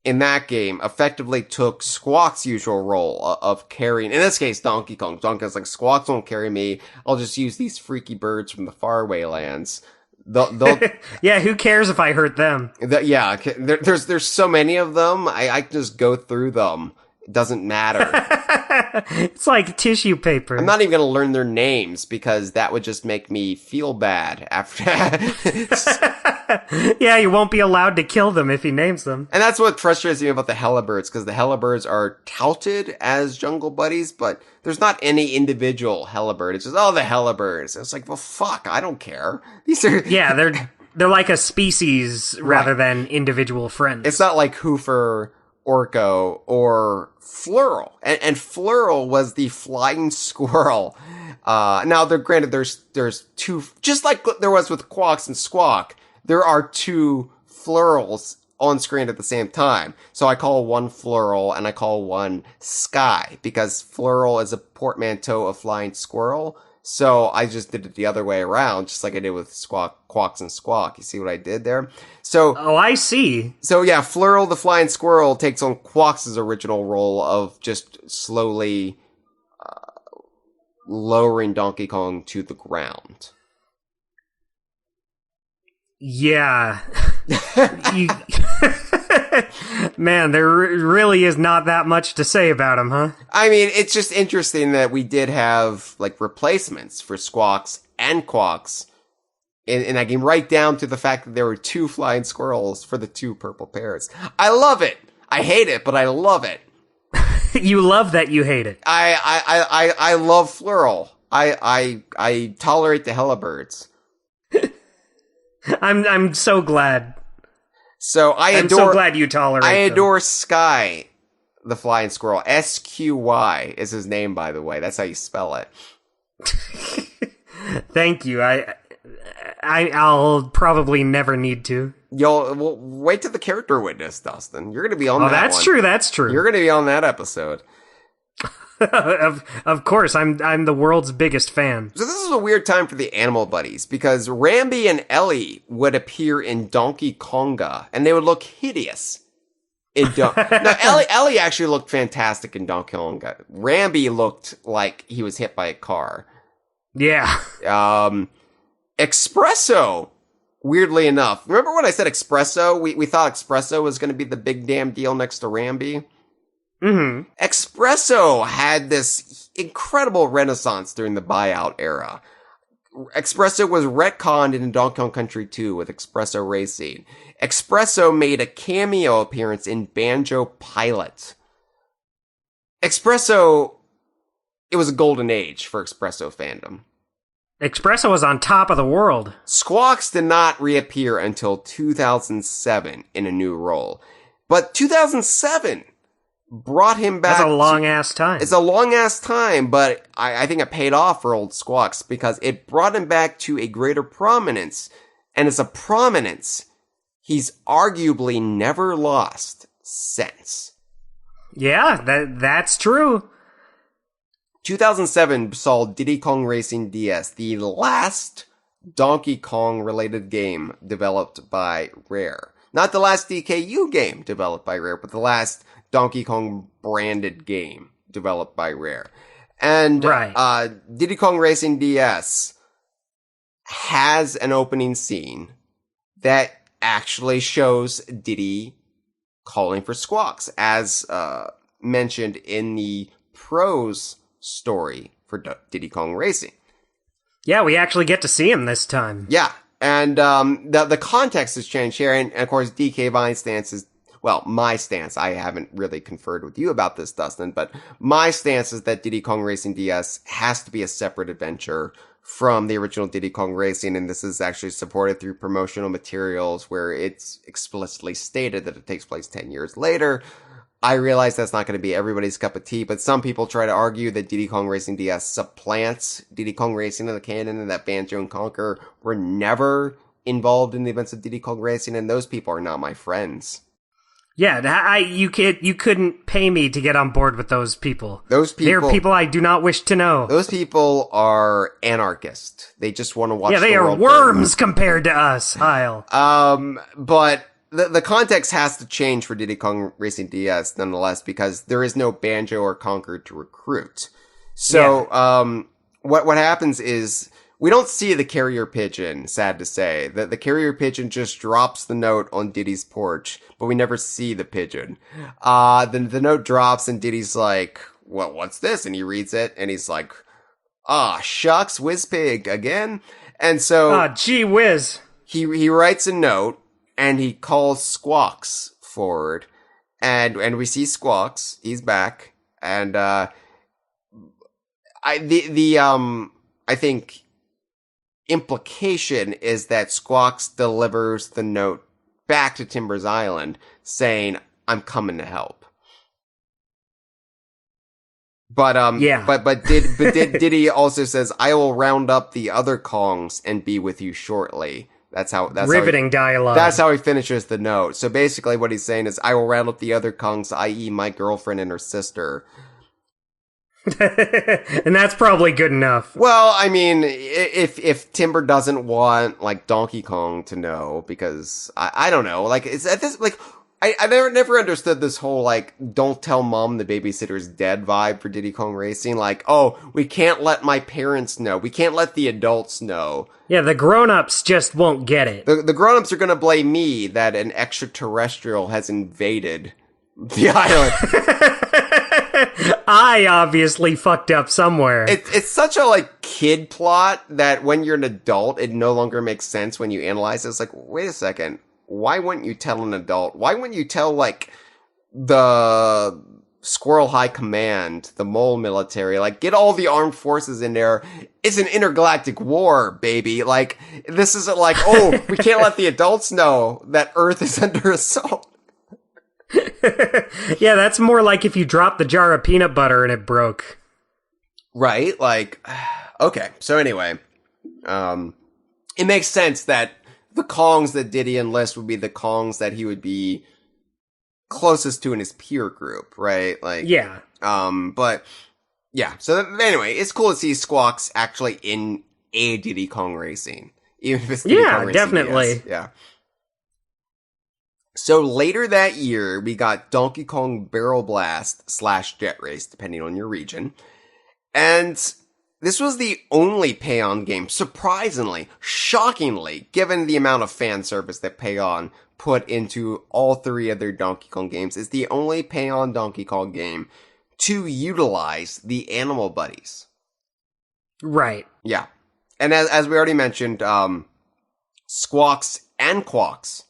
in that game effectively took Squawk's usual role of carrying, in this case, Donkey Kong. Donkey Kong's like, Squawks won't carry me. I'll just use these freaky birds from the faraway lands. They'll yeah, who cares if I hurt them? There's so many of them. I can just go through them. It doesn't matter. It's like tissue paper. I'm not even going to learn their names because that would just make me feel bad after. Yeah, you won't be allowed to kill them if he names them. And that's what frustrates me about the Helibirds, because the Helibirds are touted as jungle buddies, but there's not any individual Helibird. It's just, the Helibirds. It's like, well, fuck, I don't care. These are... Yeah, they're like a species rather than individual friends. It's not like Hoofer, Orko, or Flurl. And Flurl was the flying squirrel. Now, granted, there's two, just like there was with Quawks and Squawk, there are two Flurls on screen at the same time. So I call one Flurl and I call one Sky, because Flurl is a portmanteau of flying squirrel. So I just did it the other way around, just like I did with Quawks and Squawk. You see what I did there? So, I see. So yeah, Flurl the flying squirrel takes on Quawks' original role of just slowly lowering Donkey Kong to the ground. Yeah. Man, there really is not that much to say about him, huh? I mean, it's just interesting that we did have, like, replacements for Squawks and Quawks in that game, right down to the fact that there were two flying squirrels for the two purple parrots. I love it! I hate it, but I love it. You love that you hate it. I love Flurl. I tolerate the Helibirds. I'm so glad. So I'm so glad you tolerate them. I adore Sky, the flying squirrel. SQY is his name, by the way. That's how you spell it. Thank you. I'll probably never need to. Well, wait till the character witness, Dustin. You're going to be on that one. That's true. You're going to be on that episode. Of course, I'm the world's biggest fan. So this is a weird time for the animal buddies, because Rambi and Ellie would appear in Donkey Konga, and they would look hideous. Now, Ellie actually looked fantastic in Donkey Konga. Rambi looked like he was hit by a car. Yeah. Espresso, weirdly enough. Remember when I said Espresso? We thought Espresso was going to be the big damn deal next to Rambi? Mm-hmm. Espresso had this incredible renaissance during the Buyout era. Espresso was retconned in Donkey Kong Country 2 with Espresso Racing. Espresso made a cameo appearance in Banjo Pilot. Espresso, it was a golden age for Espresso fandom. Espresso was on top of the world. Squawks did not reappear until 2007 in a new role. But 2007 brought him back. That's a long-ass time. It's a long-ass time, but I think it paid off for old Squawks because it brought him back to a greater prominence. And it's a prominence he's arguably never lost since. Yeah, that's true. 2007 saw Diddy Kong Racing DS, the last Donkey Kong-related game developed by Rare. Not the last DKU game developed by Rare, but the last Donkey Kong branded game developed by Rare. And Diddy Kong Racing DS has an opening scene that actually shows Diddy calling for Squawks, as mentioned in the prose story for Diddy Kong Racing. Yeah, we actually get to see him this time. Yeah, and the context has changed here, and of course DK Vine's stance is, well, my stance, I haven't really conferred with you about this, Dustin, but my stance is that Diddy Kong Racing DS has to be a separate adventure from the original Diddy Kong Racing, and this is actually supported through promotional materials where it's explicitly stated that it takes place 10 years later. I realize that's not going to be everybody's cup of tea, but some people try to argue that Diddy Kong Racing DS supplants Diddy Kong Racing in the canon, and that Banjo and Conker were never involved in the events of Diddy Kong Racing, and those people are not my friends. Yeah, you couldn't pay me to get on board with those people. They're people I do not wish to know. Those people are anarchists. They just want to watch. Yeah, they are worms compared to us, Hyle. But the context has to change for Diddy Kong Racing DS nonetheless, because there is no Banjo or Conker to recruit. So, what happens is we don't see the carrier pigeon, sad to say. The carrier pigeon just drops the note on Diddy's porch, but we never see the pigeon. Then the note drops and Diddy's like, well, what's this? And he reads it and he's like, shucks, whiz-pig again. And so, gee whiz. He writes a note and he calls Squawks forward, and we see Squawks. He's back, and I think implication is that Squawks delivers the note back to Timbers Island, saying, "I'm coming to help." But Diddy also says, "I will round up the other Kongs and be with you shortly." That's riveting dialogue. That's how he finishes the note. So basically what he's saying is, I will round up the other Kongs, i.e. my girlfriend and her sister. And that's probably good enough. Well, I mean, if Timber doesn't want, like, Donkey Kong to know, because I don't know, like, it's at this, like, I never understood this whole, like, don't tell mom the babysitter's dead vibe for Diddy Kong Racing. Like, oh, we can't let my parents know. We can't let the adults know. Yeah, the grown-ups just won't get it. The grown-ups are gonna blame me that an extraterrestrial has invaded the island. I obviously fucked up somewhere. It's such a, like, kid plot that when you're an adult, it no longer makes sense when you analyze it. It's like, wait a second. Why wouldn't you tell an adult? Why wouldn't you tell, like, the Squirrel High Command, the mole military, like, get all the armed forces in there. It's an intergalactic war, baby. Like, this isn't like, oh, we can't let the adults know that Earth is under assault. Yeah, that's more like if you dropped the jar of peanut butter and it broke. Right? Like, okay. So anyway, it makes sense that the Kongs that Diddy enlists would be the Kongs that he would be closest to in his peer group, right? Like, yeah. But yeah. So anyway, it's cool to see Squawks actually in a Diddy Kong Racing, even if it's Diddy Kong Racing definitely. DS. Yeah. So later that year, we got Donkey Kong Barrel Blast / Jet Race, depending on your region, and this was the only Pay-On game, surprisingly, shockingly, given the amount of fan service that Pay-On put into all three of their Donkey Kong games. It's the only Pay-On Donkey Kong game to utilize the animal buddies. Right. Yeah. And as we already mentioned, Squawks and Quawks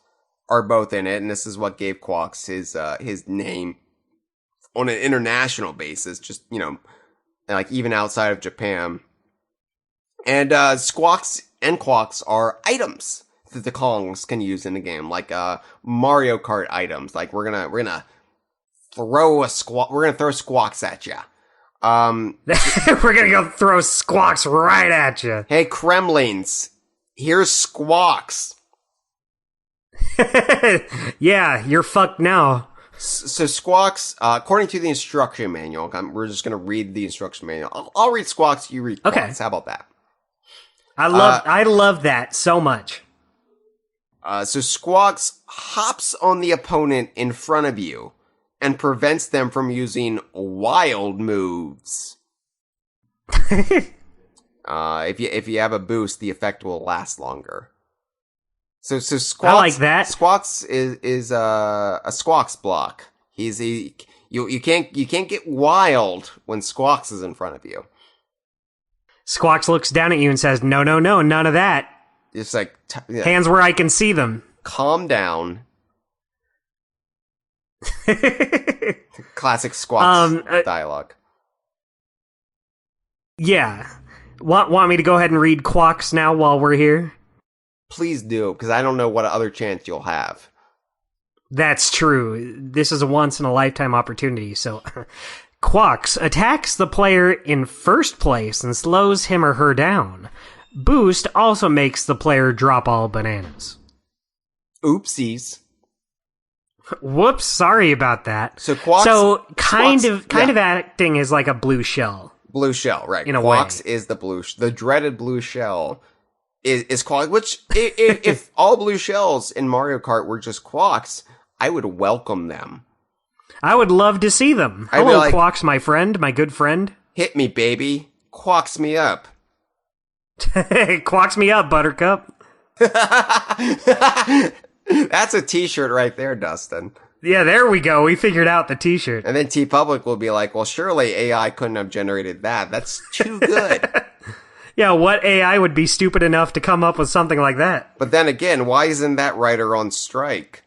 are both in it, and this is what gave Quawks his name on an international basis, just, you know, like even outside of Japan. And Squawks and Quawks are items that the Kongs can use in the game, like Mario Kart items. Like we're gonna throw Squawks at you. We're gonna go throw Squawks right at you. Hey, Kremlings, here's Squawks. Yeah, you're fucked now. So Squawks, according to the instruction manual, we're just gonna read the instruction manual. I'll read Squawks, you read Quawks. Okay. How about that? I love that so much. So Squawks hops on the opponent in front of you and prevents them from using wild moves. If you have a boost, the effect will last longer. So Squawks, I like that. Squawks is a Squawks block. You can't get wild when Squawks is in front of you. Squawks looks down at you and says, "No, none of that." It's like hands where I can see them. Calm down. Classic Squawks dialogue. Yeah. Want me to go ahead and read Quawks now while we're here? Please do, because I don't know what other chance you'll have. That's true. This is a once-in-a-lifetime opportunity, so... Quawks attacks the player in first place and slows him or her down. Boost also makes the player drop all bananas. Oopsies. Whoops, sorry about that. So Quawks... So, kind of acting as like a blue shell. Blue shell, right. In a Quawks way. is the dreaded blue shell. is Squawk, which if all blue shells in Mario Kart were just Quawks, I would welcome them. I would love to see them. Hello, like, Quawks, my friend, my good friend. Hit me, baby. Quawks me up. Quawks me up, Buttercup. That's a t-shirt right there, Dustin. Yeah, there we go. We figured out the t-shirt. And then T-Public will be like, well, surely AI couldn't have generated that. That's too good. Yeah, what AI would be stupid enough to come up with something like that? But then again, why isn't that writer on strike?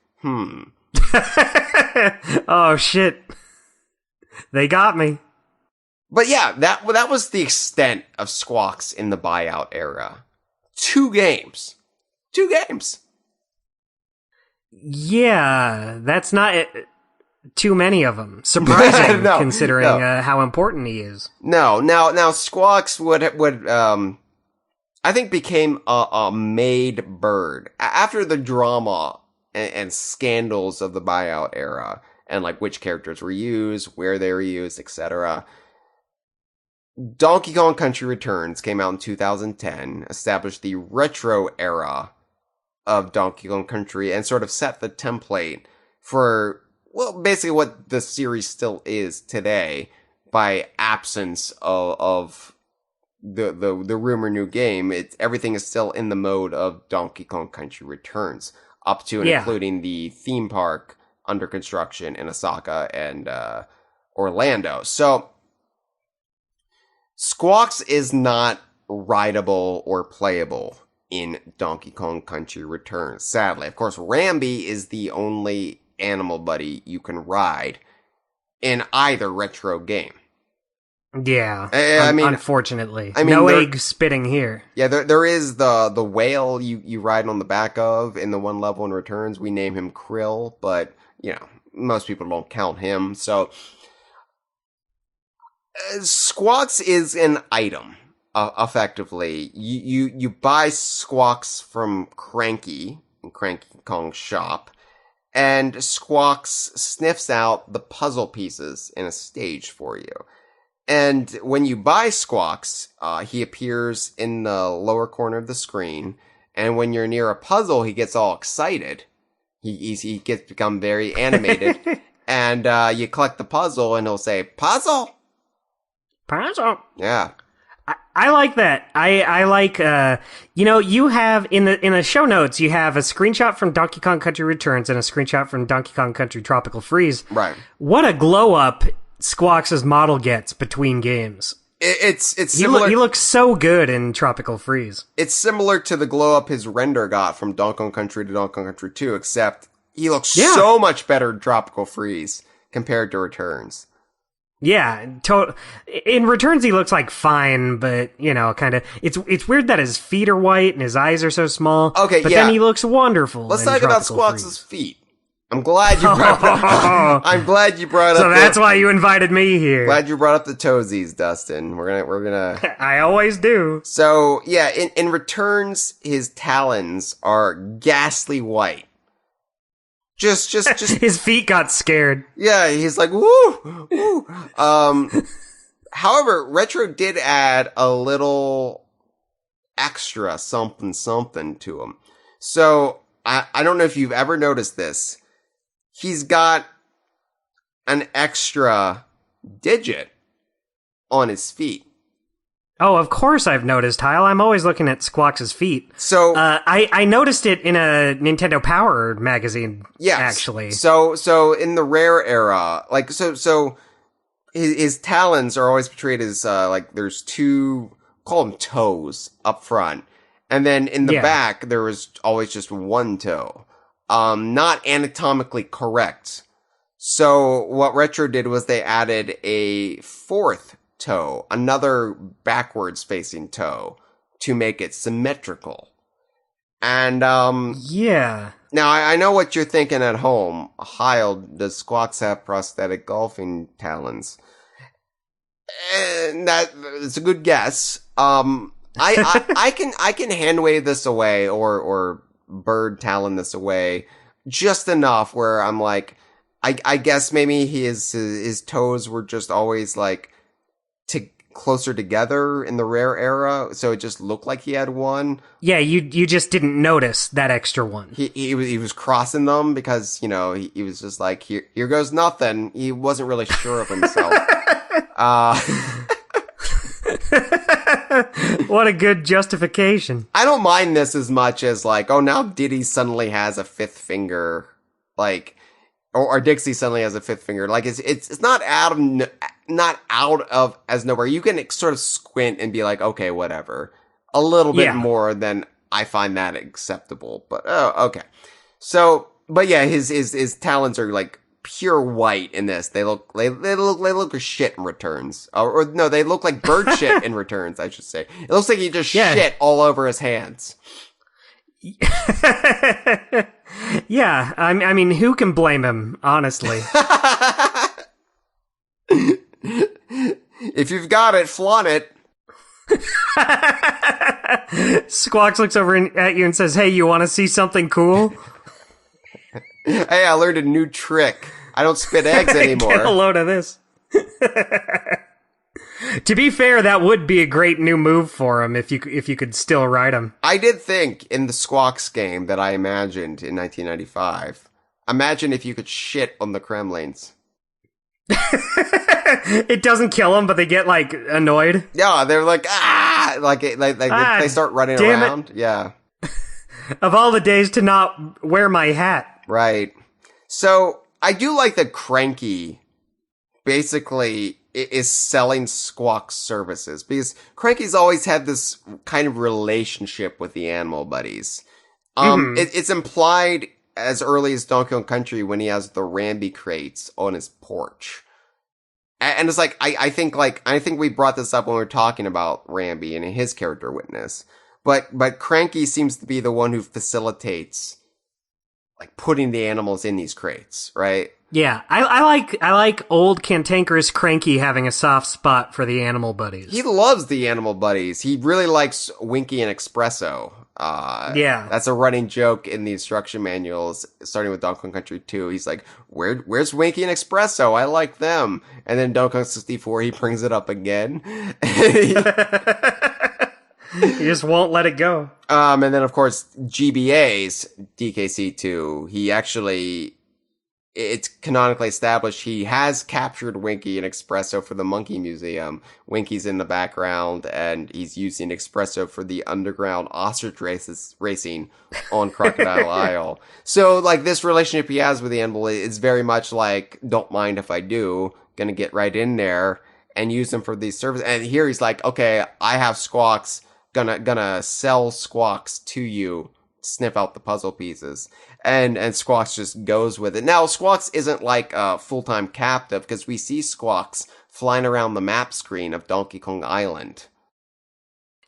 Oh, shit. They got me. But yeah, that was the extent of Squawks in the Buyout era. 2 games. 2 games. Yeah, that's not too many of them. Surprising, considering how important he is. No, now Squawks would I think became a made bird after the drama and scandals of the Buyout era, and like which characters were used, where they were used, etc. Donkey Kong Country Returns came out in 2010, established the retro era of Donkey Kong Country, and sort of set the template for, well, basically what the series still is today, by absence of the rumor new game. Everything is still in the mode of Donkey Kong Country Returns, up to and including the theme park under construction in Osaka and Orlando. So Squawks is not rideable or playable in Donkey Kong Country Returns, sadly. Of course, Rambi is the only animal buddy you can ride in either retro game. Yeah, unfortunately. No egg spitting here. Yeah, there is the whale you ride on the back of in the one level in Returns. We name him Krill, but, you know, most people don't count him. So, Squawks is an item. Effectively, you buy Squawks from Cranky in Cranky Kong's shop, and Squawks sniffs out the puzzle pieces in a stage for you. And when you buy Squawks, he appears in the lower corner of the screen, and when you're near a puzzle, he gets all excited. He gets become very animated, and you collect the puzzle, and he'll say, "Puzzle, puzzle." Yeah. I like that. I like, you have in the show notes, you have a screenshot from Donkey Kong Country Returns and a screenshot from Donkey Kong Country Tropical Freeze. Right. What a glow up Squawks' model gets between games. It's similar. He looks so good in Tropical Freeze. It's similar to the glow up his render got from Donkey Kong Country to Donkey Kong Country 2, except he looks so much better in Tropical Freeze compared to Returns. Yeah, in Returns he looks like fine, but, kind of, it's weird that his feet are white and his eyes are so small. Okay, but then he looks wonderful. Let's talk about Squawks' feet. I'm glad you brought up. So that's why you invited me here. Glad you brought up the toesies, Dustin. We're gonna. I always do. So yeah, in Returns, his talons are ghastly white. Just his feet got scared. Yeah, he's like, woo, woo. However, Retro did add a little extra something to him. So I don't know if you've ever noticed this. He's got an extra digit on his feet. Oh, of course I've noticed, Hyle. I'm always looking at Squawks' feet. So I noticed it in a Nintendo Power magazine. Yes. Actually. So in the Rare era, like so his talons are always portrayed as like there's two, call them toes up front, and then in the back there was always just one toe. Not anatomically correct. So what Retro did was they added a fourth toe, another backwards facing toe, to make it symmetrical. And yeah. Now I know what you're thinking at home. Hyle, does Squawks have prosthetic golfing talons? And it's a good guess. I can hand wave this away or bird talon this away just enough where I'm like, I guess maybe his toes were just always like to closer together in the rare era, so it just looked like he had one. Yeah, you just didn't notice that extra one. He was crossing them because, you know, he was just like, here goes nothing. He wasn't really sure of himself. What a good justification. I don't mind this as much as like, oh, now Diddy suddenly has a fifth finger, like, or Dixie suddenly has a fifth finger. Like, it's not out of as nowhere. You can sort of squint and be like, okay, whatever. A little bit more than I find that acceptable, but okay. So, but yeah, his talons are like pure white in this. They look like shit in returns. Or no, they look like bird shit in returns, I should say. It looks like he just shit all over his hands. Yeah, I mean, who can blame him, honestly? If you've got it, flaunt it. Squawks looks over at you and says, hey, you want to see something cool? Hey, I learned a new trick. I don't spit eggs anymore. Get a load of this. To be fair, that would be a great new move for him if you could still ride him. I did think in the Squawks game that I imagined in 1995, imagine if you could shit on the Kremlins. It doesn't kill them, but they get, like, annoyed. Yeah, they're like, they start running around. Yeah. Of all the days to not wear my hat. Right. So, I do like that Cranky basically is selling Squawk's services, because Cranky's always had this kind of relationship with the animal buddies. It's implied as early as Donkey Kong Country when he has the Rambi crates on his porch. And it's like, I think we brought this up when we were talking about Rambi and his character witness. But Cranky seems to be the one who facilitates, like, putting the animals in these crates, right? Yeah, I like old cantankerous Cranky having a soft spot for the animal buddies. He loves the animal buddies. He really likes Winky and Espresso. Yeah. That's a running joke in the instruction manuals, starting with Donkey Kong Country 2. He's like, where's Winky and Espresso? I like them. And then Donkey Kong 64, he brings it up again. He just won't let it go. And then, of course, GBA's DKC2, he actually, it's canonically established he has captured Winky and Espresso for the Monkey Museum. Winky's in the background, and he's using Espresso for the underground ostrich racing on Crocodile Isle. So, like, this relationship he has with the animal is very much like, don't mind if I do, gonna get right in there and use them for these services. And here he's like, okay, I have Squawks, gonna sell Squawks to you, sniff out the puzzle pieces. And Squawks just goes with it. Now, Squawks isn't like a full-time captive, because we see Squawks flying around the map screen of Donkey Kong Island.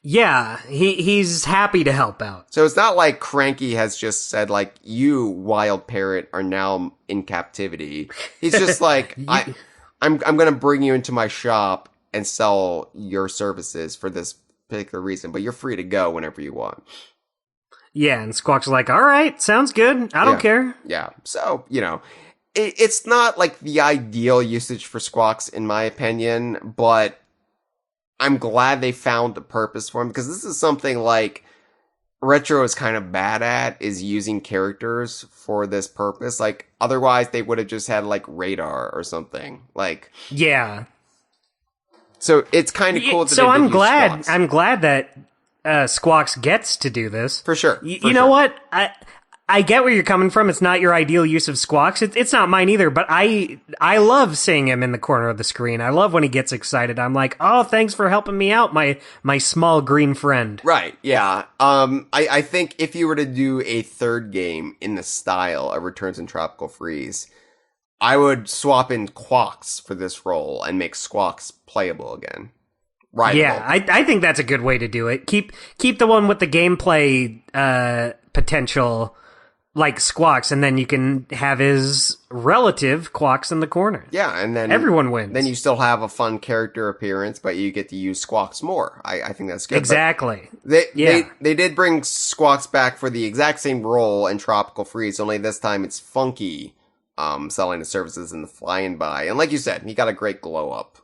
Yeah, he's happy to help out. So it's not like Cranky has just said, like, you, Wild Parrot, are now in captivity. He's just like, I'm gonna bring you into my shop and sell your services for this particular reason, but you're free to go whenever you want. Yeah, and Squawk's like, all right, sounds good. I don't care. Yeah. So, you know, it's not like the ideal usage for Squawks, in my opinion, but I'm glad they found a purpose for him, because this is something like Retro is kind of bad at, is using characters for this purpose. Like, otherwise they would have just had, like, Radar or something. Like, yeah. So it's kind of cool. So I'm glad that Squawks gets to do this. For sure. You know what? I get where you're coming from. It's not your ideal use of Squawks. It's not mine either, but I love seeing him in the corner of the screen. I love when he gets excited. I'm like, oh, thanks for helping me out, my small green friend. Right, yeah. I think if you were to do a third game in the style of Returns in Tropical Freeze, I would swap in Quawks for this role and make Squawks playable again. Right. Yeah, I think that's a good way to do it. Keep the one with the gameplay potential like Squawks, and then you can have his relative Quawks in the corner. Yeah, and then everyone wins. Then you still have a fun character appearance, but you get to use Squawks more. I think that's good. Exactly. They did bring Squawks back for the exact same role in Tropical Freeze, only this time it's Funky selling the services and the flying by. And like you said, he got a great glow up.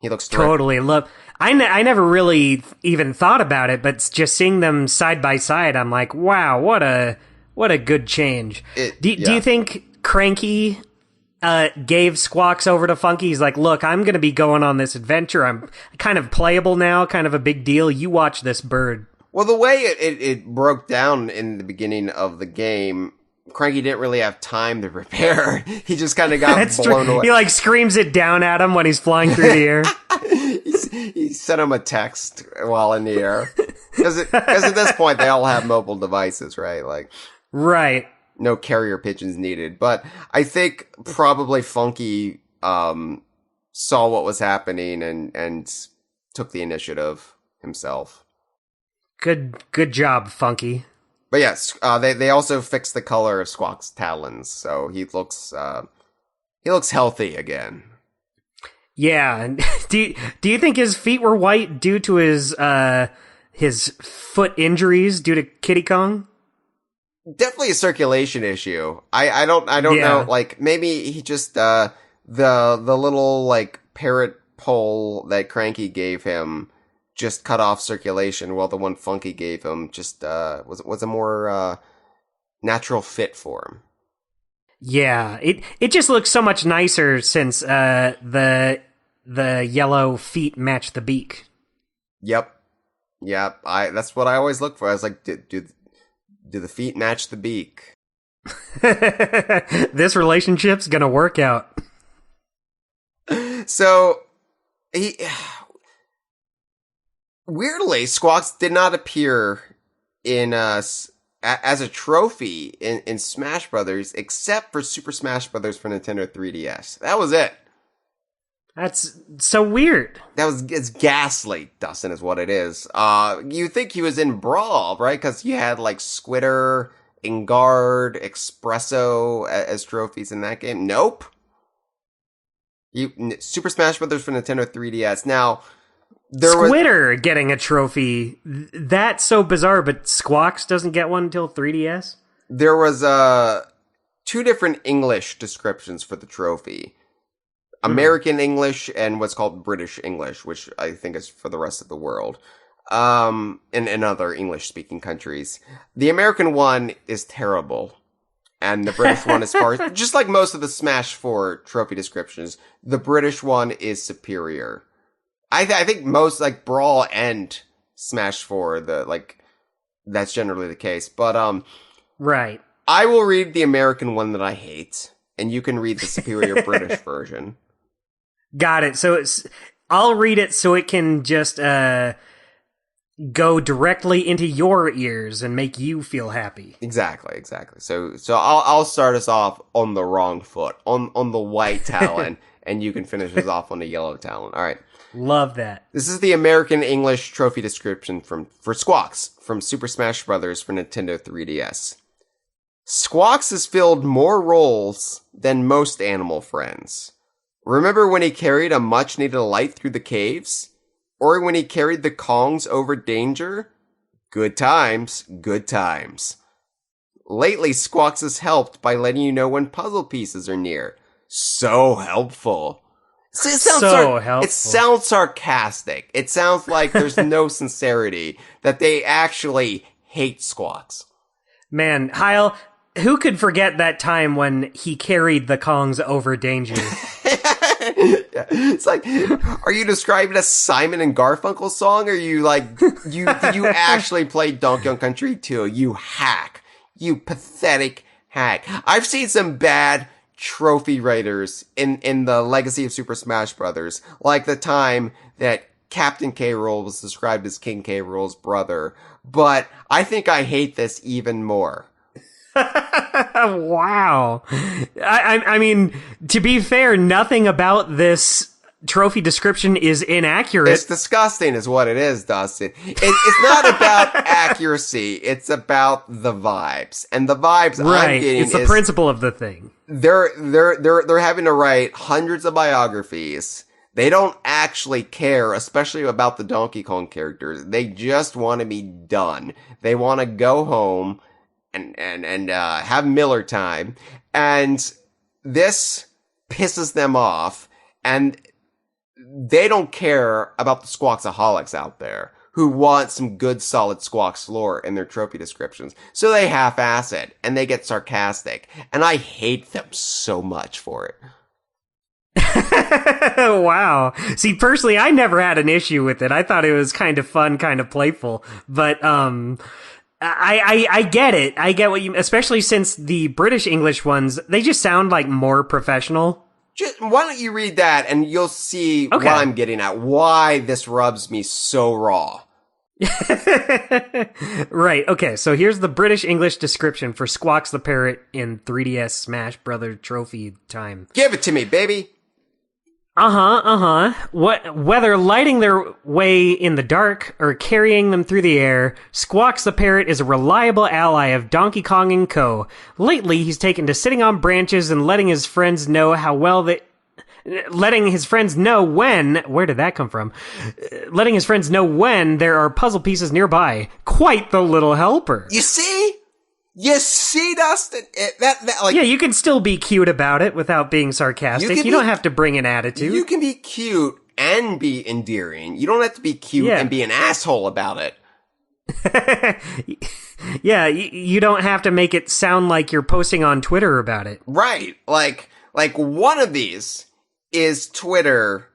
He looks terrific. Totally love. I never really even thought about it, but just seeing them side by side, I'm like, wow, what a good change. Do you think Cranky gave Squawks over to Funky? He's like, look, I'm going to be going on this adventure. I'm kind of playable now, kind of a big deal. You watch this bird. Well, the way it broke down in the beginning of the game, Cranky didn't really have time to prepare. He just kind of got blown away. He like screams it down at him when he's flying through the air. he sent him a text while in the air. Because at this point, they all have mobile devices, right? Like, right. No carrier pigeons needed. But I think probably Funky saw what was happening and took the initiative himself. Good job, Funky. But yes, they also fixed the color of Squawk's talons, so he looks healthy again. Yeah. Do you think his feet were white due to his foot injuries due to Kitty Kong? Definitely a circulation issue. I don't know. Like maybe he just the little like parrot pole that Cranky gave him just cut off circulation, while the one Funky gave him just was a more natural fit for him. Yeah, it just looks so much nicer since the yellow feet match the beak. Yep. That's what I always look for. I was like, do the feet match the beak? This relationship's gonna work out. So weirdly, Squawks did not appear in as a trophy in Smash Brothers, except for Super Smash Brothers for Nintendo 3DS. That was it. That's so weird. It's ghastly, Dustin, is what it is. You think he was in Brawl, right? Because you had like Squitter, Ingard, Espresso as trophies in that game. Nope. Super Smash Brothers for Nintendo 3DS. Now, Squitter getting a trophy. That's so bizarre, but Squawks doesn't get one until 3DS? There was two different English descriptions for the trophy. American English and what's called British English, which I think is for the rest of the world. In other English-speaking countries. The American one is terrible. And the British one, as far as, just like most of the Smash 4 trophy descriptions, the British one is superior. I think most, like, Brawl and Smash 4, that's generally the case. But, right. I will read the American one that I hate, and you can read the superior British version. Got it. So I'll read it so it can just, go directly into your ears and make you feel happy. Exactly. So I'll start us off on the wrong foot, on the white talon, and you can finish us off on the yellow talon. All right. Love that. This is the American English trophy description for Squawks from Super Smash Bros. For Nintendo 3DS. Squawks has filled more roles than most animal friends. Remember when he carried a much-needed light through the caves? Or when he carried the Kongs over danger? Good times. Lately, Squawks has helped by letting you know when puzzle pieces are near. So helpful. It sounds sarcastic. It sounds like there's no sincerity, that they actually hate Squawks. Man, Hyle, who could forget that time when he carried the Kongs over danger? Yeah. It's like, are you describing a Simon and Garfunkel song? Or are you like, you actually played Donkey Kong Country 2? You hack. You pathetic hack. I've seen some bad trophy writers in the legacy of Super Smash Brothers, like the time that Captain K. Rool was described as King K. Rool's brother. But I think I hate this even more. Wow. I mean, to be fair, nothing about this trophy description is inaccurate. It's disgusting is what it is, Dustin. It's not about accuracy. It's about the vibes. And the vibes I'm getting it's the principle of the thing. They're having to write hundreds of biographies. They don't actually care, especially about the Donkey Kong characters. They just want to be done. They want to go home and have Miller time. And this pisses them off. And they don't care about the Squawksaholics out there who want some good, solid Squawks lore in their trophy descriptions. So they half-ass it, and they get sarcastic. And I hate them so much for it. Wow. See, personally, I never had an issue with it. I thought it was kind of fun, kind of playful. But, I get it. I get what you, especially since the British English ones, they just sound like more professional. Why don't you read that and you'll see what I'm getting at. Why this rubs me so raw. Right. Okay. So here's the British English description for Squawks the Parrot in 3DS Smash Brother Trophy time. Give it to me, baby. Whether lighting their way in the dark or carrying them through the air, Squawks the Parrot is a reliable ally of Donkey Kong and Co. Lately, he's taken to sitting on branches and letting his friends know when, where did that come from? Letting his friends know when there are puzzle pieces nearby. Quite the little helper. You see? You see, Dustin? Yeah, you can still be cute about it without being sarcastic. You don't have to bring an attitude. You can be cute and be endearing. You don't have to be cute and be an asshole about it. Yeah, you don't have to make it sound like you're posting on Twitter about it. Right. Like one of these is Twitter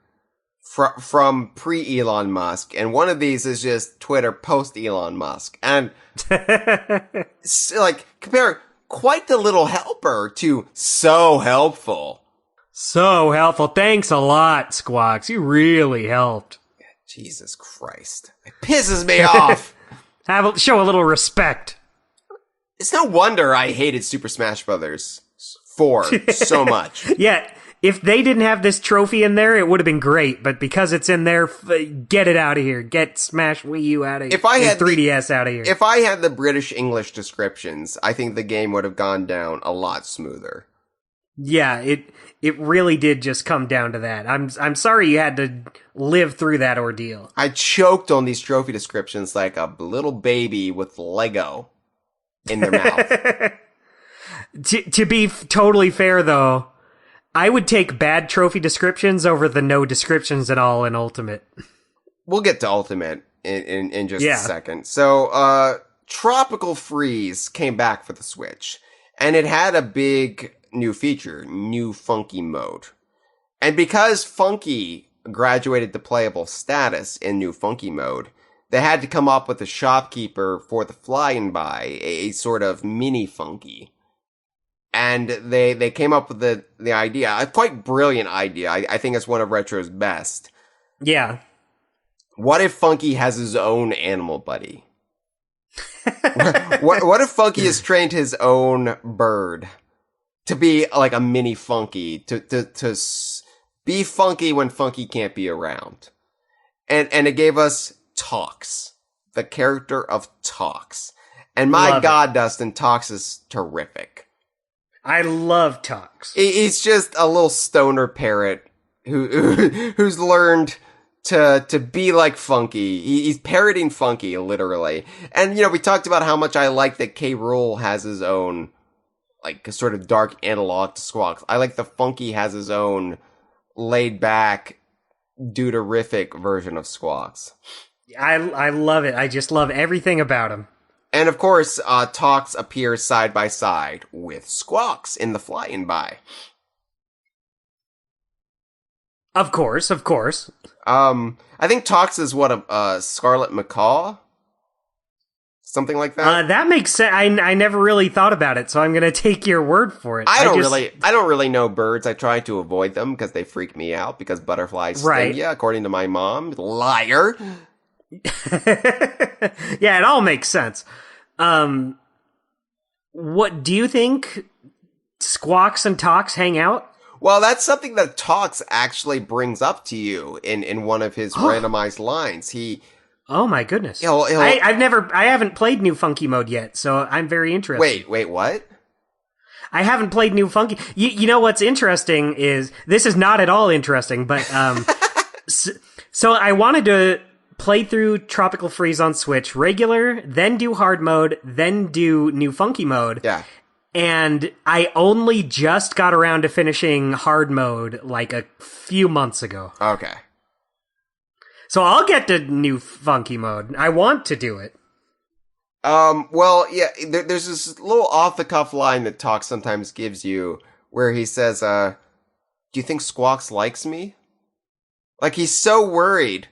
from pre-Elon Musk, and one of these is just Twitter post-Elon Musk. And, compare quite the little helper to so helpful. So helpful. Thanks a lot, Squawks. You really helped. Jesus Christ. It pisses me off. Show a little respect. It's no wonder I hated Super Smash Brothers 4 so much. Yeah. If they didn't have this trophy in there, it would have been great. But because it's in there, get it out of here. Get Smash Wii U out of here. If I had 3DS out of here. If I had the British English descriptions, I think the game would have gone down a lot smoother. Yeah, it really did just come down to that. I'm sorry you had to live through that ordeal. I choked on these trophy descriptions like a little baby with Lego in their mouth. To be totally fair, though, I would take bad trophy descriptions over the no descriptions at all in Ultimate. We'll get to Ultimate in just a second. So, Tropical Freeze came back for the Switch, and it had a big new feature, new Funky mode. And because Funky graduated to playable status in new Funky mode, they had to come up with a shopkeeper for the flying by, a sort of mini Funky. And they came up with the idea, a quite brilliant idea. I think it's one of Retro's best. Yeah. What if Funky has his own animal buddy? what if Funky has trained his own bird to be like a mini Funky, to be Funky when Funky can't be around? And it gave us Talks, the character of Talks. And my God, Dustin, Talks is terrific. I love Talks. He's just a little stoner parrot who's learned to be like Funky. He's parroting Funky, literally. And, we talked about how much I like that K. Rool has his own, like, sort of dark analog to Squawks. I like the Funky has his own laid-back, dude-erific version of Squawks. I love it. I just love everything about him. And of course, Talks appears side by side with Squawks in the flying by. Of course. I think Talks is what, Scarlet Macaw? Something like that? That makes sense. I never really thought about it, so I'm gonna take your word for it. I don't really know birds. I try to avoid them because they freak me out because butterflies sting you, according to my mom. Liar! Yeah, it all makes sense. What do you think? Squawks and Talks hang out? Well, that's something that Talks actually brings up to you in one of his randomized lines. Oh my goodness! I haven't played New Funky Mode yet, so I'm very interested. Wait, what? I haven't played New Funky. You know what's interesting is this is not at all interesting, but so I wanted to play through Tropical Freeze on Switch regular, then do hard mode, then do New Funky Mode. Yeah. And I only just got around to finishing hard mode like a few months ago. Okay. So I'll get the new funky mode. I want to do it. Well, yeah, there's this little off-the-cuff line that Talk sometimes gives you where he says, do you think Squawks likes me? Like, he's so worried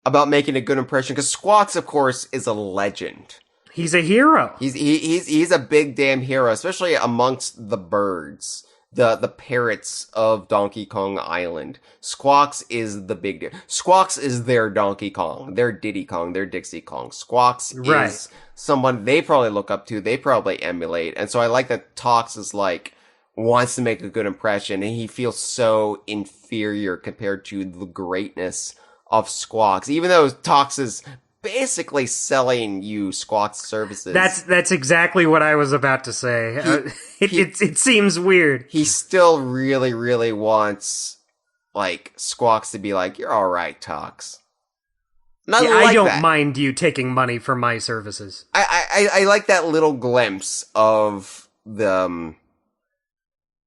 about making a good impression, because Squawks, of course, is a legend. He's a hero. He's a big damn hero, especially amongst the birds. The parrots of Donkey Kong Island. Squawks is the big deal. Squawks is their Donkey Kong, their Diddy Kong, their Dixie Kong. Squawks is someone they probably look up to, they probably emulate. And so I like that Talks is like, wants to make a good impression, and he feels so inferior compared to the greatness of Squawks. Even though Talks is basically selling you Squawks services. That's exactly what I was about to say. It seems weird. He still really, really wants, like, Squawks to be like, you're alright, Talks. I don't mind you taking money for my services. I like that little glimpse of the,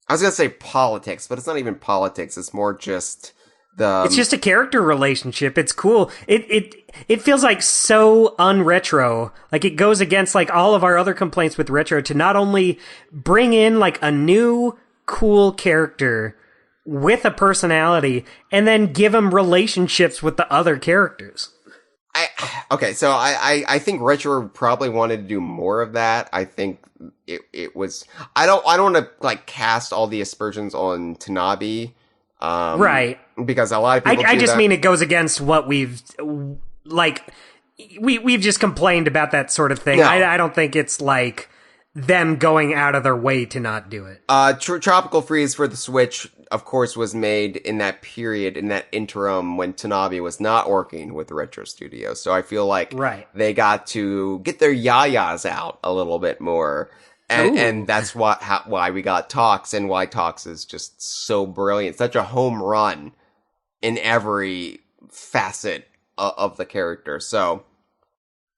I was gonna say politics, but it's not even politics, it's more just it's just a character relationship. It's cool. It feels like so unretro. Like, it goes against like all of our other complaints with retro to not only bring in like a new cool character with a personality and then give him relationships with the other characters. So I think Retro probably wanted to do more of that. I think it was, I don't want to like cast all the aspersions on Tanabe. Right. Because a lot of people I just mean it goes against what we've just complained about that sort of thing. No. I don't think it's like them going out of their way to not do it. Tropical Freeze for the Switch, of course, was made in that period, in that interim when Tanabe was not working with the Retro Studio. So I feel like they got to get their yayas out a little bit more. And that's why we got Talks, and why Talks is just so brilliant. Such a home run in every facet of the character. So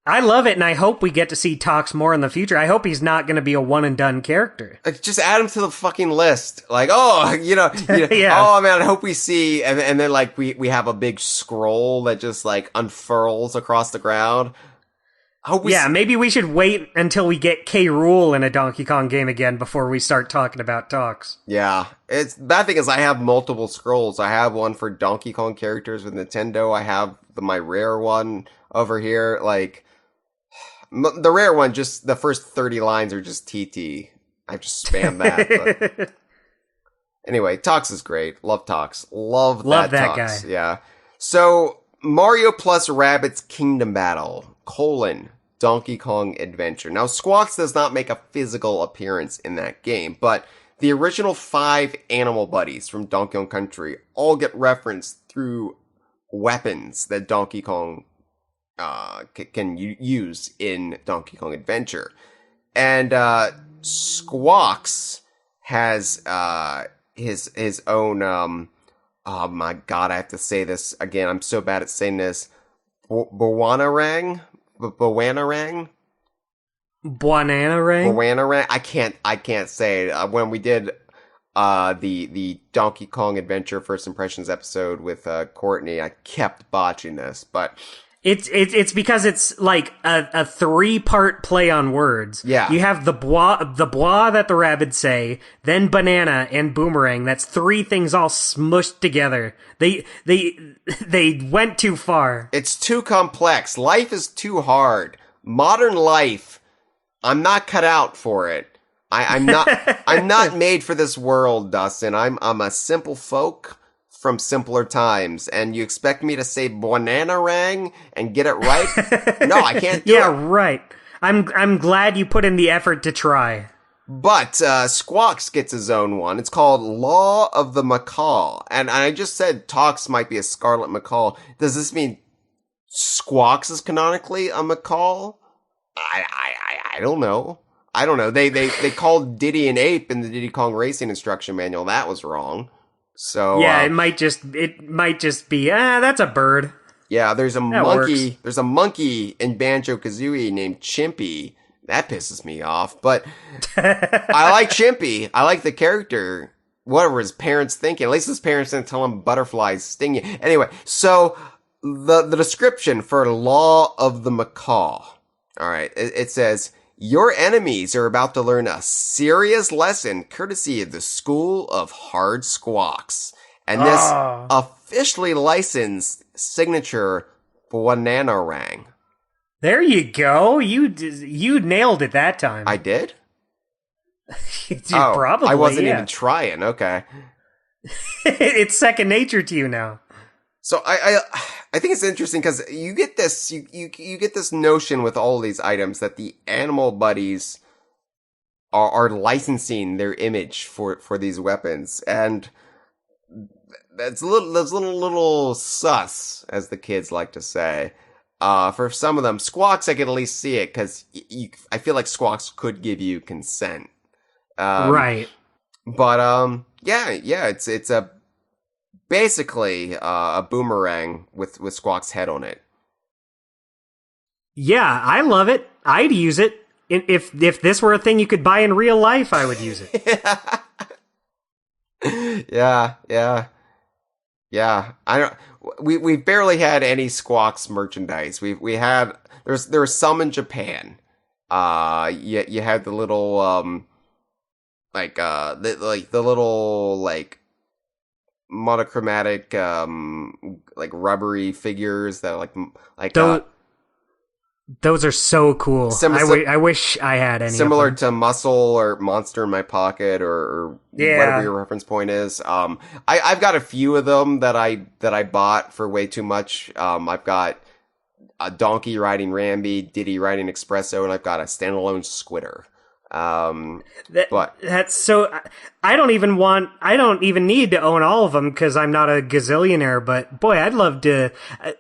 I love it, and I hope we get to see Talks more in the future. I hope he's not going to be a one-and-done character. Like, just add him to the fucking list. Like, you know yeah. Oh man, I hope we see, and then like we have a big scroll that just like unfurls across the ground. Maybe we should wait until we get K. Rool in a Donkey Kong game again before we start talking about Talks. Yeah. The bad thing is I have multiple scrolls. I have one for Donkey Kong characters with Nintendo. I have my rare one over here. Like, the rare one, just the first 30 lines are just TT. I just spam that. But. Anyway, Talks is great. Love Talks. Love that Talks. Guy. Yeah. So, Mario plus Rabbids Kingdom Battle, Donkey Kong Adventure. Now, Squawks does not make a physical appearance in that game, but the original 5 animal buddies from Donkey Kong Country all get referenced through weapons that Donkey Kong can use in Donkey Kong Adventure. And Squawks has his own, oh my god, I have to say this again, I'm so bad at saying this, Bwanarang? Bwanarang? I can't say it. When we did the Donkey Kong Adventure First Impressions episode with Courtney, I kept botching this, but it's because it's like a 3-part play on words. Yeah. You have the blah that the rabbits say, then banana and boomerang. That's 3 things all smushed together. They went too far. It's too complex. Life is too hard. Modern life, I'm not cut out for it. I'm not made for this world, Dustin. I'm a simple folk from simpler times, and you expect me to say bananarang and get it right? No, I can't do it. Yeah, right. I'm glad you put in the effort to try. But Squawks gets his own one. It's called Law of the Macaw. And I just said Talks might be a scarlet macaw. Does this mean Squawks is canonically a macaw? I don't know. I don't know. They called Diddy an ape in the Diddy Kong Racing Instruction Manual. That was wrong. So yeah, it might just be that's a bird. Yeah, there's a monkey. Works. There's a monkey in Banjo-Kazooie named Chimpy. That pisses me off, but I like Chimpy. I like the character. Whatever his parents thinking. At least his parents didn't tell him butterflies sting you. Anyway, so the description for Law of the Macaw. All right, it says, your enemies are about to learn a serious lesson courtesy of the School of Hard Squawks. And this officially licensed signature Bwananarang. There you go. You nailed it that time. I did? Probably. I wasn't even trying. Okay. It's second nature to you now. So I think it's interesting because you get this you get this notion with all these items that the animal buddies are licensing their image for these weapons, and that's a little sus, as the kids like to say. For some of them, Squawks I could at least see it because I feel like Squawks could give you consent. Right. But yeah, it's a basically a boomerang with Squawk's head on it. Yeah, I love it. I'd use it. If this were a thing you could buy in real life, I would use it. Yeah. I don't. We've barely had any Squawks merchandise. There was some in Japan. You had the little the little monochromatic rubbery figures that those are so cool. I wish I had any similar of them. to Muscle or Monster in My Pocket or whatever your reference point is. I've got a few of them that I bought for way too much. I've got a Donkey riding Rambi, Diddy riding Espresso, and I've got a standalone Squitter. That's so. I don't even need to own all of them because I'm not a gazillionaire. But boy, I'd love to.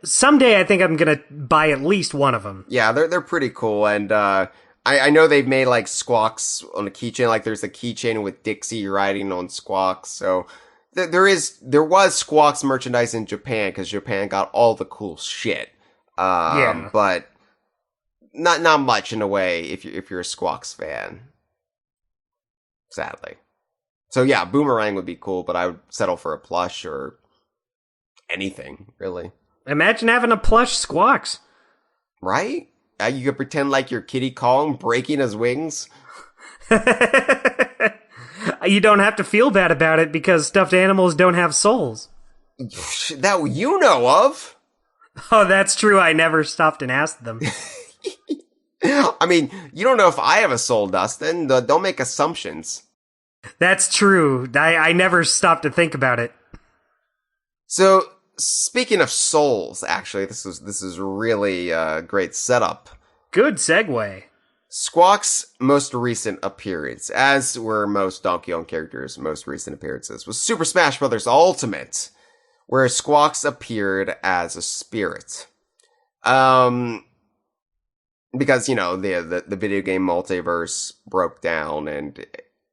Someday, I think I'm gonna buy at least one of them. Yeah, they're pretty cool, and I know they've made like Squawks on a keychain. Like there's a keychain with Dixie riding on Squawks. So there was Squawks merchandise in Japan because Japan got all the cool shit. But not much in a way if you're a Squawks fan. Sadly. So yeah, Boomerang would be cool, but I would settle for a plush or anything, really. Imagine having a plush Squawks. Right? You could pretend like you're Kitty Kong breaking his wings. You don't have to feel bad about it because stuffed animals don't have souls. That you know of. Oh, that's true. I never stopped and asked them. I mean, you don't know if I have a soul, Dustin. Don't make assumptions. That's true. I never stopped to think about it. So, speaking of souls, actually, this is really a great setup. Good segue. Squawk's most recent appearance, as were most Donkey Kong characters' most recent appearances, was Super Smash Bros. Ultimate, where Squawks appeared as a spirit. Because, you know, the video game multiverse broke down and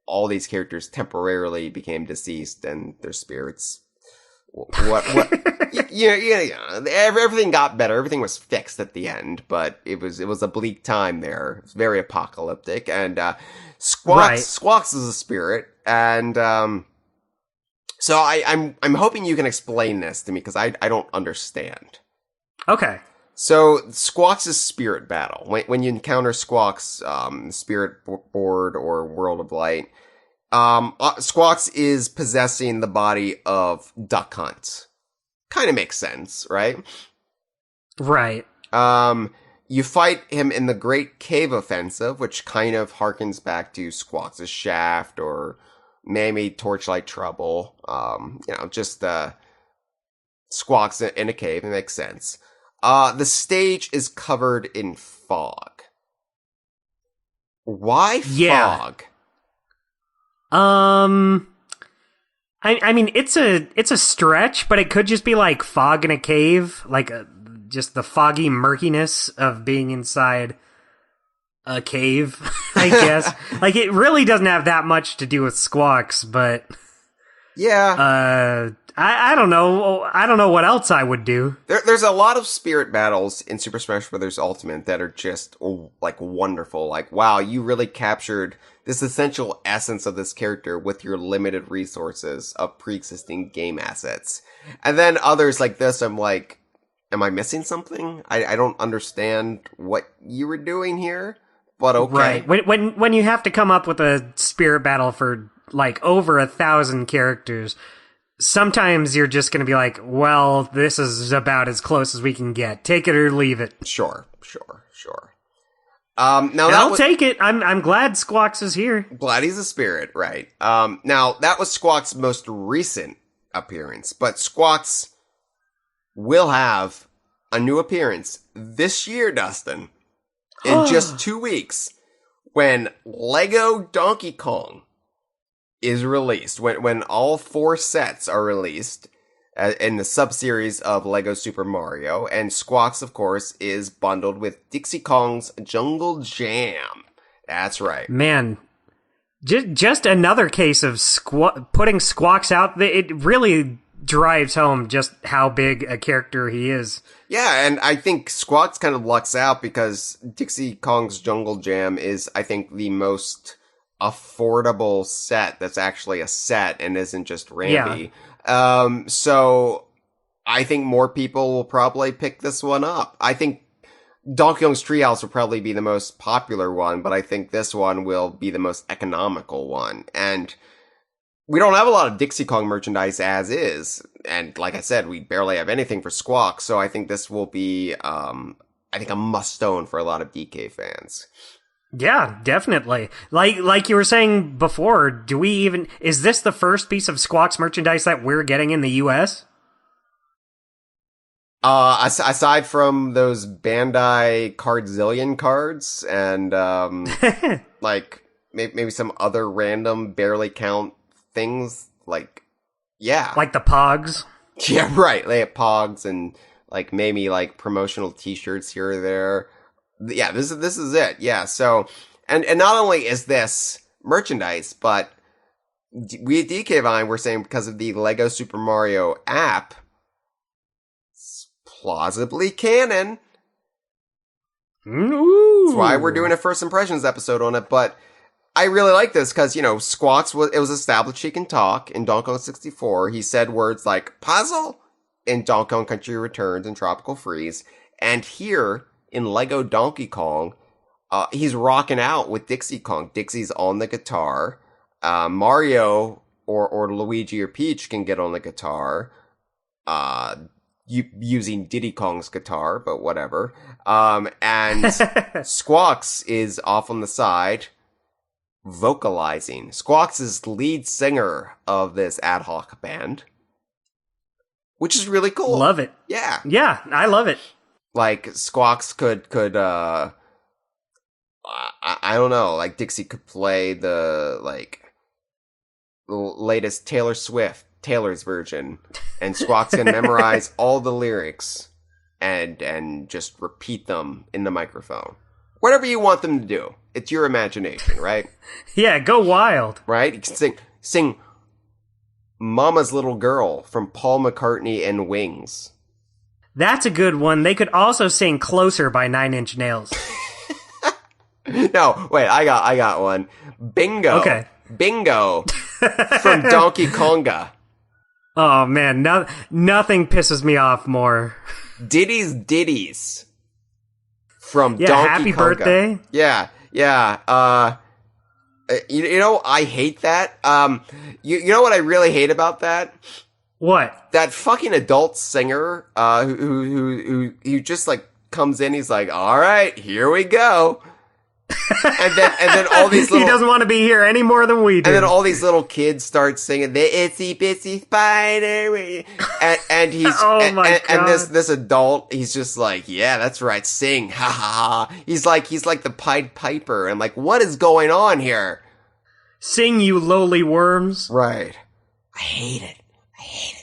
all these characters temporarily became deceased and their spirits. Everything got better. Everything was fixed at the end, but it was a bleak time there. It was very apocalyptic, and Squawks is a spirit, and so I'm hoping you can explain this to me because I don't understand. Okay. So, Squawks' spirit battle. When you encounter Squawks, spirit board or World of Light, Squawks is possessing the body of Duck Hunt. Kind of makes sense, right? Right. You fight him in the Great Cave Offensive, which kind of harkens back to Squawks' Shaft or maybe Torchlight Trouble. Just Squawks in a cave. It makes sense. The stage is covered in fog. Why fog? I mean, it's a stretch, but it could just be like fog in a cave, like just the foggy murkiness of being inside a cave, I guess. Like, it really doesn't have that much to do with Squawks, but yeah. I don't know. I don't know what else I would do. There's a lot of spirit battles in Super Smash Bros. Ultimate that are just, like, wonderful. Like, wow, you really captured this essential essence of this character with your limited resources of pre-existing game assets. And then others like this, I'm like, am I missing something? I don't understand what you were doing here, but okay. Right. When you have to come up with a spirit battle for like over 1,000 characters, sometimes you're just going to be like, well, this is about as close as we can get. Take it or leave it. Sure. Now I'll take it. I'm glad Squawks is here. Glad he's a spirit, right? Now that was Squawks' most recent appearance, but Squawks will have a new appearance this year, Dustin, in just 2 weeks, when Lego Donkey Kong is released. When all 4 sets are released in the sub-series of Lego Super Mario, and Squawks, of course, is bundled with Dixie Kong's Jungle Jam. That's right. Man, just another case of putting Squawks out. It really drives home just how big a character he is. Yeah, and I think Squawks kind of lucks out because Dixie Kong's Jungle Jam is, I think, the most affordable set that's actually a set and isn't just Rambi. Yeah. So I think more people will probably pick this one up. I think Donkey Kong's Treehouse will probably be the most popular one, but I think this one will be the most economical one. And we don't have a lot of Dixie Kong merchandise as is. And like I said, we barely have anything for Squawk. So I think this will be, I think a must-own for a lot of DK fans. Yeah, definitely. Like you were saying before, is this the first piece of Squawks merchandise that we're getting in the US? Aside from those Bandai Cardzillion cards and, like, maybe some other random barely count things, like, yeah. Like the Pogs? Yeah, right. They have Pogs and, like, maybe, like, promotional t-shirts here or there. Yeah, this is it. Yeah, so, and not only is this merchandise, but we at DK Vine were saying because of the Lego Super Mario app, it's plausibly canon. Ooh. That's why we're doing a first impressions episode on it, but I really like this because, Squawks it was established he can talk in Donkey Kong 64. He said words like puzzle in Donkey Kong Country Returns and Tropical Freeze, and here in Lego Donkey Kong, he's rocking out with Dixie Kong. Dixie's on the guitar. Mario or Luigi or Peach can get on the guitar, using Diddy Kong's guitar, but whatever. And Squawks is off on the side, vocalizing. Squawks is the lead singer of this ad hoc band, which is really cool. Love it. Yeah. Yeah, I love it. Like, Squawks could, I don't know, like, Dixie could play the latest Taylor's version, and Squawks can memorize all the lyrics and just repeat them in the microphone. Whatever you want them to do. It's your imagination, right? Yeah, go wild. Right? You can sing Mama's Little Girl from Paul McCartney and Wings. That's a good one. They could also sing Closer by 9 Inch Nails. No, wait, I got one. Bingo. Okay. Bingo from Donkey Konga. Oh man, nothing pisses me off more. Diddy's Ditties from Donkey Happy Konga. Birthday. Yeah. You know, I hate that. You know what I really hate about that? What? That fucking adult singer, who just like comes in, he's like, all right, here we go. and then all these little... He doesn't want to be here any more than we do. And then all these little kids start singing the itsy bitsy spider. And he's... God. And this adult, he's just like, yeah, that's right, sing. Ha ha ha. He's like the Pied Piper. And like, what is going on here? Sing, you lowly worms. Right. I hate it,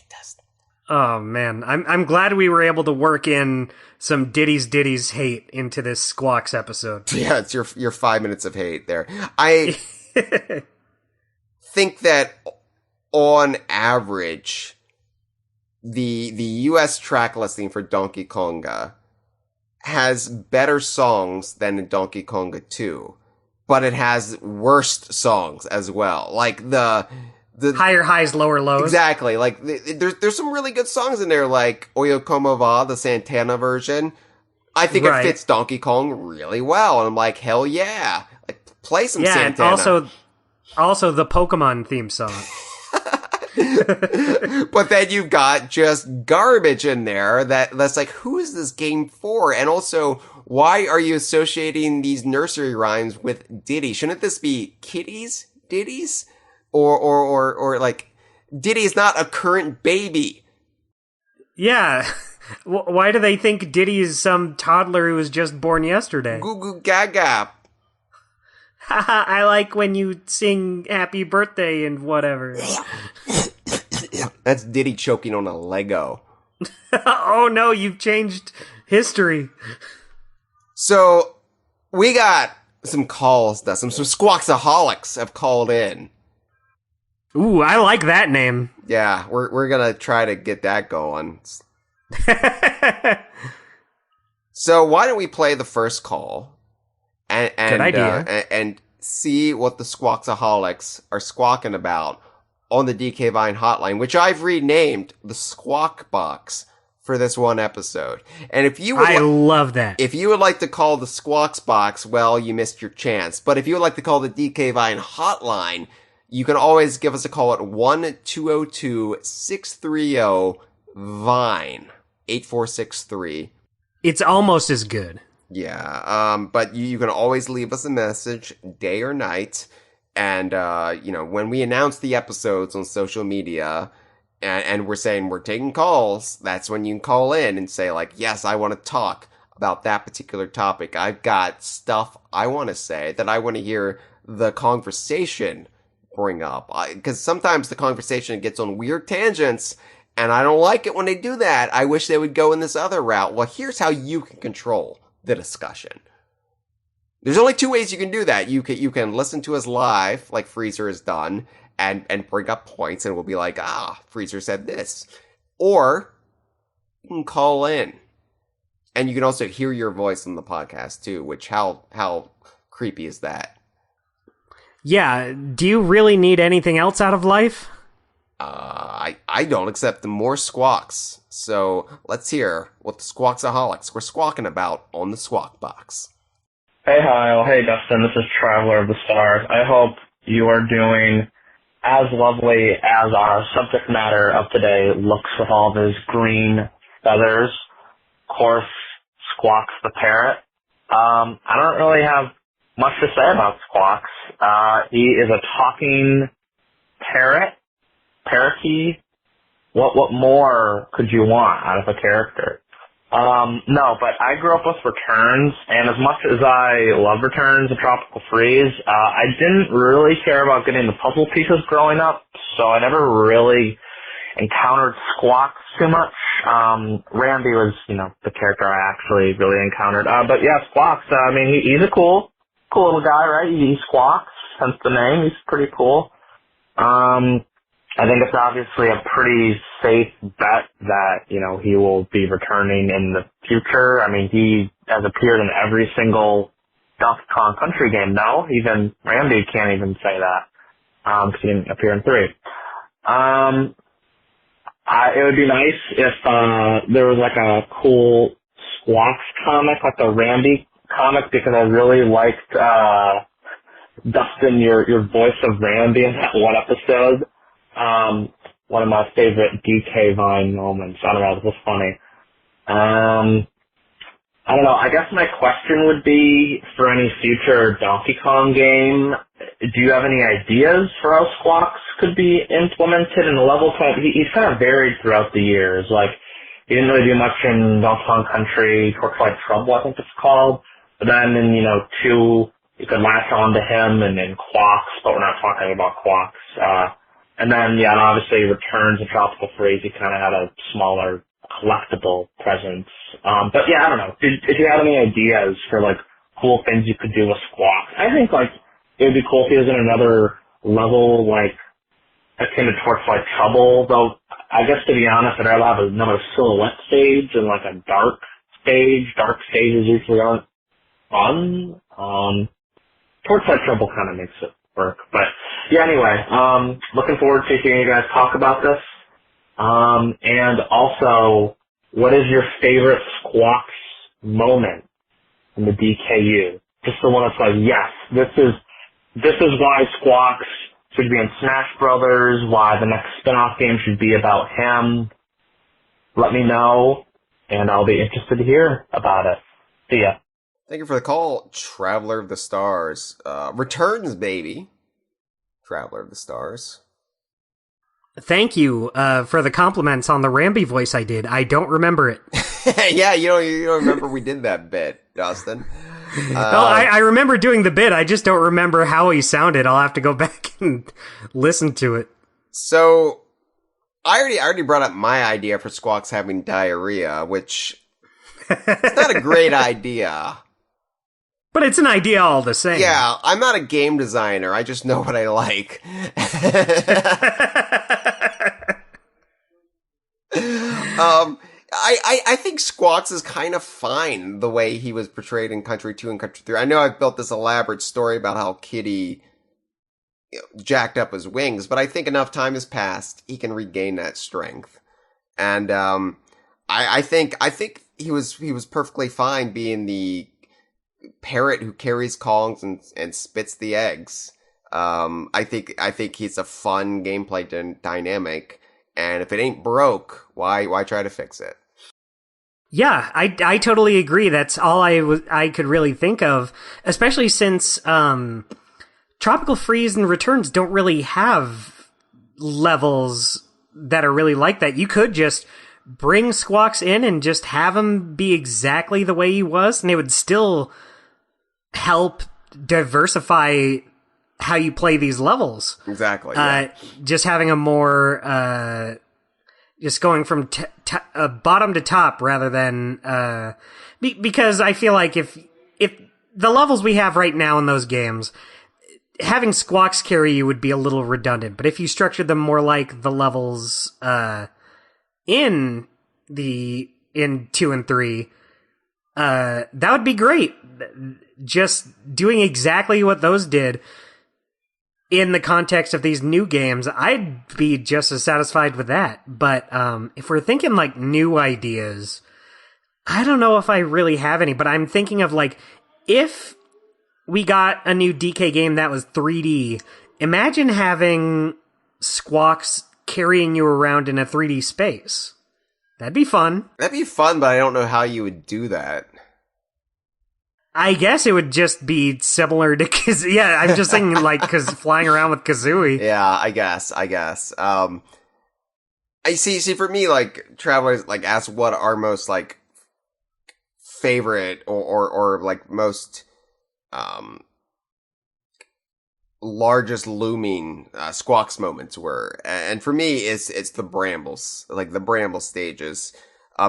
Dustin. Oh man, I'm glad we were able to work in some Ditty's hate into this Squawks episode. Yeah, it's your 5 minutes of hate there. I think that on average, the US track listing for Donkey Konga has better songs than in Donkey Konga 2, but it has worst songs as well. Like the higher highs, lower lows. Exactly. Like, there's some really good songs in there, like Oyo Como Va, the Santana version. I think it fits Donkey Kong really well. And I'm like, hell yeah. Like, play some Santana. And also the Pokemon theme song. But then you've got just garbage in there that's like, who is this game for? And also, why are you associating these nursery rhymes with Diddy? Shouldn't this be kitties? Diddies? Or like, Diddy is not a current baby. Yeah. Why do they think Diddy is some toddler who was just born yesterday? Goo goo gaga. I like when you sing happy birthday and whatever. That's Diddy choking on a Lego. Oh no, you've changed history. So, we got some calls, Dustin. Some Squawksaholics have called in. Ooh, I like that name. Yeah, we're gonna try to get that going. So why don't we play the first call and good idea. And see what the Squawksaholics are squawking about on the DK Vine hotline, which I've renamed the Squawk Box for this one episode. And if you would love that. If you would like to call the Squawks Box, well, you missed your chance. But if you would like to call the DK Vine hotline, you can always give us a call at 1-202-630-VINE. 8463. It's almost as good. Yeah, but you can always leave us a message, day or night, and, when we announce the episodes on social media, and we're saying we're taking calls, that's when you can call in and say, like, yes, I want to talk about that particular topic. I've got stuff I want to say that I want to hear the conversation bring up. Because sometimes the conversation gets on weird tangents, and I don't like it when they do that. I wish they would go in this other route. Well, here's how you can control the discussion. There's only two ways you can do that. You can listen to us live, like Freezer has done, and bring up points, and we'll be like, Freezer said this. Or you can call in. And you can also hear your voice on the podcast, too, which how creepy is that? Yeah, do you really need anything else out of life? I don't, except the more squawks. So let's hear what the Squawksaholics were squawking about on the Squawk Box. Hey, Hyle. Hey, Dustin. This is Traveler of the Stars. I hope you are doing as lovely as our subject matter of today looks with all of his green feathers. Of course, Squawks the Parrot. I don't really have much to say about Squawks. He is a talking parrot. Parakeet. What more could you want out of a character? No, but I grew up with Returns, and as much as I love Returns and Tropical Freeze, I didn't really care about getting the puzzle pieces growing up, so I never really encountered Squawks too much. Randy was, the character I actually really encountered. But yeah, Squawks, he's a cool little guy, right? He squawks, hence the name. He's pretty cool. I think it's obviously a pretty safe bet that, he will be returning in the future. I mean, he has appeared in every single Donkey Kong Country game, no? Even Randy can't even say that, because he didn't appear in 3. It would be nice if, there was like a cool Squawks comic, like the Randy comic, because I really liked, Dustin, your voice of Randy in that one episode. One of my favorite DK Vine moments. I don't know, it was funny. I don't know, I guess my question would be, for any future Donkey Kong game, do you have any ideas for how Squawks could be implemented in the level type? He's kind of varied throughout the years. Like, he didn't really do much in Donkey Kong Country, Torchlight Trouble, I think it's called. But then in, 2, you could latch on to him, and then Quawks, but we're not talking about Quawks. And then, and obviously Returns and Tropical Freeze, he kind of had a smaller collectible presence. But yeah, I don't know. Did you have any ideas for, cool things you could do with Squawks? I think, it would be cool if he was in another level, akin to Torchlight Trouble, though, I guess to be honest, I'd rather have another silhouette stage and, a dark stage. Dark stages usually aren't fun. Torchlight Trouble kind of makes it work, but Yeah, anyway, looking forward to hearing you guys talk about this. And also, what is your favorite Squawks moment in the DKU? Just the one that's like, yes, this is why Squawks should be in Smash Brothers, why the next spin-off game should be about him. Let me know, and I'll be interested to hear about it. See ya. Thank you for the call, Traveler of the Stars. Returns, baby. Traveler of the Stars. Thank you for the compliments on the Ramby voice I did. I don't remember it. Yeah, you don't remember we did that bit, Dustin. I remember doing the bit. I just don't remember how he sounded. I'll have to go back and listen to it. So, I already brought up my idea for Squawks having diarrhea, which it's not a great idea. But it's an idea all the same. Yeah, I'm not a game designer. I just know what I like. I think Squawks is kind of fine the way he was portrayed in Country 2 and Country 3. I know I've built this elaborate story about how Kitty jacked up his wings, but I think enough time has passed, he can regain that strength. And I think he was perfectly fine being the parrot who carries Kongs and spits the eggs. I think he's a fun gameplay dynamic, and if it ain't broke, why try to fix it? Yeah, I totally agree. That's all I could really think of, especially since Tropical Freeze and Returns don't really have levels that are really like that. You could just bring Squawks in and just have him be exactly the way he was, and it would still help diversify how you play these levels. Exactly. Yeah. Just having a more just going from bottom to top rather than because I feel like if the levels we have right now in those games, having Squawks carry you would be a little redundant. But if you structured them more like the levels in 2 and 3, that would be great. Just doing exactly what those did in the context of these new games, I'd be just as satisfied with that. But if we're thinking like new ideas, I don't know if I really have any, but I'm thinking of like, if we got a new DK game that was 3D, imagine having Squawks carrying you around in a 3D space. That'd be fun. That'd be fun, but I don't know how you would do that. I guess it would just be similar to Kazooie. Yeah, I'm just thinking like flying around with Kazooie. Yeah, I guess. I see, for me, like, Travelers, like, ask what our most, like, favorite or like, most, largest looming, Squawks moments were. And for me, it's the Brambles, like, the Bramble stages.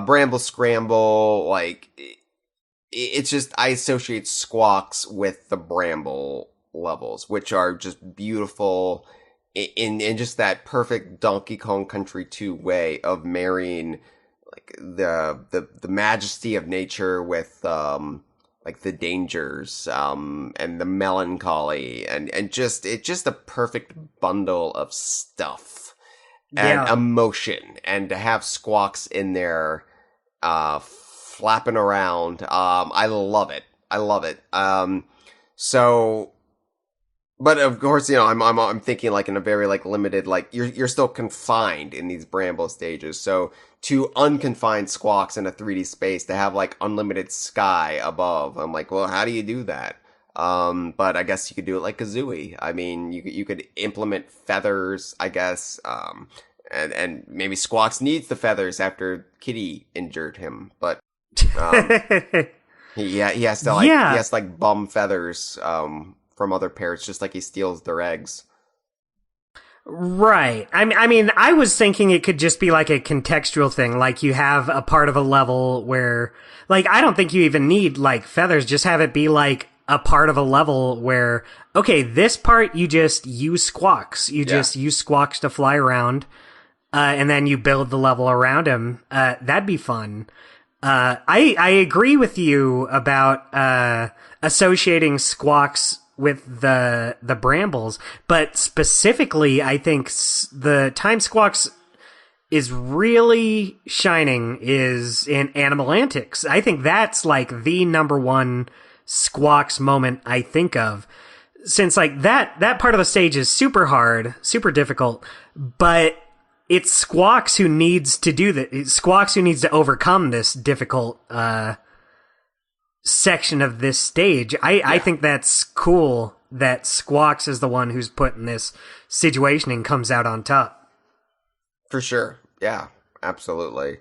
Bramble Scramble, like, it's just, I associate Squawks with the Bramble levels, which are just beautiful in just that perfect Donkey Kong Country 2 way of marrying like the majesty of nature with like the dangers and the melancholy and just it's just a perfect bundle of stuff and emotion, and to have Squawks in there flapping around. I love it. So, but of course, you know, I'm thinking like in a very like limited, like you're still confined in these Bramble stages. So to unconfine Squawks in a 3D space, to have like unlimited sky above, I'm like, well, how do you do that? But I guess you could do it like Kazooie. I mean, you could implement feathers, I guess. And maybe Squawks needs the feathers after Kitty injured him, but he has to like bum feathers from other parrots, just like he steals their eggs. Right. I mean, I was thinking it could just be like a contextual thing. Like you have a part of a level where, like, I don't think you even need like feathers. Just have it be like a part of a level where, okay, this part you just use Squawks. Just use Squawks to fly around, and then you build the level around him. That'd be fun. I agree with you about associating Squawks with the brambles, but specifically, I think the time Squawks is really shining is in Animal Antics. I think that's like the number one Squawks moment I think of, since like that part of the stage is super hard, super difficult, but it's Squawks who needs to do that. It's Squawks who needs to overcome this difficult section of this stage. I think that's cool that Squawks is the one who's put in this situation and comes out on top. For sure. Yeah, absolutely.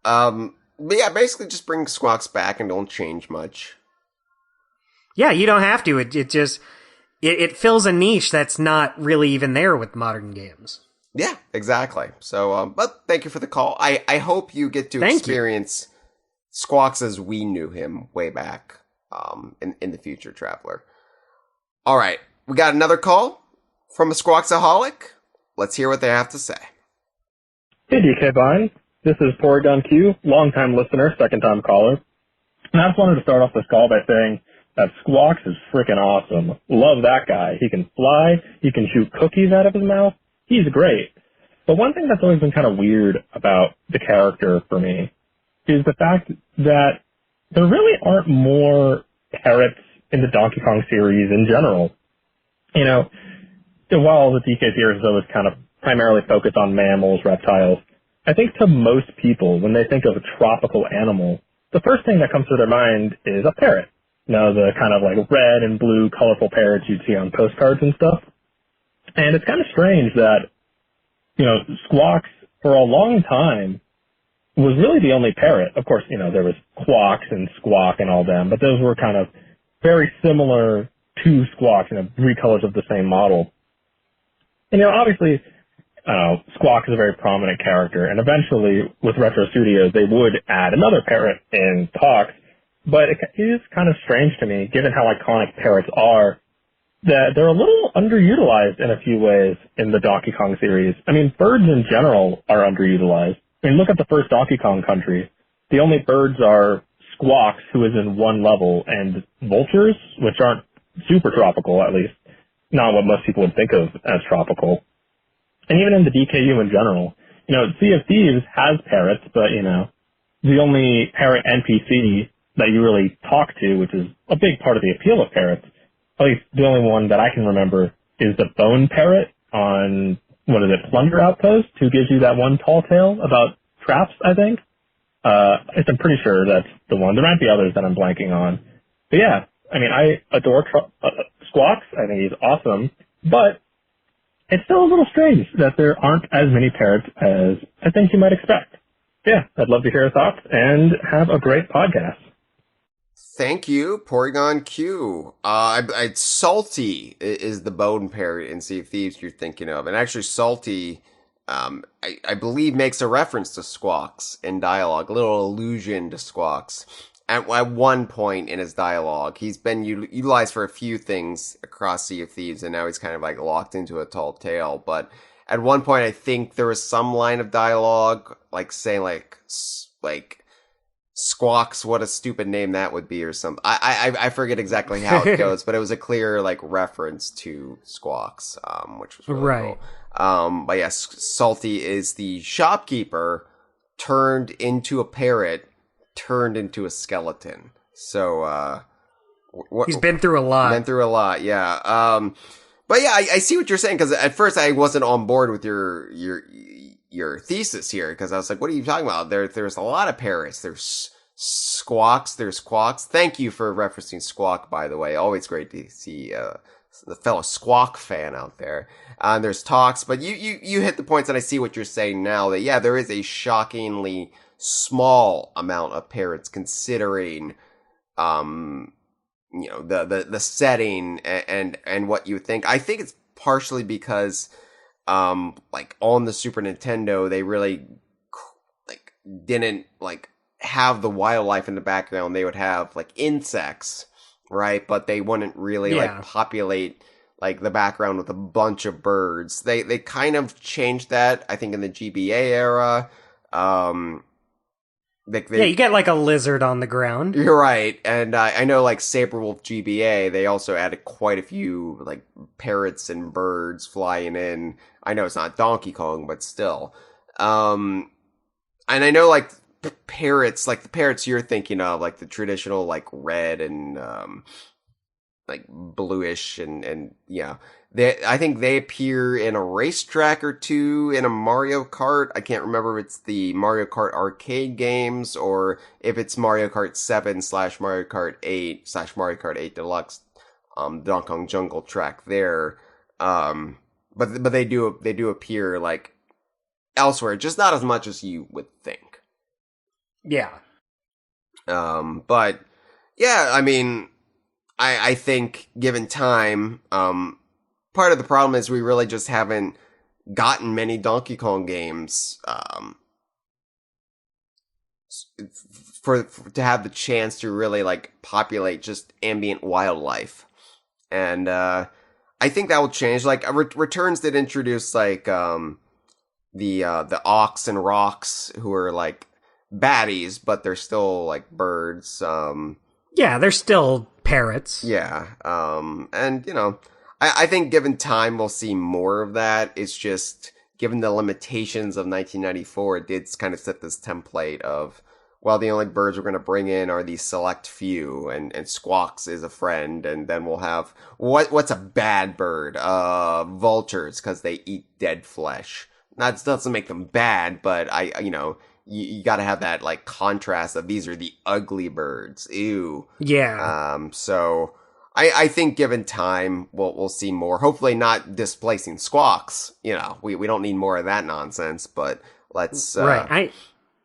But yeah, basically just bring Squawks back and don't change much. Yeah, you don't have to. It just it fills a niche that's not really even there with modern games. Yeah, exactly. So, but thank you for the call. I hope you get to experience Squawks as we knew him way back in the future, Traveler. All right, we got another call from a Squawksaholic. Let's hear what they have to say. Hey, DK Vine. This is Porygon Q, longtime listener, second-time caller. And I just wanted to start off this call by saying that Squawks is freaking awesome. Love that guy. He can fly. He can shoot cookies out of his mouth. He's great. But one thing that's always been kind of weird about the character for me is the fact that there really aren't more parrots in the Donkey Kong series in general. You know, while the DK series is always kind of primarily focused on mammals, reptiles, I think to most people, when they think of a tropical animal, the first thing that comes to their mind is a parrot. You know, the kind of like red and blue colorful parrots you'd see on postcards and stuff. And it's kind of strange that, you know, Squawks for a long time was really the only parrot. Of course, you know, there was Quawks and Squawk and all them, but those were kind of very similar to Squawks, you know, three colors of the same model. And, you know, obviously, Squawk is a very prominent character, and eventually, with Retro Studios, they would add another parrot in talks, but it is kind of strange to me, given how iconic parrots are, that they're a little underutilized in a few ways in the Donkey Kong series. I mean, birds in general are underutilized. I mean, look at the first Donkey Kong Country. The only birds are Squawks, who is in one level, and vultures, which aren't super tropical, at least. Not what most people would think of as tropical. And even in the DKU in general, you know, Sea of Thieves has parrots, but, you know, the only parrot NPC that you really talk to, which is a big part of the appeal of parrots, at least the only one that I can remember, is the bone parrot on, Plunder Outpost, who gives you that one tall tale about traps, I think. I'm pretty sure that's the one. There might be others that I'm blanking on. But yeah, I mean, I adore Squawks. I think he's awesome, but it's still a little strange that there aren't as many parrots as I think you might expect. Yeah, I'd love to hear your thoughts, and have a great podcast. Thank you, Porygon Q. Salty is the bone parrot in Sea of Thieves you're thinking of. And actually, Salty, I believe, makes a reference to Squawks in dialogue, a little allusion to Squawks. At one point in his dialogue, he's been utilized for a few things across Sea of Thieves, and now he's kind of like locked into a tall tale. But at one point, I think there was some line of dialogue, like saying like Squawks, what a stupid name that would be, or something. I forget exactly how it goes, but it was a clear like reference to Squawks, which was really cool. But yes, Salty is the shopkeeper turned into a parrot, turned into a skeleton. So, he's been through a lot. Yeah. But yeah, I see what you're saying, because at first I wasn't on board with your thesis here, because I was like, what are you talking about? There's a lot of parrots. There's Squawks, there's Quawks. Thank you for referencing Squawk, by the way. Always great to see the fellow Squawk fan out there. There's talks, but you hit the points, and I see what you're saying now, that yeah, there is a shockingly small amount of parrots, considering you know, the setting and what you think. I think it's partially because like on the Super Nintendo, they really like didn't like have the wildlife in the background. They would have like insects, right? But they wouldn't really like populate like the background with a bunch of birds. They kind of changed that, I think, in the GBA era. Yeah, you get like a lizard on the ground. You're right, and I know like Saberwolf GBA, they also added quite a few like parrots and birds flying in. I know it's not Donkey Kong, but still. And I know like parrots, like the parrots you're thinking of, like the traditional like red and like bluish and yeah. I think they appear in a racetrack or two in a Mario Kart. I can't remember if it's the Mario Kart arcade games or if it's Mario Kart 7 / Mario Kart 8 / Mario Kart 8 Deluxe, Donkey Kong Jungle track there. But they do appear like elsewhere, just not as much as you would think. Yeah. But yeah, I mean, I think given time, part of the problem is we really just haven't gotten many Donkey Kong games, to have the chance to really like populate just ambient wildlife. And, I think that will change. Like, Returns did introduce like, the Ox and Rocks, who are like baddies, but they're still like birds. Yeah, they're still parrots. Yeah. And you know, I think given time, we'll see more of that. It's just, given the limitations of 1994, it did kind of set this template of, well, the only birds we're going to bring in are these select few, and Squawks is a friend, and then we'll have, what's a bad bird? Vultures, because they eat dead flesh. That doesn't make them bad, but you gotta have that, like, contrast of these are the ugly birds. Ew. Yeah. So, I think given time, we'll see more. Hopefully not displacing Squawks. You know, we don't need more of that nonsense, but let's... Right.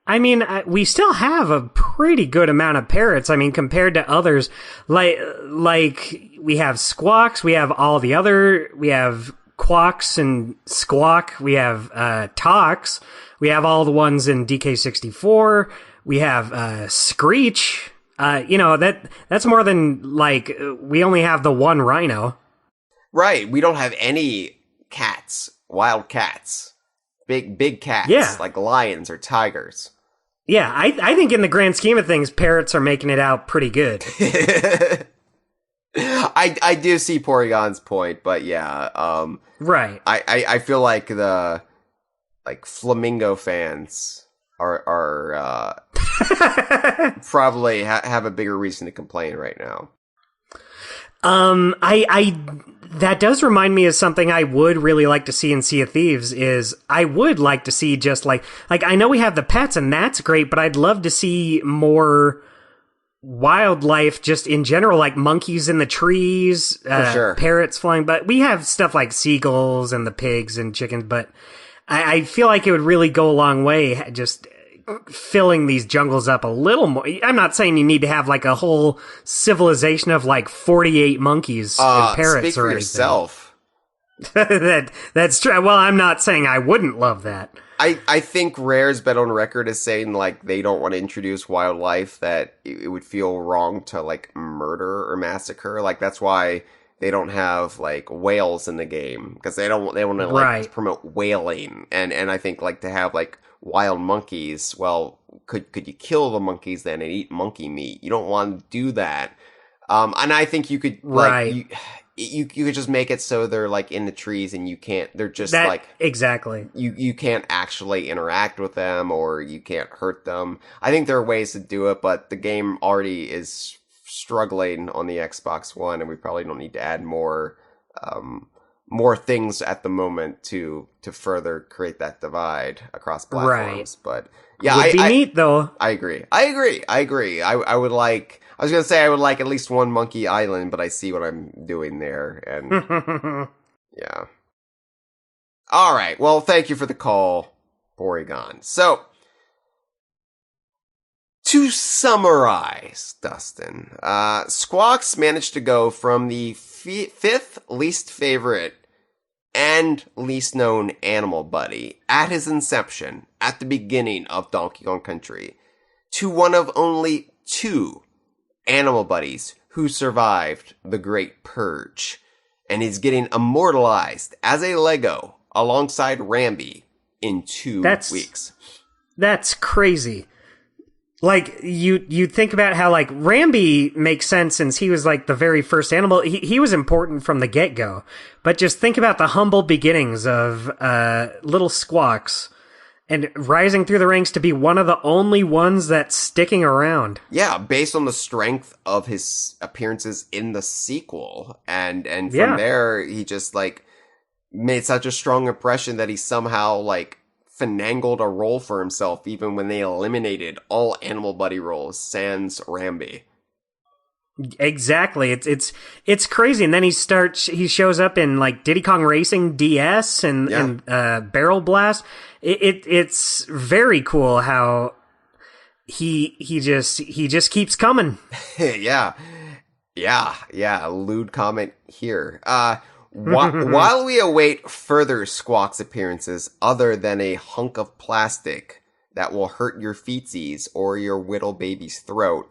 I mean, we still have a pretty good amount of parrots. I mean, compared to others, like we have Squawks, we have all the other, we have Quawks and Squawk, we have Talks, we have all the ones in DK64, we have Screech. That's more than, like, we only have the one rhino. Right, we don't have any cats, wild cats, big cats, yeah, like lions or tigers. Yeah, I think in the grand scheme of things, parrots are making it out pretty good. I do see Porygon's point, but yeah, right. I feel like the flamingo fans are probably have a bigger reason to complain right now. That does remind me of something I would really like to see in Sea of Thieves. Is I would like to see just like I know we have the pets and that's great, but I'd love to see more wildlife just in general, like monkeys in the trees, For sure. Parrots flying. But we have stuff like seagulls and the pigs and chickens. But I feel like it would really go a long way just filling these jungles up a little more. I'm not saying you need to have like a whole civilization of like 48 monkeys and parrots speak for or anything. yourself. That's true. Well, I'm not saying I wouldn't love that. I think Rare's been on record as saying like they don't want to introduce wildlife that it would feel wrong to like murder or massacre. Like that's why they don't have like whales in the game, because they want to like promote whaling, and I think like to have like wild monkeys, well, could you kill the monkeys then and eat monkey meat? You don't want to do that. And I think you could like you could just make it so they're like in the trees and you can't, they're just exactly. You can't actually interact with them or you can't hurt them. I think there are ways to do it, but the game already is struggling on the Xbox One, and we probably don't need to add more things at the moment to further create that divide across platforms. Right. But yeah, would be neat though. I agree. I would like, I was gonna say I would like at least one monkey island, but I see what I'm doing there, and yeah. All right. Well, thank you for the call, Porygon. So, to summarize, Dustin, Squawks managed to go from the fifth least favorite and least known animal buddy at his inception, at the beginning of Donkey Kong Country, to one of only two animal buddies who survived the Great Purge, and he's getting immortalized as a Lego alongside Rambi in 2 weeks. That's crazy. Like, you think about how, like, Rambi makes sense since he was, like, the very first animal. He was important from the get-go. But just think about the humble beginnings of little Squawks and rising through the ranks to be one of the only ones that's sticking around. Yeah, based on the strength of his appearances in the sequel. And from there, he just, like, made such a strong impression that he somehow, like, finagled a role for himself even when they eliminated all Animal Buddy roles sans Rambi. Exactly. It's crazy. And then he shows up in like Diddy Kong Racing DS and Barrel Blast. It's very cool how he just keeps coming. Yeah. Lewd comment here. While we await further Squawks appearances other than a hunk of plastic that will hurt your feetsies or your whittle baby's throat,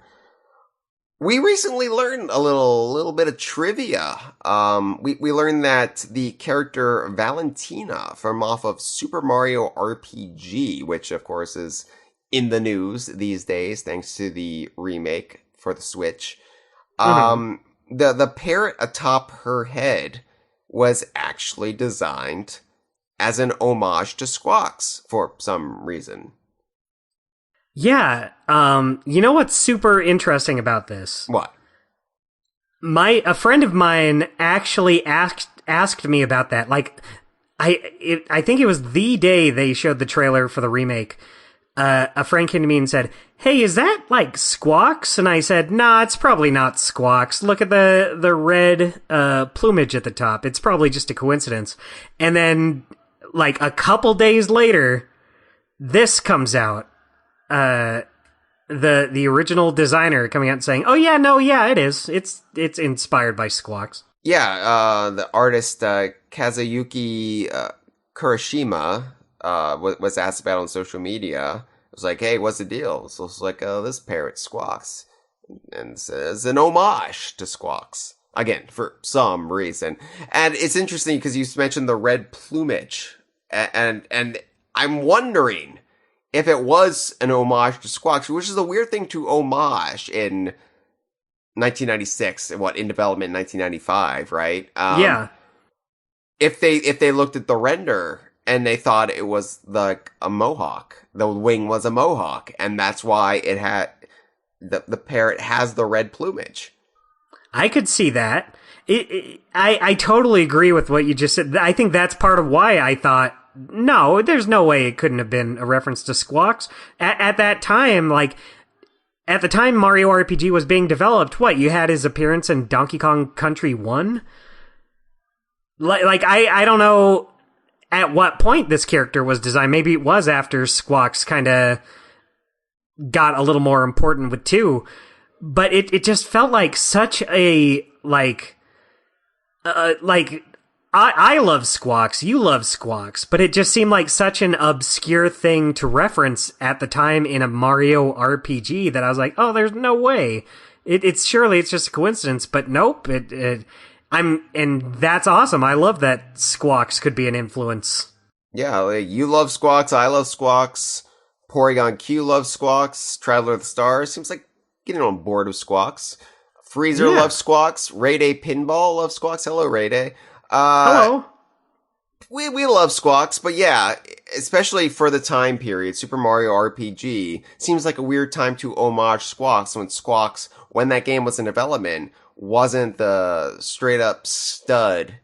we recently learned a little bit of trivia. We learned that the character Valentina from off of Super Mario RPG, which of course is in the news these days thanks to the remake for the Switch, the parrot atop her head was actually designed as an homage to Squawks for some reason. Yeah, you know what's super interesting about this? What? A friend of mine actually asked me about that. Like, I think it was the day they showed the trailer for the remake. A friend came to me and said, "Hey, is that like Squawks?" And I said, "Nah, it's probably not Squawks. Look at the red plumage at the top. It's probably just a coincidence." And then, like a couple days later, this comes out. The original designer coming out and saying, "Oh yeah, it is. It's inspired by Squawks." Yeah, the artist Kazuyuki Kurashima was asked about on social media. It was like, "Hey, what's the deal?" So it's like, this parrot Squawks, and says an homage to Squawks again for some reason. And it's interesting because you mentioned the red plumage, and I'm wondering if it was an homage to Squawks, which is a weird thing to homage in 1996, in development in 1995, right? Yeah. If they looked at the render and they thought it was like a mohawk, the wing was a mohawk, and that's why it had the parrot has the red plumage. I could see that. I totally agree with what you just said. I think that's part of why I thought, no, there's no way it couldn't have been a reference to Squawks. At that time, at the time Mario RPG was being developed, you had his appearance in Donkey Kong Country 1? I don't know at what point this character was designed. Maybe it was after Squawks kind of got a little more important with 2. But it just felt like such a, I love Squawks, you love Squawks, but it just seemed like such an obscure thing to reference at the time in a Mario RPG that I was like, oh, there's no way. It's surely it's just a coincidence, but nope. And that's awesome. I love that Squawks could be an influence. Yeah, you love Squawks, I love Squawks, Porygon Q loves Squawks, Traveler of the Stars seems like getting on board with Squawks. Freezer loves Squawks, Ray Day Pinball loves Squawks. Hello, Ray Day. Hello. We love Squawks, but yeah, especially for the time period, Super Mario RPG seems like a weird time to homage Squawks when that game was in development, wasn't the straight up stud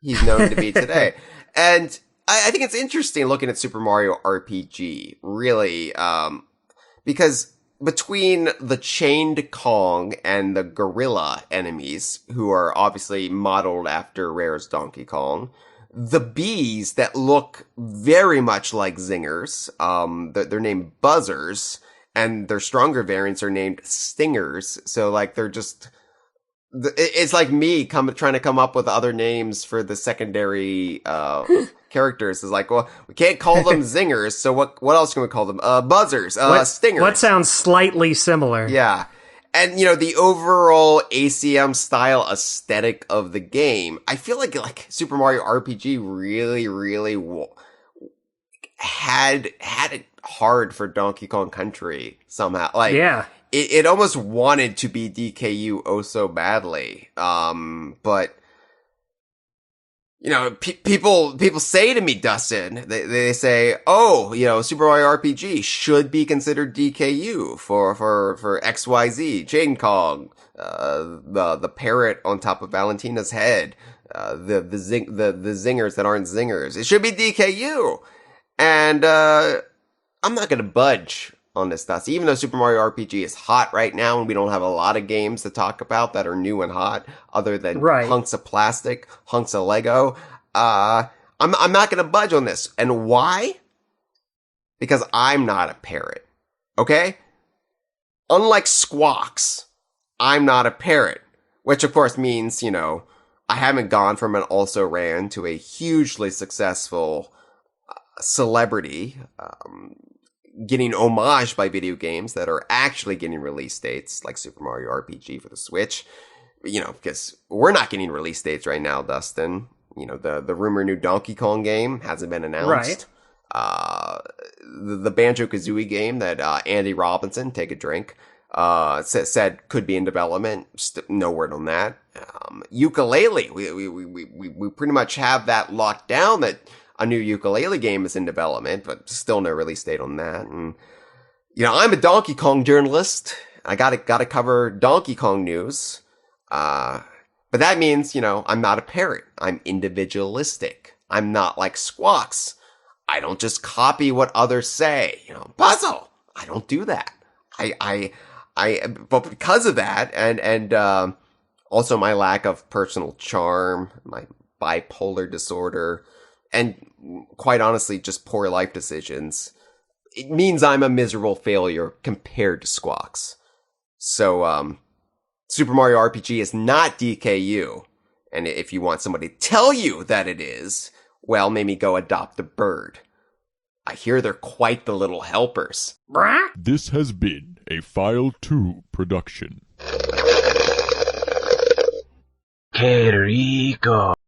he's known to be today. And I think it's interesting looking at Super Mario RPG, really, because between the chained Kong and the gorilla enemies, who are obviously modeled after Rare's Donkey Kong, the bees that look very much like zingers, they're named buzzers, and their stronger variants are named stingers. So they're just, it's like me trying to come up with other names for the secondary characters. Is like, well, we can't call them zingers, so what else can we call them? Buzzers, stingers. What sounds slightly similar? Yeah. And, the overall ACM style aesthetic of the game, I feel like Super Mario RPG really, really had it hard for Donkey Kong Country somehow. Like, yeah. It almost wanted to be DKU oh so badly. But, you know, people say to me, Dustin, they say, oh, you know, Super Mario RPG should be considered DKU for XYZ, Chain Kong, the parrot on top of Valentina's head, the zingers that aren't zingers. It should be DKU. And, I'm not gonna budge on this stuff. Even though Super Mario RPG is hot right now and we don't have a lot of games to talk about that are new and hot other than hunks of plastic, hunks of Lego, I'm not gonna budge on this. And why? Because I'm not a parrot. Okay? Unlike Squawks, I'm not a parrot. Which of course means, you know, I haven't gone from an also ran to a hugely successful celebrity, getting homage by video games that are actually getting release dates, like Super Mario RPG for the Switch. You know, because we're not getting release dates right now, Dustin. You know, the rumored new Donkey Kong game hasn't been announced. Right. The Banjo-Kazooie game that Andy Robinson, take a drink, said could be in development. No word on that. Ukulele, we pretty much have that locked down that a new ukulele game is in development, but still no release date on that. And, you know, I'm a Donkey Kong journalist. I gotta cover Donkey Kong news. But that means, you know, I'm not a parrot. I'm individualistic. I'm not like Squawks. I don't just copy what others say. You know, puzzle. I don't do that. But because of that, and also my lack of personal charm, my bipolar disorder, and quite honestly, just poor life decisions, it means I'm a miserable failure compared to Squawks. So, Super Mario RPG is not DKU. And if you want somebody to tell you that it is, well, maybe go adopt a bird. I hear they're quite the little helpers. This has been a File 2 production. Que rico.